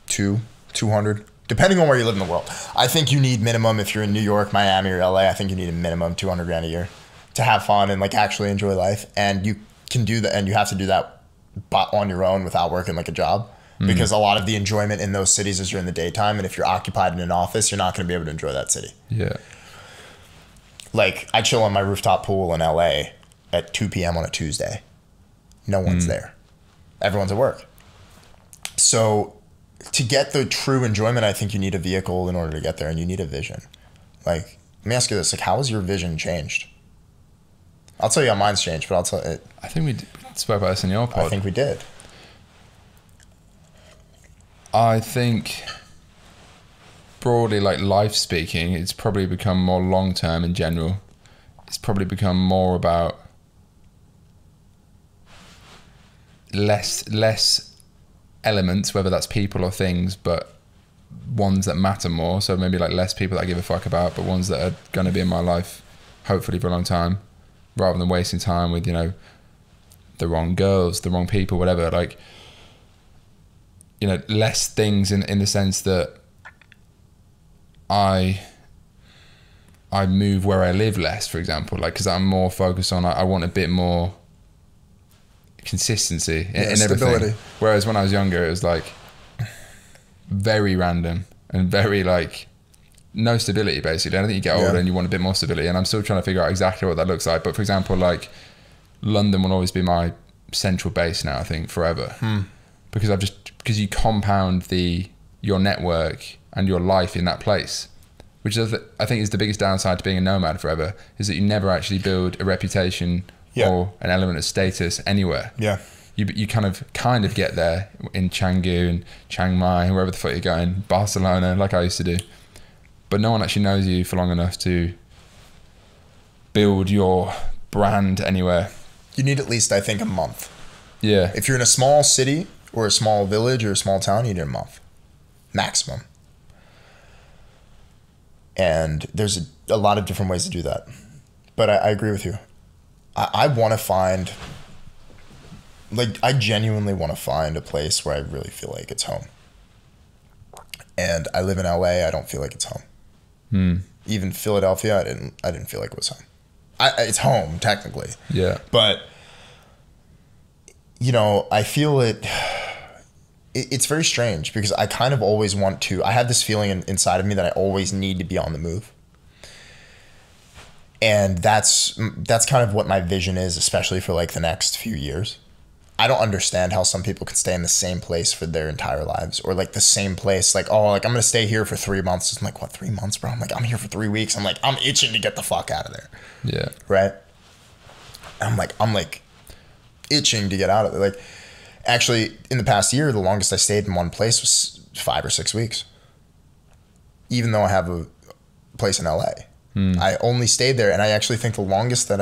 200. Depending on where you live in the world. I think you need minimum, if you're in New York, Miami, or LA, I think you need a minimum 200 grand a year to have fun and like actually enjoy life. And you can do that, and you have to do that on your own without working like a job, because a lot of the enjoyment in those cities is during the daytime. And if you're occupied in an office, you're not going to be able to enjoy that city. Yeah. Like I chill on my rooftop pool in LA at 2 p.m. on a Tuesday. No one's there. Everyone's at work. So to get the true enjoyment, I think you need a vehicle in order to get there, and you need a vision. Like, let me ask you this: like, how has your vision changed? I'll tell you how mine's changed, but I'll tell it. I think we spoke about this in your pod. I think we did. I think broadly, like life speaking, it's probably become more long term in general. It's probably become more about less elements, whether that's people or things, but ones that matter more. So maybe like less people that I give a fuck about, but ones that are going to be in my life hopefully for a long time, rather than wasting time with, you know, the wrong girls, the wrong people, whatever. Like, you know, less things in the sense that I move where I live less, for example, like, because I'm more focused on, I want a bit more consistency in everything. Whereas when I was younger, it was like very random and very like no stability, basically. And I think you get older and you want a bit more stability, and I'm still trying to figure out exactly what that looks like. But for example, like London will always be my central base now, I think, forever. Because you compound your network and your life in that place, which is, I think, is the biggest downside to being a nomad forever, is that you never actually build a reputation or an element of status anywhere. Yeah. You kind of get there in Canggu and Chiang Mai, wherever the fuck you're going, Barcelona, like I used to do. But no one actually knows you for long enough to build your brand anywhere. You need at least, I think, a month. Yeah. If you're in a small city or a small village or a small town, you need a month. Maximum. And there's a lot of different ways to do that. But I agree with you. I want to find, like, I genuinely want to find a place where I really feel like it's home. And I live in LA. I don't feel like it's home. Even Philadelphia, I didn't feel like it was home. It's home technically. Yeah. But, you know, I feel it's very strange, because I kind of always want to. I have this feeling inside of me that I always need to be on the move. And that's kind of what my vision is, especially for like the next few years. I don't understand how some people can stay in the same place for their entire lives, or like the same place. Like, oh, like I'm going to stay here for 3 months. I'm like, what, 3 months, bro? I'm like, I'm here for 3 weeks. I'm like, I'm itching to get the fuck out of there. Yeah. Right. I'm like itching to get out of it. Like, actually, in the past year, the longest I stayed in one place was 5 or 6 weeks. Even though I have a place in LA. I only stayed there, and I actually think the longest that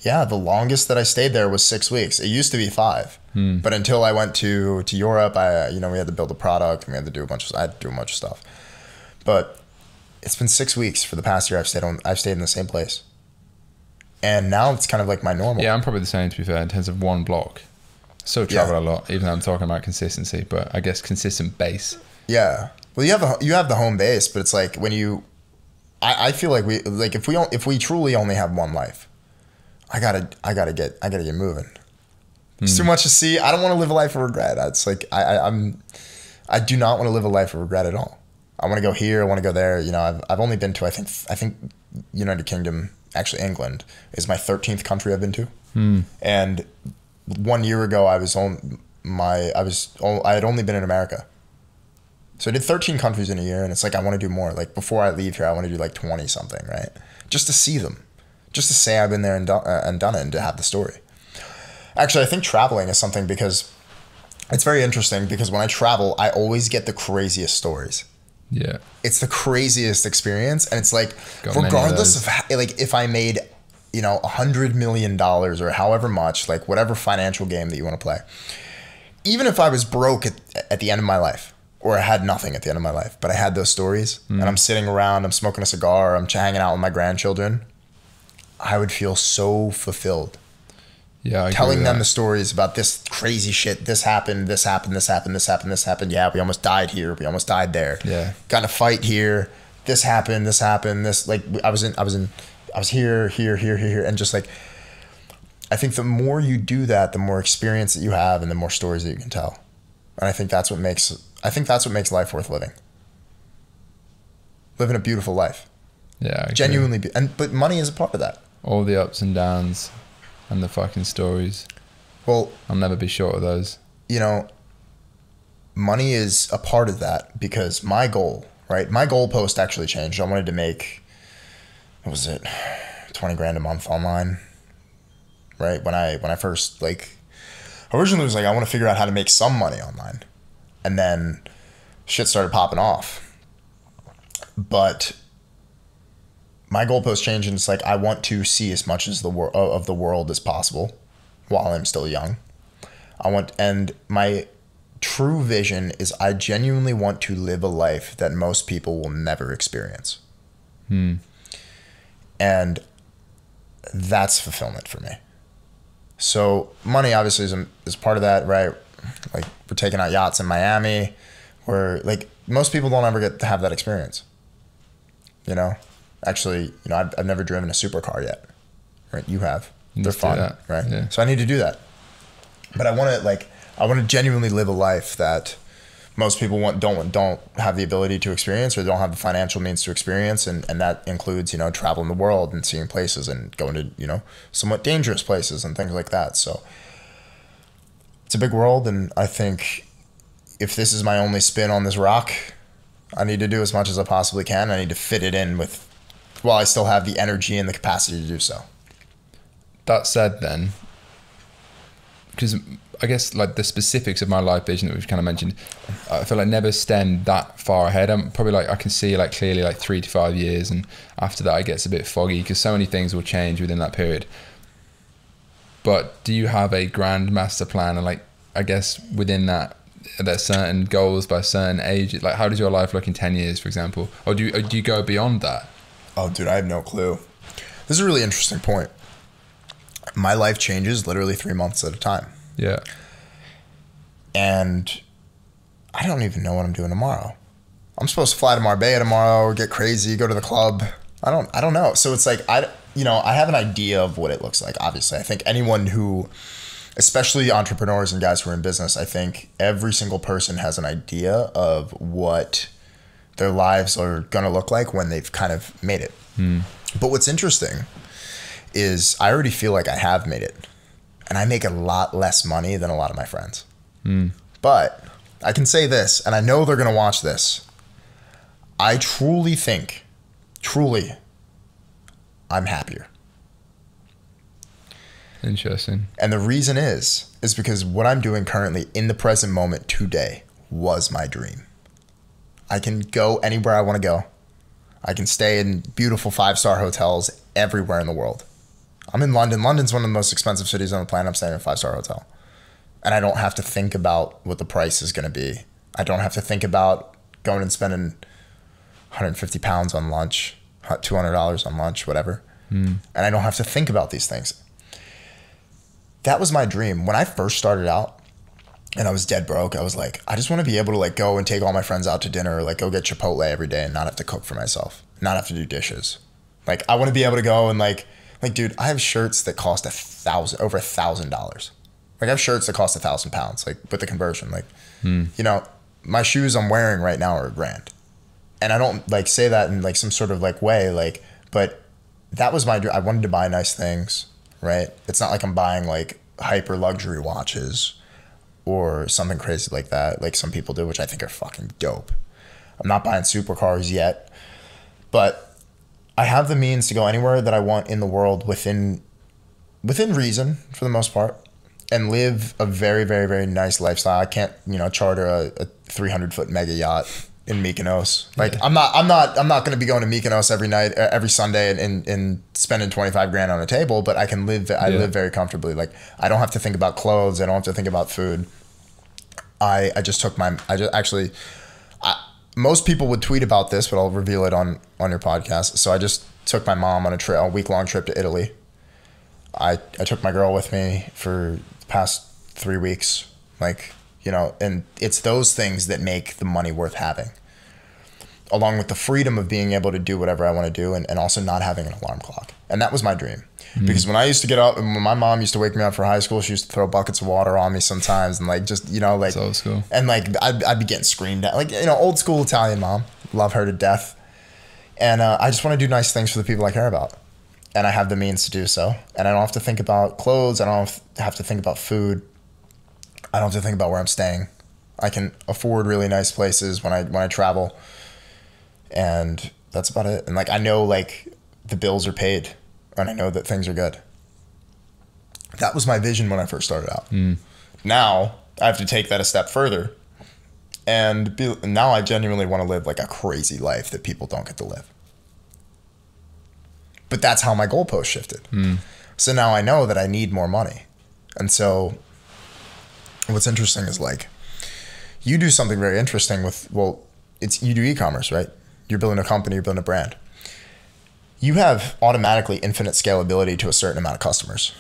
the longest that I stayed there was 6 weeks. It used to be 5, but until I went to Europe, we had to build a product, and I had to do a bunch of stuff. But it's been 6 weeks for the past year. I've stayed in the same place, and now it's kind of like my normal. Yeah, I'm probably the same, to be fair, in terms of one block. Still travel a lot, even though I'm talking about consistency, but I guess consistent base. Yeah. Well, you have the home base, but it's like when I feel like if we truly only have one life, I gotta get moving. There's too much to see. I don't want to live a life of regret. It's like I do not want to live a life of regret at all. I want to go here. I want to go there. You know, I've only been to I think United Kingdom, actually England is my 13th country I've been to. And 1 year ago I had only been in America. So I did 13 countries in a year, and it's like I want to do more. Like before I leave here, I want to do like 20 something, right? Just to see them, just to say I've been there and done it, and to have the story. Actually, I think traveling is something because it's very interesting because when I travel, I always get the craziest stories. Yeah, it's the craziest experience, and it's like regardless of like if I made, you know, $100 million or however much, like whatever financial game that you want to play, even if I was broke at the end of my life. Or I had nothing at the end of my life, but I had those stories, and I'm sitting around, I'm smoking a cigar, I'm hanging out with my grandchildren. I would feel so fulfilled. Yeah, telling them the stories about this crazy shit. This happened. This happened. This happened. This happened. This happened. Yeah, we almost died here. We almost died there. Yeah, got in a fight here. This happened. This happened. This like I was here, and just like I think the more you do that, the more experience that you have, and the more stories that you can tell. And I think that's what makes life worth living. Living a beautiful life. Yeah, genuinely. But money is a part of that. All the ups and downs, and the fucking stories. Well, I'll never be short of those. You know, money is a part of that because my goal, right? My goalpost actually changed. I wanted to make, what was it, 20 grand a month online, right? When I first originally was like, I want to figure out how to make some money online. And then shit started popping off. But my goalpost changed, and it's like I want to see as much as of the world as possible while I'm still young. And my true vision is I genuinely want to live a life that most people will never experience. And that's fulfillment for me. So money obviously is part of that, right? Like we're taking out yachts in Miami, where like most people don't ever get to have that experience. You know, actually, you know, I've never driven a supercar yet, right? You have. They're fun, right? Yeah. So I need to do that. But I want to genuinely live a life that most people don't have the ability to experience, or don't have the financial means to experience, and that includes, you know, traveling the world and seeing places and going to, you know, somewhat dangerous places and things like that. So it's a big world, and I think if this is my only spin on this rock, I need to do as much as I possibly can. I need to fit it in while I still have the energy and the capacity to do so. That said, then, because I guess like the specifics of my life vision that we've kind of mentioned, I feel like never stand that far ahead. I'm probably like, I can see like clearly like 3 to 5 years, and after that it gets a bit foggy because so many things will change within that period. But do you have a grand master plan, and like, I guess within that, are there certain goals by a certain age? Like, how does your life look in 10 years, for example? Or do you go beyond that? Oh, dude, I have no clue. This is a really interesting point. My life changes literally 3 months at a time. Yeah. And I don't even know what I'm doing tomorrow. I'm supposed to fly to Marbella tomorrow, get crazy, go to the club. I don't know. So it's like, I have an idea of what it looks like, obviously. I think anyone who, especially entrepreneurs and guys who are in business, I think every single person has an idea of what their lives are going to look like when they've kind of made it. But what's interesting is I already feel like I have made it, and I make a lot less money than a lot of my friends. But I can say this, and I know they're going to watch this. I truly think, I'm happier. Interesting. And the reason is because what I'm doing currently in the present moment today was my dream. I can go anywhere I want to go. I can stay in beautiful 5-star hotels everywhere in the world. I'm in London. London's one of the most expensive cities on the planet. I'm staying in a 5-star hotel. And I don't have to think about what the price is going to be. I don't have to think about going and spending 150 pounds on lunch, $200 on lunch, whatever. And I don't have to think about these things. That was my dream. When I first started out, and I was dead broke. I was like, I just want to be able to like go and take all my friends out to dinner, or like go get Chipotle every day and not have to cook for myself, not have to do dishes. Like I want to be able to go and like dude, I have shirts that cost over $1,000. Like I have shirts that cost £1,000, like with the conversion. Like, you know, my shoes I'm wearing right now are $1,000. And I don't like say that in like some sort of like way, like, but that was I wanted to buy nice things, right? It's not like I'm buying like hyper luxury watches or something crazy like that, like some people do, which I think are fucking dope. I'm not buying supercars yet, but I have the means to go anywhere that I want in the world within reason for the most part, and live a very, very, very nice lifestyle. I can't, you know, charter a 300-foot mega yacht in Mykonos. Like I'm not going to be going to Mykonos every night, every Sunday and spending $25,000 on a table, but I can live, I live very comfortably. Like I don't have to think about clothes. I don't have to think about food. Most people would tweet about this, but I'll reveal it on your podcast. So I just took my mom on a week-long trip to Italy. I took my girl with me for the past 3 weeks. Like, you know, and it's those things that make the money worth having, along with the freedom of being able to do whatever I want to do, and also not having an alarm clock. And that was my dream. Because when I used to get up, and when my mom used to wake me up for high school, she used to throw buckets of water on me sometimes, and like just, you know, like, old school. And like I'd be getting screamed at, like, you know, old school Italian mom. Love her to death. And I just want to do nice things for the people I care about, and I have the means to do so. And I don't have to think about clothes. I don't have to think about food. I don't have to think about where I'm staying. I can afford really nice places when I travel, and that's about it. And like I know like the bills are paid, and I know that things are good. That was my vision when I first started out. Now I have to take that a step further, and now I genuinely want to live like a crazy life that people don't get to live. But that's how my goalpost shifted. So now I know that I need more money. And so what's interesting is like, you do something very interesting with, you do e-commerce, right? You're building a company, you're building a brand. You have automatically infinite scalability to a certain amount of customers,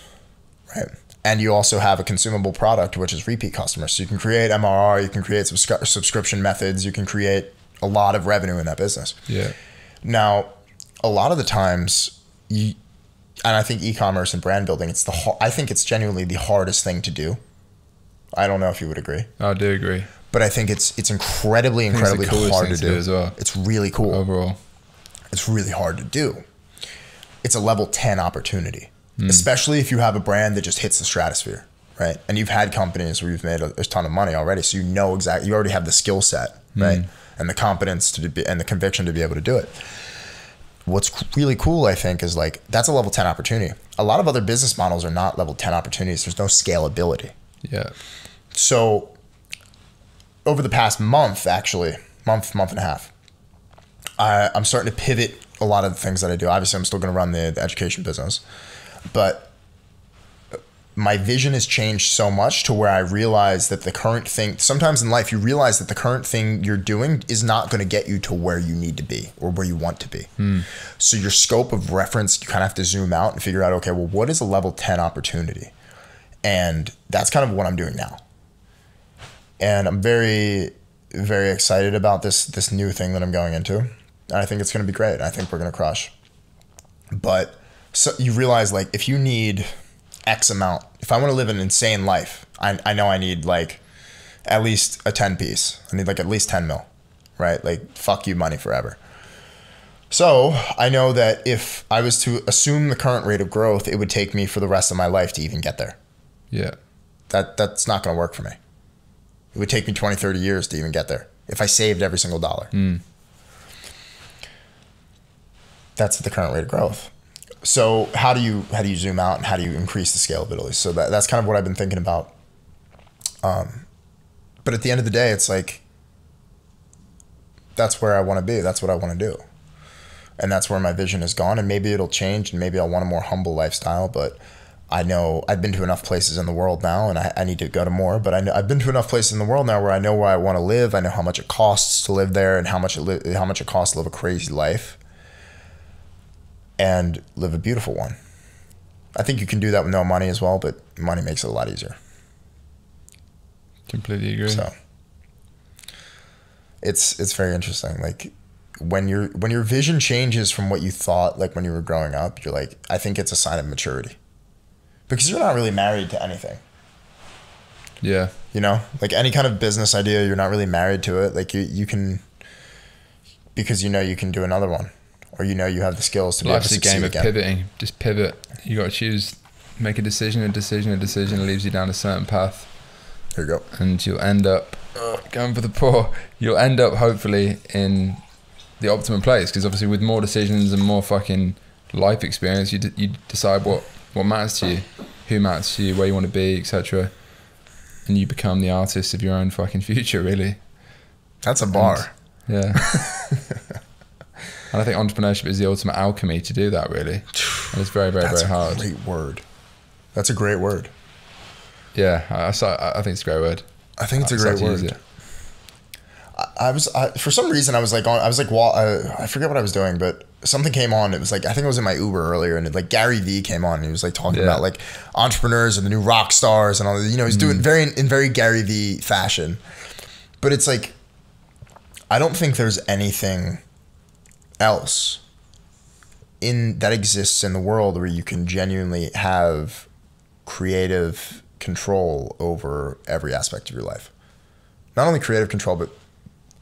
right? And you also have a consumable product, which is repeat customers. So you can create MRR, you can create subscription methods, you can create a lot of revenue in that business. Yeah. Now, a lot of the times, and I think e-commerce and brand building, I think it's genuinely the hardest thing to do. I don't know if you would agree. I do agree. But I think it's incredibly hard to do as well. It's really cool. Overall. It's really hard to do. It's a level 10 opportunity, especially if you have a brand that just hits the stratosphere, right? And you've had companies where you've made a ton of money already, so you know exactly, you already have the skill set, right? And the competence and the conviction to be able to do it. What's really cool, I think, is like, that's a level 10 opportunity. A lot of other business models are not level 10 opportunities. There's no scalability. Yeah. So over the past month, actually, month and a half, I'm starting to pivot a lot of the things that I do. Obviously, I'm still going to run the education business, but my vision has changed so much to where I realize that the current thing, sometimes in life, you realize that the current thing you're doing is not going to get you to where you need to be or where you want to be. So your scope of reference, you kind of have to zoom out and figure out, okay, well, what is a level 10 opportunity? And that's kind of what I'm doing now. And I'm very, very excited about this new thing that I'm going into. And I think it's going to be great. I think we're going to crush. But so you realize, like, if you need X amount, if I want to live an insane life, I know I need like at least a 10 piece. I need like at least 10 mil, right? Like, fuck you money forever. So I know that if I was to assume the current rate of growth, it would take me for the rest of my life to even get there. Yeah. That's not going to work for me. It would take me 20, 30 years to even get there if I saved every single dollar. That's the current rate of growth. So how do you zoom out and how do you increase the scalability? So that's kind of what I've been thinking about. But at the end of the day, it's like, that's where I want to be. That's what I want to do. And that's where my vision has gone. And maybe it'll change and maybe I'll want a more humble lifestyle, but I know I've been to enough places in the world now, and I need to go to more, but I've been to enough places in the world now where I know where I want to live. I know how much it costs to live there and how much it costs to live a crazy life and live a beautiful one. I think you can do that with no money as well, but money makes it a lot easier. Completely agree. So it's very interesting. Like when your vision changes from what you thought, like when you were growing up, you're like, I think it's a sign of maturity, because you're not really married to anything. Yeah. You know, like any kind of business idea, you're not really married to it. Like you can, because you know you can do another one, or you know you have the skills to be able to succeed again. Life's a game of pivoting. Just pivot. You got to choose, make a decision that leads you down a certain path. There you go. And you'll end up going for the poor. You'll end up hopefully in the optimum place, because obviously with more decisions and more fucking life experience, you decide what matters to you, who matters to you, where you want to be, etc. And you become the artist of your own fucking future, really. That's a bar. And, yeah. And I think entrepreneurship is the ultimate alchemy to do that, really. And it's very, very, very hard. That's a great word. That's a great word. Yeah, I think it's a great word. I think it's a great word. I for some reason I forget what I was doing, but something came on. It was like, I think it was in my Uber earlier, and like Gary Vee came on and he was like talking about like entrepreneurs and the new rock stars and all that. You know, he's doing in very Gary Vee fashion. But it's like, I don't think there's anything else that exists in the world where you can genuinely have creative control over every aspect of your life. Not only creative control, but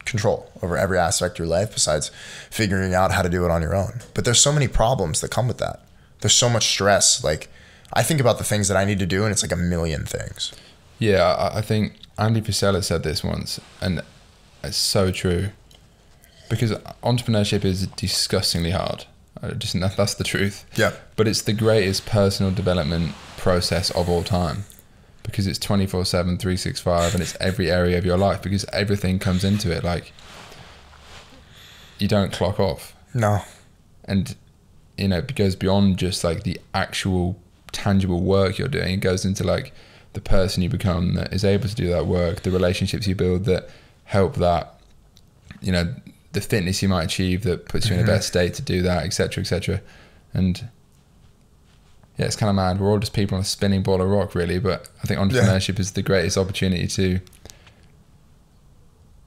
control over every aspect of your life, besides figuring out how to do it on your own. But there's so many problems that come with that. There's so much stress. Like, I think about the things that I need to do, and it's like a million things. Yeah, I think Andy Frisella said this once, and it's so true. Because entrepreneurship is disgustingly hard. That's the truth. Yeah. But it's the greatest personal development process of all time. Because it's 24/7, 365, and it's every area of your life, because everything comes into it. Like, you don't clock off. No. And, you know, it goes beyond just like the actual tangible work you're doing. It goes into like the person you become that is able to do that work, the relationships you build that help that, you know, the fitness you might achieve that puts you in a better state to do that, etc., etc. And yeah, it's kind of mad. We're all just people on a spinning ball of rock, really. But I think entrepreneurship is the greatest opportunity to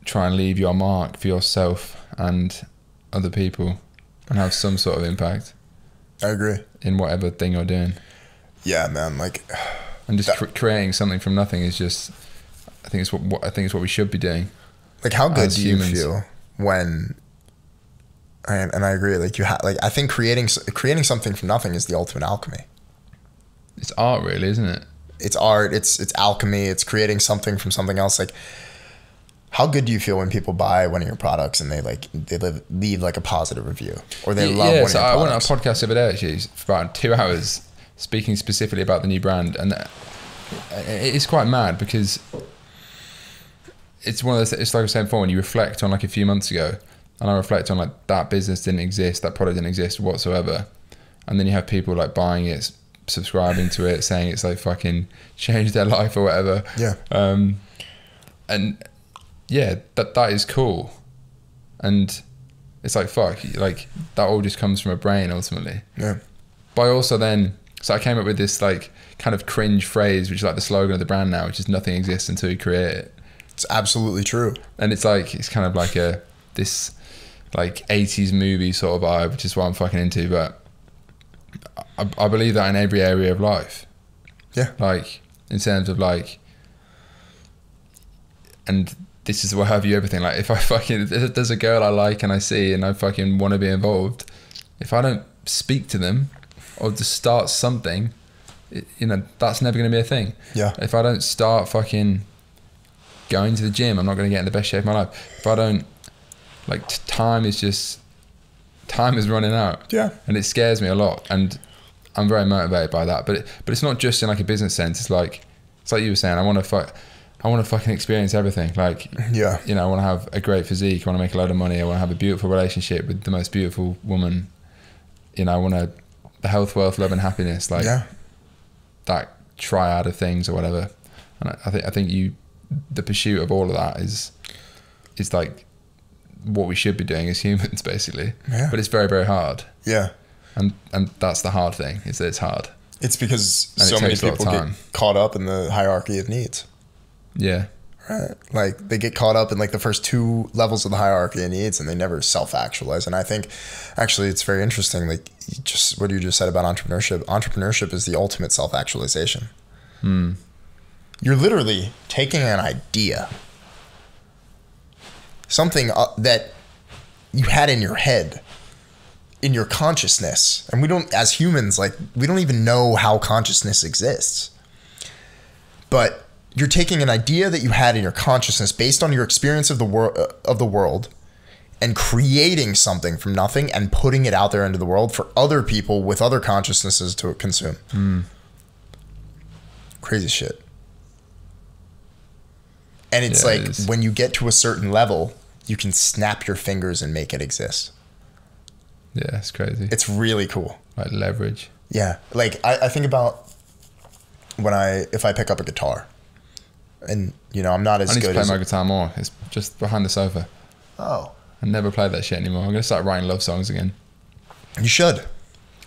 try and leave your mark for yourself and other people and have some sort of impact. I agree. In whatever thing you're doing. Yeah, man. Like, and just creating something from nothing is just, I think it's what we should be doing. Like, how good do you feel when? And I agree. Like, I think creating something from nothing is the ultimate alchemy. It's art, really, isn't it? It's art. It's alchemy. It's creating something from something else. Like, how good do you feel when people buy one of your products and they leave like a positive review, or they love one of your products? I went on a podcast the other day, actually, for about 2 hours, speaking specifically about the new brand, and it's quite mad because it's one of those. It's like I was saying before, when you reflect on like a few months ago, and I reflect on like that business didn't exist, that product didn't exist whatsoever, and then you have people like buying it, subscribing to it, saying it's like fucking changed their life or whatever. Yeah. And yeah, that is cool. And it's like, fuck, like that all just comes from a brain ultimately. Yeah. But I also then, so I came up with this like kind of cringe phrase, which is like the slogan of the brand now, which is nothing exists until you create it. It's absolutely true. And it's like, it's kind of like this like 80s movie sort of vibe, which is what I'm fucking into. But I believe that in every area of life. Yeah. Like, in terms of like, and this is how I view everything. Like, if there's a girl I like and I see and I fucking want to be involved, if I don't speak to them or just start something, you know, that's never going to be a thing. Yeah. If I don't start fucking going to the gym, I'm not going to get in the best shape of my life. If I don't, like, time is running out. Yeah. And it scares me a lot. And I'm very motivated by that. But it's not just in like a business sense. It's like you were saying, I want to fucking experience everything. Like, yeah, you know, I want to have a great physique. I want to make a load of money. I want to have a beautiful relationship with the most beautiful woman. You know, I want the health, wealth, love, and happiness. Like, that triad of things or whatever. And I think the pursuit of all of that is like what we should be doing as humans, basically. Yeah. But it's very, very hard. Yeah. And that's the hard thing, is that it's hard. It's because so many people get caught up in the hierarchy of needs. Yeah. Right. Like they get caught up in like the first 2 levels of the hierarchy of needs and they never self-actualize. And I think actually it's very interesting. Like just what you just said about entrepreneurship. Entrepreneurship is the ultimate self-actualization. You're literally taking an idea, something that you had in your head, in your consciousness. And we don't, as humans, like we don't even know how consciousness exists. But you're taking an idea that you had in your consciousness based on your experience of the world and creating something from nothing and putting it out there into the world for other people with other consciousnesses to consume. Crazy shit. And it's when you get to a certain level, you can snap your fingers and make it exist. Yeah, it's crazy. It's really cool. Like leverage. Yeah. Like I think about if I pick up a guitar. And, you know, I'm not as good as... I need to play my guitar more. It's just behind the sofa. Oh. I never play that shit anymore. I'm going to start writing love songs again. You should.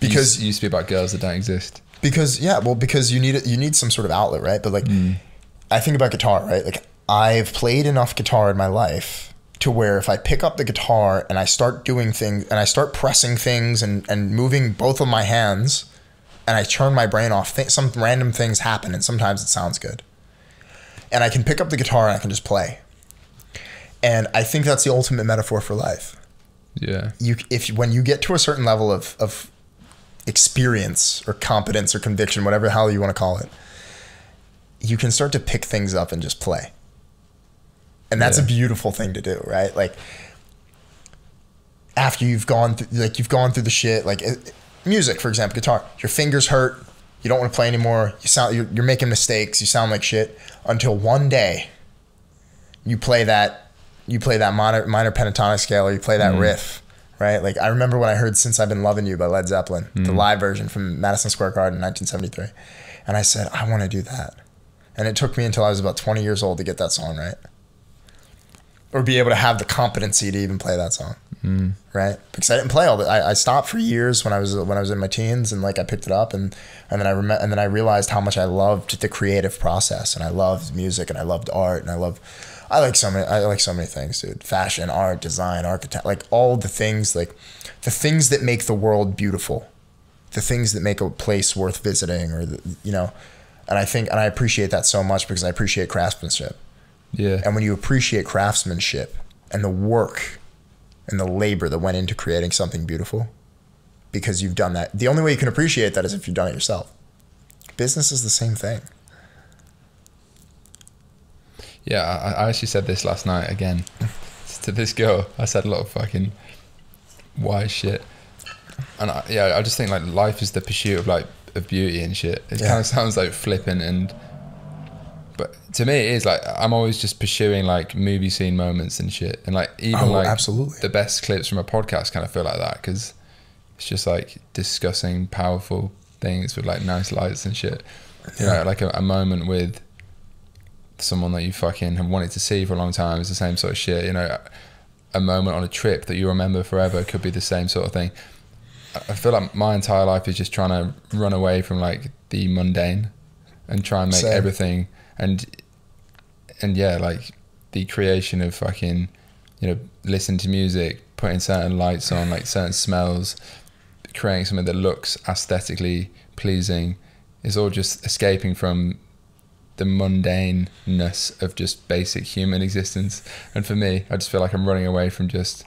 Because... It used to be about girls that don't exist. Because, yeah, well, because you need some sort of outlet, right? But, like, I think about guitar, right? Like, I've played enough guitar in my life to where if I pick up the guitar and I start doing things, and I start pressing things and moving both of my hands, and I turn my brain off, some random things happen, and sometimes it sounds good. And I can pick up the guitar and I can just play. And I think that's the ultimate metaphor for life. Yeah. When you get to a certain level of experience or competence or conviction, whatever the hell you want to call it, you can start to pick things up and just play. And that's a beautiful thing to do, right? Like after you've gone through the shit, like music, for example, guitar, your fingers hurt. You don't want to play anymore. You're making mistakes. You sound like shit until one day you play that minor pentatonic scale, or you play that riff, right? Like I remember when I heard "Since I've Been Loving You" by Led Zeppelin, the live version from Madison Square Garden in 1973, and I said, I want to do that. And it took me until I was about 20 years old to get that song right, or be able to have the competency to even play that song. Right? Because I didn't play all that. I stopped for years when I was in my teens, and like I picked it up, and then I realized how much I loved the creative process, and I loved music, and I loved art, and I like so many things, dude. Fashion, art, design, architect, like all the things, like the things that make the world beautiful, the things that make a place worth visiting, or you know, and I appreciate that so much because I appreciate craftsmanship. Yeah. And when you appreciate craftsmanship and the work and the labor that went into creating something beautiful, because you've done that. The only way you can appreciate that is if you've done it yourself. Business is the same thing. Yeah, I actually said this last night again to this girl. I said a lot of fucking wise shit. And I just think like life is the pursuit of beauty and shit. It kind of sounds like flippant, but to me it is like I'm always just pursuing like movie scene moments and shit, and like even absolutely. The best clips from a podcast kind of feel like that, because it's just like discussing powerful things with like nice lights and shit. You know, like a moment with someone that you fucking have wanted to see for a long time is the same sort of shit. You know, a moment on a trip that you remember forever could be the same sort of thing. I feel like my entire life is just trying to run away from like the mundane and try and make everything. And yeah, like the creation of fucking, you know, listening to music, putting certain lights on, like certain smells, creating something that looks aesthetically pleasing, is all just escaping from the mundaneness of just basic human existence. And for me, I just feel like I'm running away from just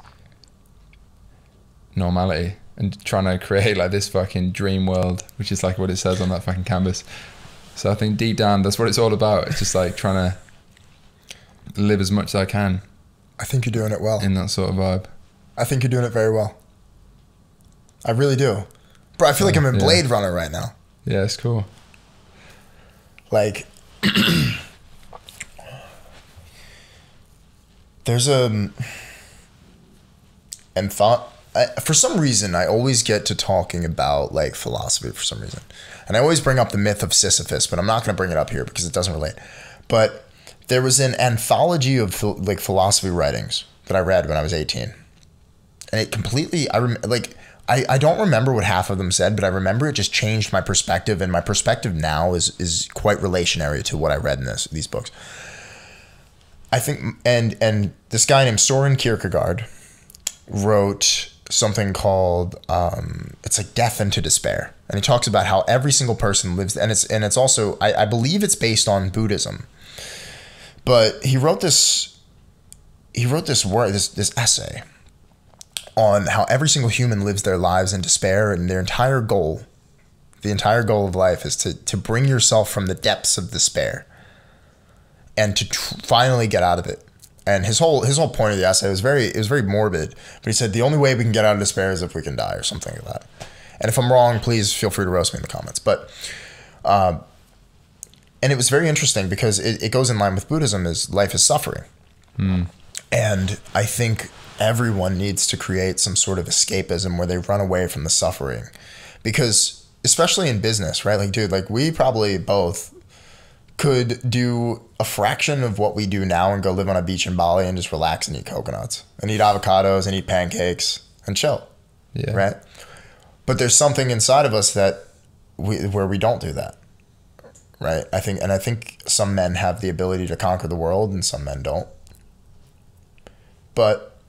normality and trying to create like this fucking dream world, which is like what it says on that fucking canvas. So I think deep down, that's what it's all about. It's just like trying to live as much as I can. I think you're doing it well. In that sort of vibe. I think you're doing it very well. I really do. Bro, I feel like I'm in Blade Runner right now. Yeah, it's cool. Like, there's for some reason, I always get to talking about like philosophy for some reason. And I always bring up the myth of Sisyphus, but I'm not going to bring it up here because it doesn't relate. But there was an anthology of like philosophy writings that I read when I was 18. And it completely, I don't remember what half of them said, but I remember it just changed my perspective. And my perspective now is quite relationary to what I read in these books. I think, and this guy named Soren Kierkegaard wrote something called it's like Death into Despair, and he talks about how every single person lives, and it's also I believe it's based on Buddhism, but he wrote this essay on how every single human lives their lives in despair, and their entire goal of life is to bring yourself from the depths of despair and to finally get out of it. And his whole point of the essay was very morbid, but he said the only way we can get out of despair is if we can die, or something like that. And if I'm wrong, please feel free to roast me in the comments. But and it was very interesting because it goes in line with Buddhism, is life is suffering. And I think everyone needs to create some sort of escapism where they run away from the suffering, because especially in business, right? Like, dude, like we probably both could do a fraction of what we do now and go live on a beach in Bali and just relax and eat coconuts and eat avocados and eat pancakes and chill. Yeah. Right. But there's something inside of us where we don't do that. Right. I think some men have the ability to conquer the world and some men don't. But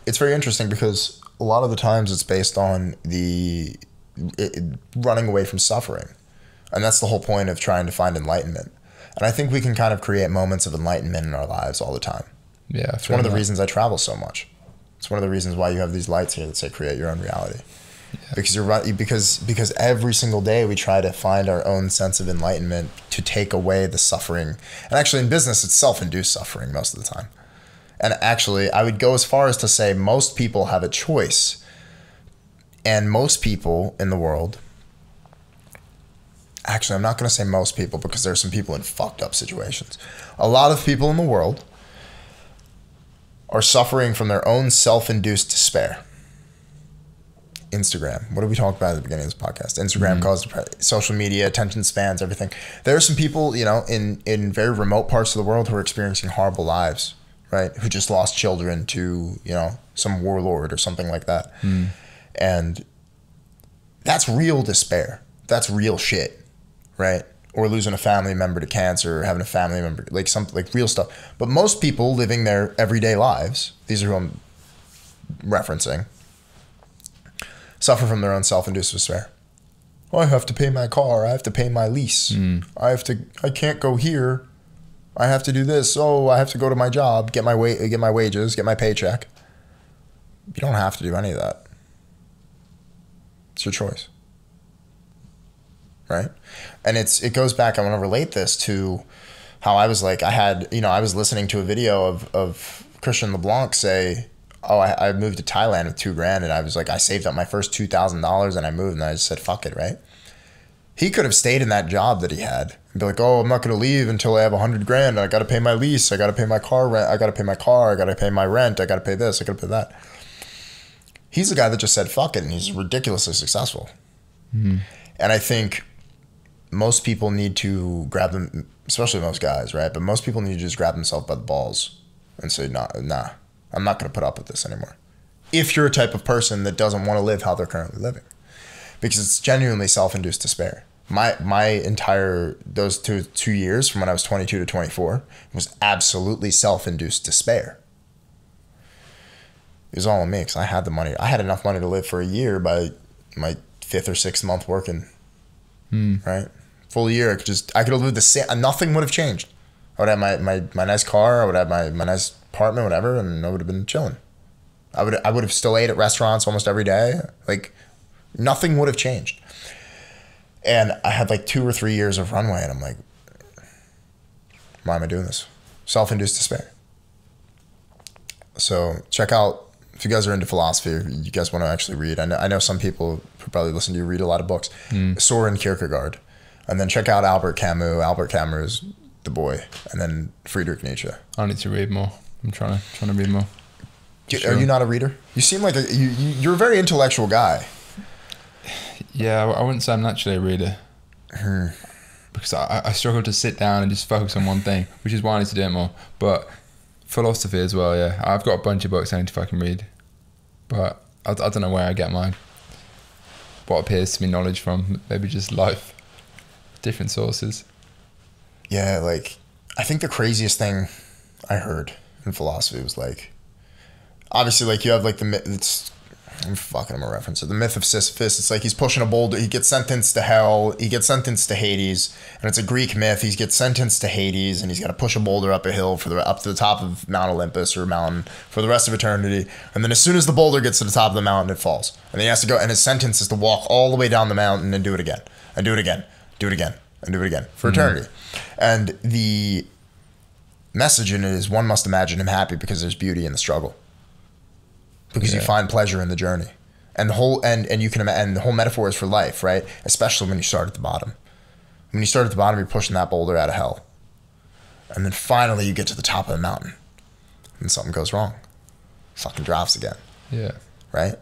it's very interesting because a lot of the times it's based on running away from suffering. And that's the whole point of trying to find enlightenment. And I think we can kind of create moments of enlightenment in our lives all the time. Yeah, it's one of the reasons I travel so much. It's one of the reasons why you have these lights here that say create your own reality. Yeah. Because every single day we try to find our own sense of enlightenment to take away the suffering. And actually in business, it's self-induced suffering most of the time. And actually, I would go as far as to say most people have a choice. And most people in the world, actually, I'm not going to say most people because there's some people in fucked up situations. A lot of people in the world are suffering from their own self-induced despair. Instagram. What did we talk about at the beginning of this podcast? Instagram caused social media, attention spans, everything. There are some people, in very remote parts of the world who are experiencing horrible lives, right? Who just lost children to, some warlord or something like that. And that's real despair. That's real shit. Right? Or losing a family member to cancer, or having a family member, like real stuff. But most people living their everyday lives, these are who I'm referencing, suffer from their own self-induced despair. Oh, I have to pay my car. I have to pay my lease. I can't go here. I have to do this. Oh, I have to go to my job, get my wages, get my paycheck. You don't have to do any of that. It's your choice. Right? And it goes back, I want to relate this to how I was like, I was listening to a video of Christian LeBlanc say, oh, I moved to Thailand with $2,000, and I was like, I saved up my first $2,000 and I moved, and I just said, fuck it, right? He could have stayed in that job that he had and be like, oh, I'm not going to leave until I have $100,000. I got to pay my lease. I got to pay my car rent. I got to pay my car. I got to pay my rent. I got to pay this. I got to pay that. He's the guy that just said, fuck it. And he's ridiculously successful. And I think most people need to grab them, especially most guys, right? But most people need to just grab themselves by the balls and say, nah, I'm not going to put up with this anymore. If you're a type of person that doesn't want to live how they're currently living, because it's genuinely self-induced despair. My entire, those two years from when I was 22 to 24 was absolutely self-induced despair. It was all on me because I had the money. I had enough money to live for a year by my 5th or 6th month working. Right? Full year. I could have lived the same. Nothing would have changed. I would have my nice car. I would have my nice apartment, whatever, and I would have been chilling. I would have still ate at restaurants almost every day. Like, nothing would have changed. And I had like 2 or 3 years of runway, and I'm like, why am I doing this? Self-induced despair. So check out, if you guys are into philosophy, or you guys want to actually read, I know some people who probably listen to you read a lot of books. Soren Kierkegaard. And then check out Albert Camus. Albert Camus is the boy. And then Friedrich Nietzsche. I need to read more. I'm trying to read more. Are you not a reader? You seem like you're a very intellectual guy. Yeah, I wouldn't say I'm naturally a reader. Because I struggle to sit down and just focus on one thing, which is why I need to do it more. But philosophy as well, yeah. I've got a bunch of books I need to fucking read. But I don't know where I get what appears to be knowledge from. Maybe just life. Different sources. Yeah, like, I think the craziest thing I heard in philosophy was like, obviously, like you have like I'm gonna reference it. The myth of Sisyphus. It's like he's pushing a boulder. He gets sentenced to hell. He gets sentenced to Hades, and it's a Greek myth. He gets sentenced to Hades, and he's got to push a boulder up a hill up to the top of Mount Olympus or mountain for the rest of eternity. And then as soon as the boulder gets to the top of the mountain, it falls, and he has to go. And his sentence is to walk all the way down the mountain and do it again, and do it again, do it again, and do it again for eternity. And the message in it is one must imagine him happy because there's beauty in the struggle. Because you find pleasure in the journey, and the whole and the whole metaphor is for life, right? Especially when you start at the bottom. When you start at the bottom, you're pushing that boulder out of hell, and then finally you get to the top of the mountain, and something goes wrong, fucking drops again. Yeah. Right.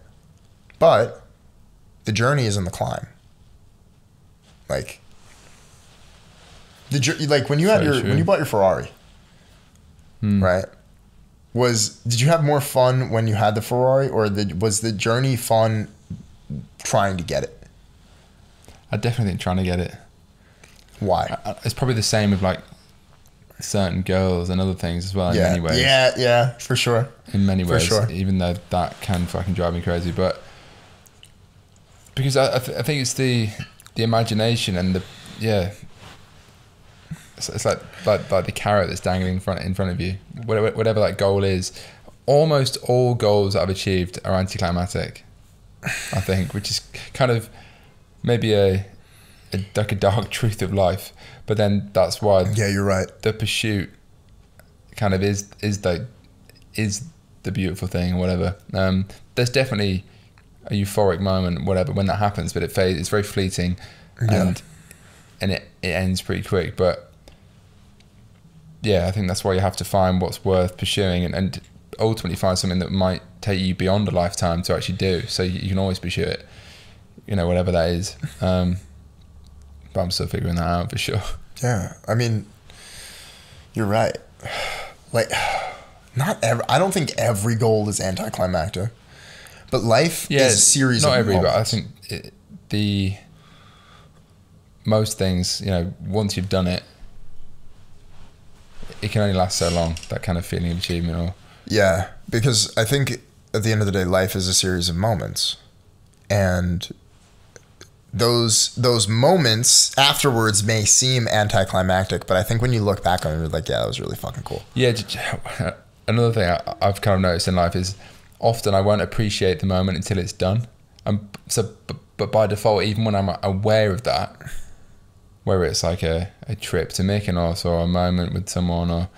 But the journey is in the climb. Like when you when you bought your Ferrari, right? Did you have more fun when you had the Ferrari, or was the journey fun trying to get it? I definitely think trying to get it. Why? It's probably the same with like certain girls and other things as well in many ways. Yeah, for sure. In many ways, for sure. Even though that can fucking drive me crazy. But because I think it's the imagination and it's like the carrot that's dangling in front of you. Whatever that goal is, almost all goals that I've achieved are anticlimactic, I think, which is kind of maybe like a dark truth of life. But then that's why you're right. The pursuit kind of is the beautiful thing or whatever. There's definitely a euphoric moment, whatever, when that happens, but it fades. It's very fleeting, and it ends pretty quick. But yeah, I think that's why you have to find what's worth pursuing and ultimately find something that might take you beyond a lifetime to actually do. So you can always pursue it, whatever that is. But I'm still figuring that out for sure. Yeah, I mean, you're right. Like, I don't think every goal is anticlimactic, but life is a series of moments. Not every, but I think most things, once you've done it, it can only last so long, that kind of feeling of achievement. Yeah, because I think at the end of the day, life is a series of moments. And those moments afterwards may seem anticlimactic, but I think when you look back on it, you're like, yeah, that was really fucking cool. Yeah, another thing I've kind of noticed in life is often I won't appreciate the moment until it's done. But by default, even when I'm aware of that, whether it's like a trip to Mykonos or a moment with someone, or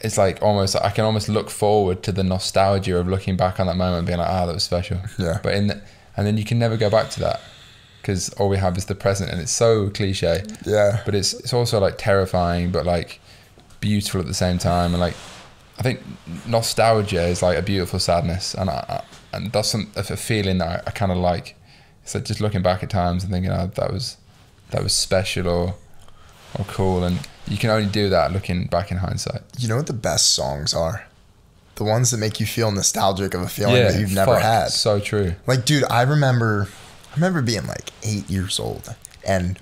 it's like almost I can almost look forward to the nostalgia of looking back on that moment and being like, that was special. Yeah. But and then you can never go back to that because all we have is the present, and it's so cliche. Yeah. But it's also like terrifying, but like beautiful at the same time. And like I think nostalgia is like a beautiful sadness, and that's a feeling that I kind of like. It's like just looking back at times and thinking, that was special or cool, and you can only do that looking back in hindsight. You know what the best songs are? The ones that make you feel nostalgic of a feeling that you've never had. So true. Like, dude, I remember being like 8 years old and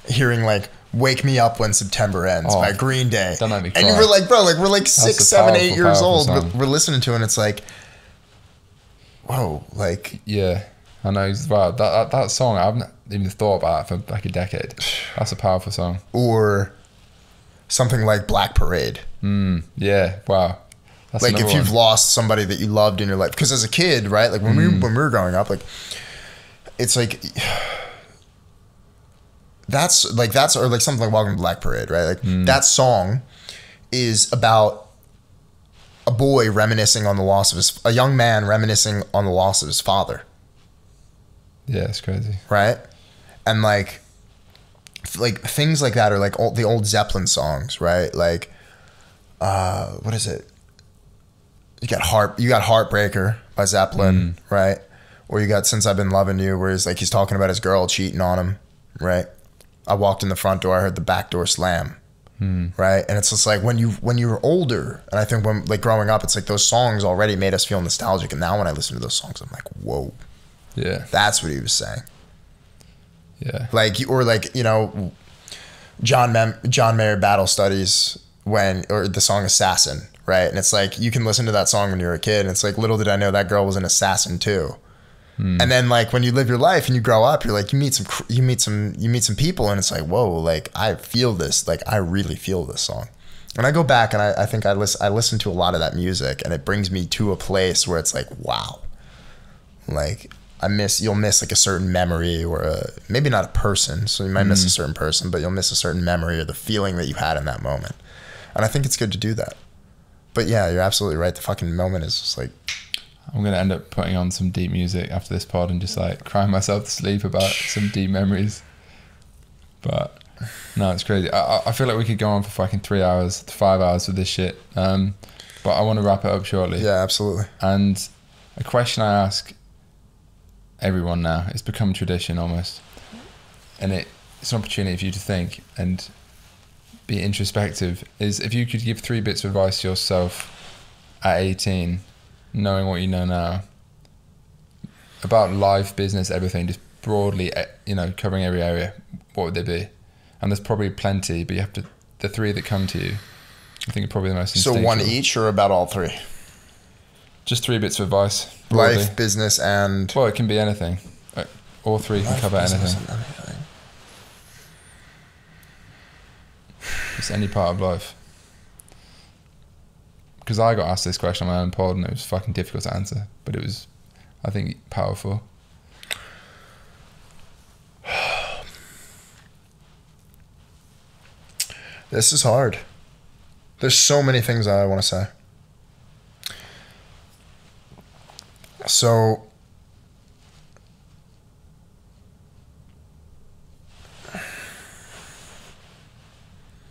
hearing like "Wake Me Up When September Ends" by Green Day. That made me cry. And you were like, bro, like we're like 6, 7, 8 years old. We're listening to it, and it's like, whoa, like yeah. I know. Wow, that song, I haven't even thought about that for like a decade. That's a powerful song. Or something like Black Parade. Yeah, wow. That's like if you've lost somebody that you loved in your life. Because as a kid, right, like when we were growing up, like it's like that's or like something like Welcome to Black Parade, right? Like that song is about a boy reminiscing on the loss of a young man reminiscing on the loss of his father. Yeah, it's crazy. Right? And like things like that are like the old Zeppelin songs, right? Like, what is it? You got Heartbreaker by Zeppelin, right? Or you got Since I've Been Loving You, where he's talking about his girl cheating on him, right? I walked in the front door, I heard the back door slam, right? And it's just like when you're older, and I think when like growing up, it's like those songs already made us feel nostalgic, and now when I listen to those songs, I'm like, whoa. Yeah, that's what he was saying. Yeah, like John Mayer Battle Studies or the song Assassin, right? And it's like, you can listen to that song when you're a kid, and it's like, little did I know that girl was an assassin too. And then like when you live your life and you grow up, you're like, you meet some people, and it's like, whoa, like I feel this, like I really feel this song. And I go back and I think I listen to a lot of that music, and it brings me to a place where it's like, wow, like you'll miss like a certain memory, or maybe not a person, so you might miss a certain person, but you'll miss a certain memory or the feeling that you had in that moment. And I think it's good to do that. But yeah, you're absolutely right. The fucking moment is just like, I'm going to end up putting on some deep music after this pod and just like crying myself to sleep about some deep memories. But no, it's crazy. I feel like we could go on for fucking 3 hours to 5 hours with this shit. But I want to wrap it up shortly. Yeah, absolutely. And a question I ask everyone now, it's become tradition almost. And it's an opportunity for you to think and be introspective, is if you could give 3 bits of advice to yourself at 18, knowing what you know now about life, business, everything, just broadly, you know, covering every area, what would they be? And there's probably plenty, but you have to, the 3 that come to you, I think are probably the most instinctual. So 1 each, or about all 3? Just 3 bits of advice. Broadly. Life, business, and... Well, it can be anything. All 3 can cover anything. It's any part of life. Because I got asked this question on my own pod, and it was fucking difficult to answer, but it was, I think, powerful. This is hard. There's so many things I want to say. So,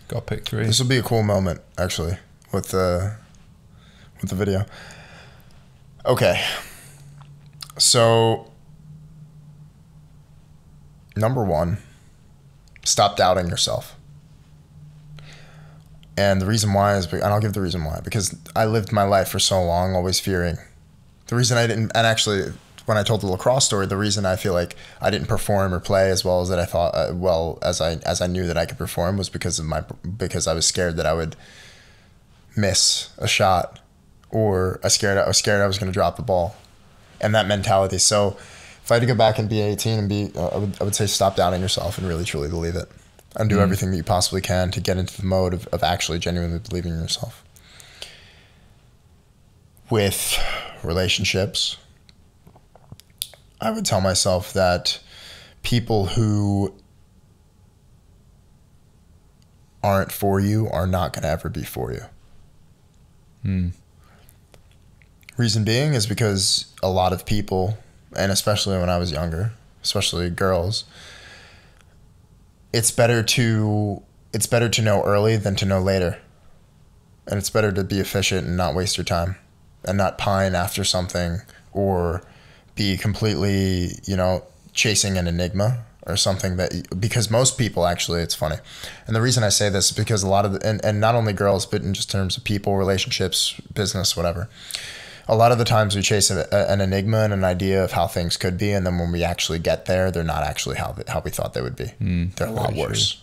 got to pick 3. This will be a cool moment, actually, with the video. Okay. So, number 1, stop doubting yourself. And the reason why is, and I'll give the reason why, because I lived my life for so long always fearing. The reason I didn't, and actually when I told the lacrosse story, the reason I feel like I didn't perform or play as well as that I thought, as I knew that I could perform, was because I was scared that I would miss a shot, or I was scared I was going to drop the ball, and that mentality. So if I had to go back and be 18 and I would say stop doubting yourself and really truly believe it, and do everything that you possibly can to get into the mode of actually genuinely believing in yourself. With relationships, I would tell myself that people who aren't for you are not going to ever be for you. Reason being is because a lot of people, and especially when I was younger, especially girls, it's better to know early than to know later. And it's better to be efficient and not waste your time, and not pine after something, or be completely, chasing an enigma or something because most people, actually, it's funny. And the reason I say this is because a lot of and not only girls, but in just terms of people, relationships, business, whatever, a lot of the times we chase an enigma and an idea of how things could be, and then when we actually get there, they're not actually how we thought they would be. They're a lot worse.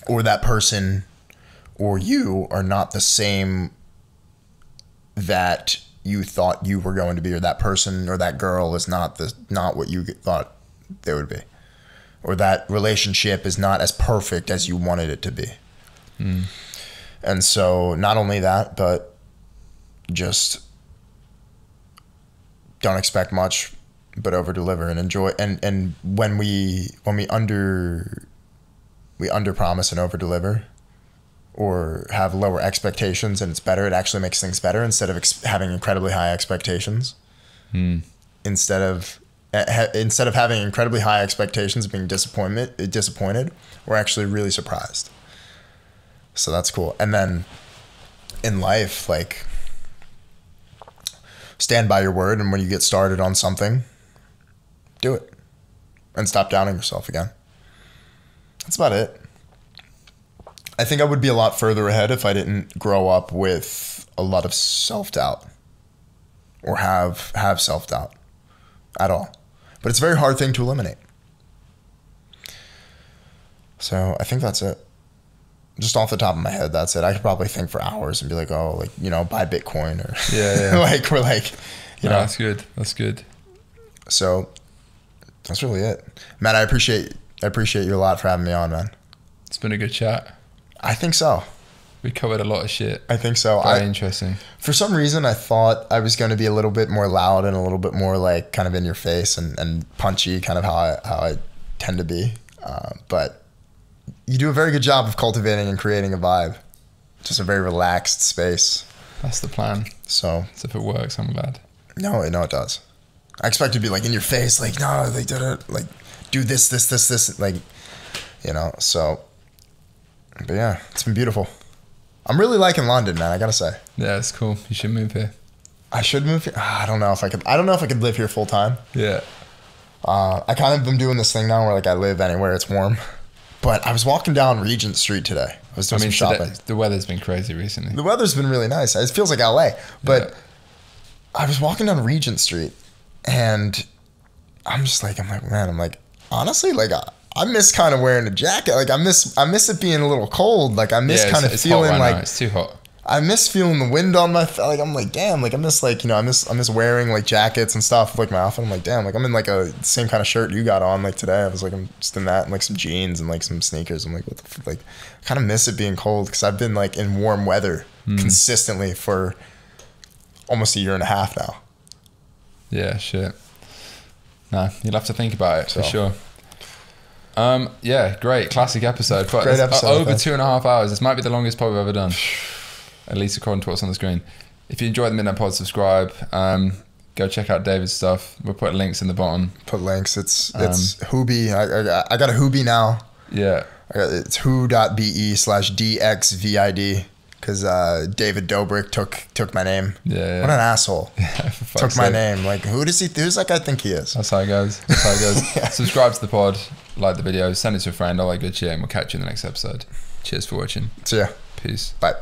Or that person or you are not the same that you thought you were going to be, or that person or that girl is not what you thought they would be, or that relationship is not as perfect as you wanted it to be. And so not only that, but just don't expect much, but over deliver and enjoy. And when we under promise and over deliver, or have lower expectations and it's better, it actually makes things better, instead of having incredibly high expectations. Instead of having incredibly high expectations and being disappointed, we're actually really surprised. So that's cool. And then in life, like, stand by your word, and when you get started on something, do it, and stop doubting yourself again. That's about it. I think I would be a lot further ahead if I didn't grow up with a lot of self-doubt, or have self-doubt at all. But it's a very hard thing to eliminate. So I think that's it. just off the top of my head, that's it. I could probably think for hours and be like, oh, like, you know, buy Bitcoin or yeah. like we're like, you know. That's good. That's good. So that's really it, Matt. I appreciate you a lot for having me on, man. It's been a good chat. I think so. We covered a lot of shit. I think so. Very interesting. For some reason, I thought I was going to be a little bit more loud and a little bit more like kind of in your face and punchy, kind of how I tend to be. But you do a very good job of cultivating and creating a vibe. Just a very relaxed space. That's the plan. So if it works, I'm glad. No, it does. I expect to be like in your face, like, no, they did it, like, do this, like, you know, so. But yeah, it's been beautiful. I'm really liking London, man. I gotta say. Yeah, it's cool. You should move here. I should move here. I don't know if I could live here full time. Yeah. I kind of been doing this thing now where like I live anywhere it's warm. But I was walking down Regent Street today. I was doing some shopping. The weather's been crazy recently. The weather's been really nice. It feels like LA. But I was walking down Regent Street, and I'm like, honestly, like I miss kind of wearing a jacket. Like I miss it being a little cold. Like I miss kind of feeling like it's too hot. I miss feeling the wind on my like I'm like, damn, like I miss like, you know, I miss wearing like jackets and stuff like my outfit. I'm like, damn, like I'm in like a same kind of shirt you got on like today. I was like, I'm just in that and like some jeans and like some sneakers. I'm like, what the like I kind of miss it being cold because I've been like in warm weather consistently for almost a year and a half now. Yeah, shit. Nah, you'll have to think about it for sure. Yeah, great. Classic episode. But great episode. Over 2.5 hours. This might be the longest pod we've ever done. At least according to what's on the screen. If you enjoy the Midnight Pod, subscribe. Go check out David's stuff. We'll put links in the bottom. Put links. It's Hubi. I got a Hubi now. Yeah. It's who.be/DXVID because David Dobrik took my name. Yeah. What an asshole. Yeah, took my name. Like, who's that guy think he is? That's how it goes. Yeah. Subscribe to the pod. Like the video. Send it to a friend. All that good shit. And we'll catch you in the next episode. Cheers for watching. See ya. Peace. Bye.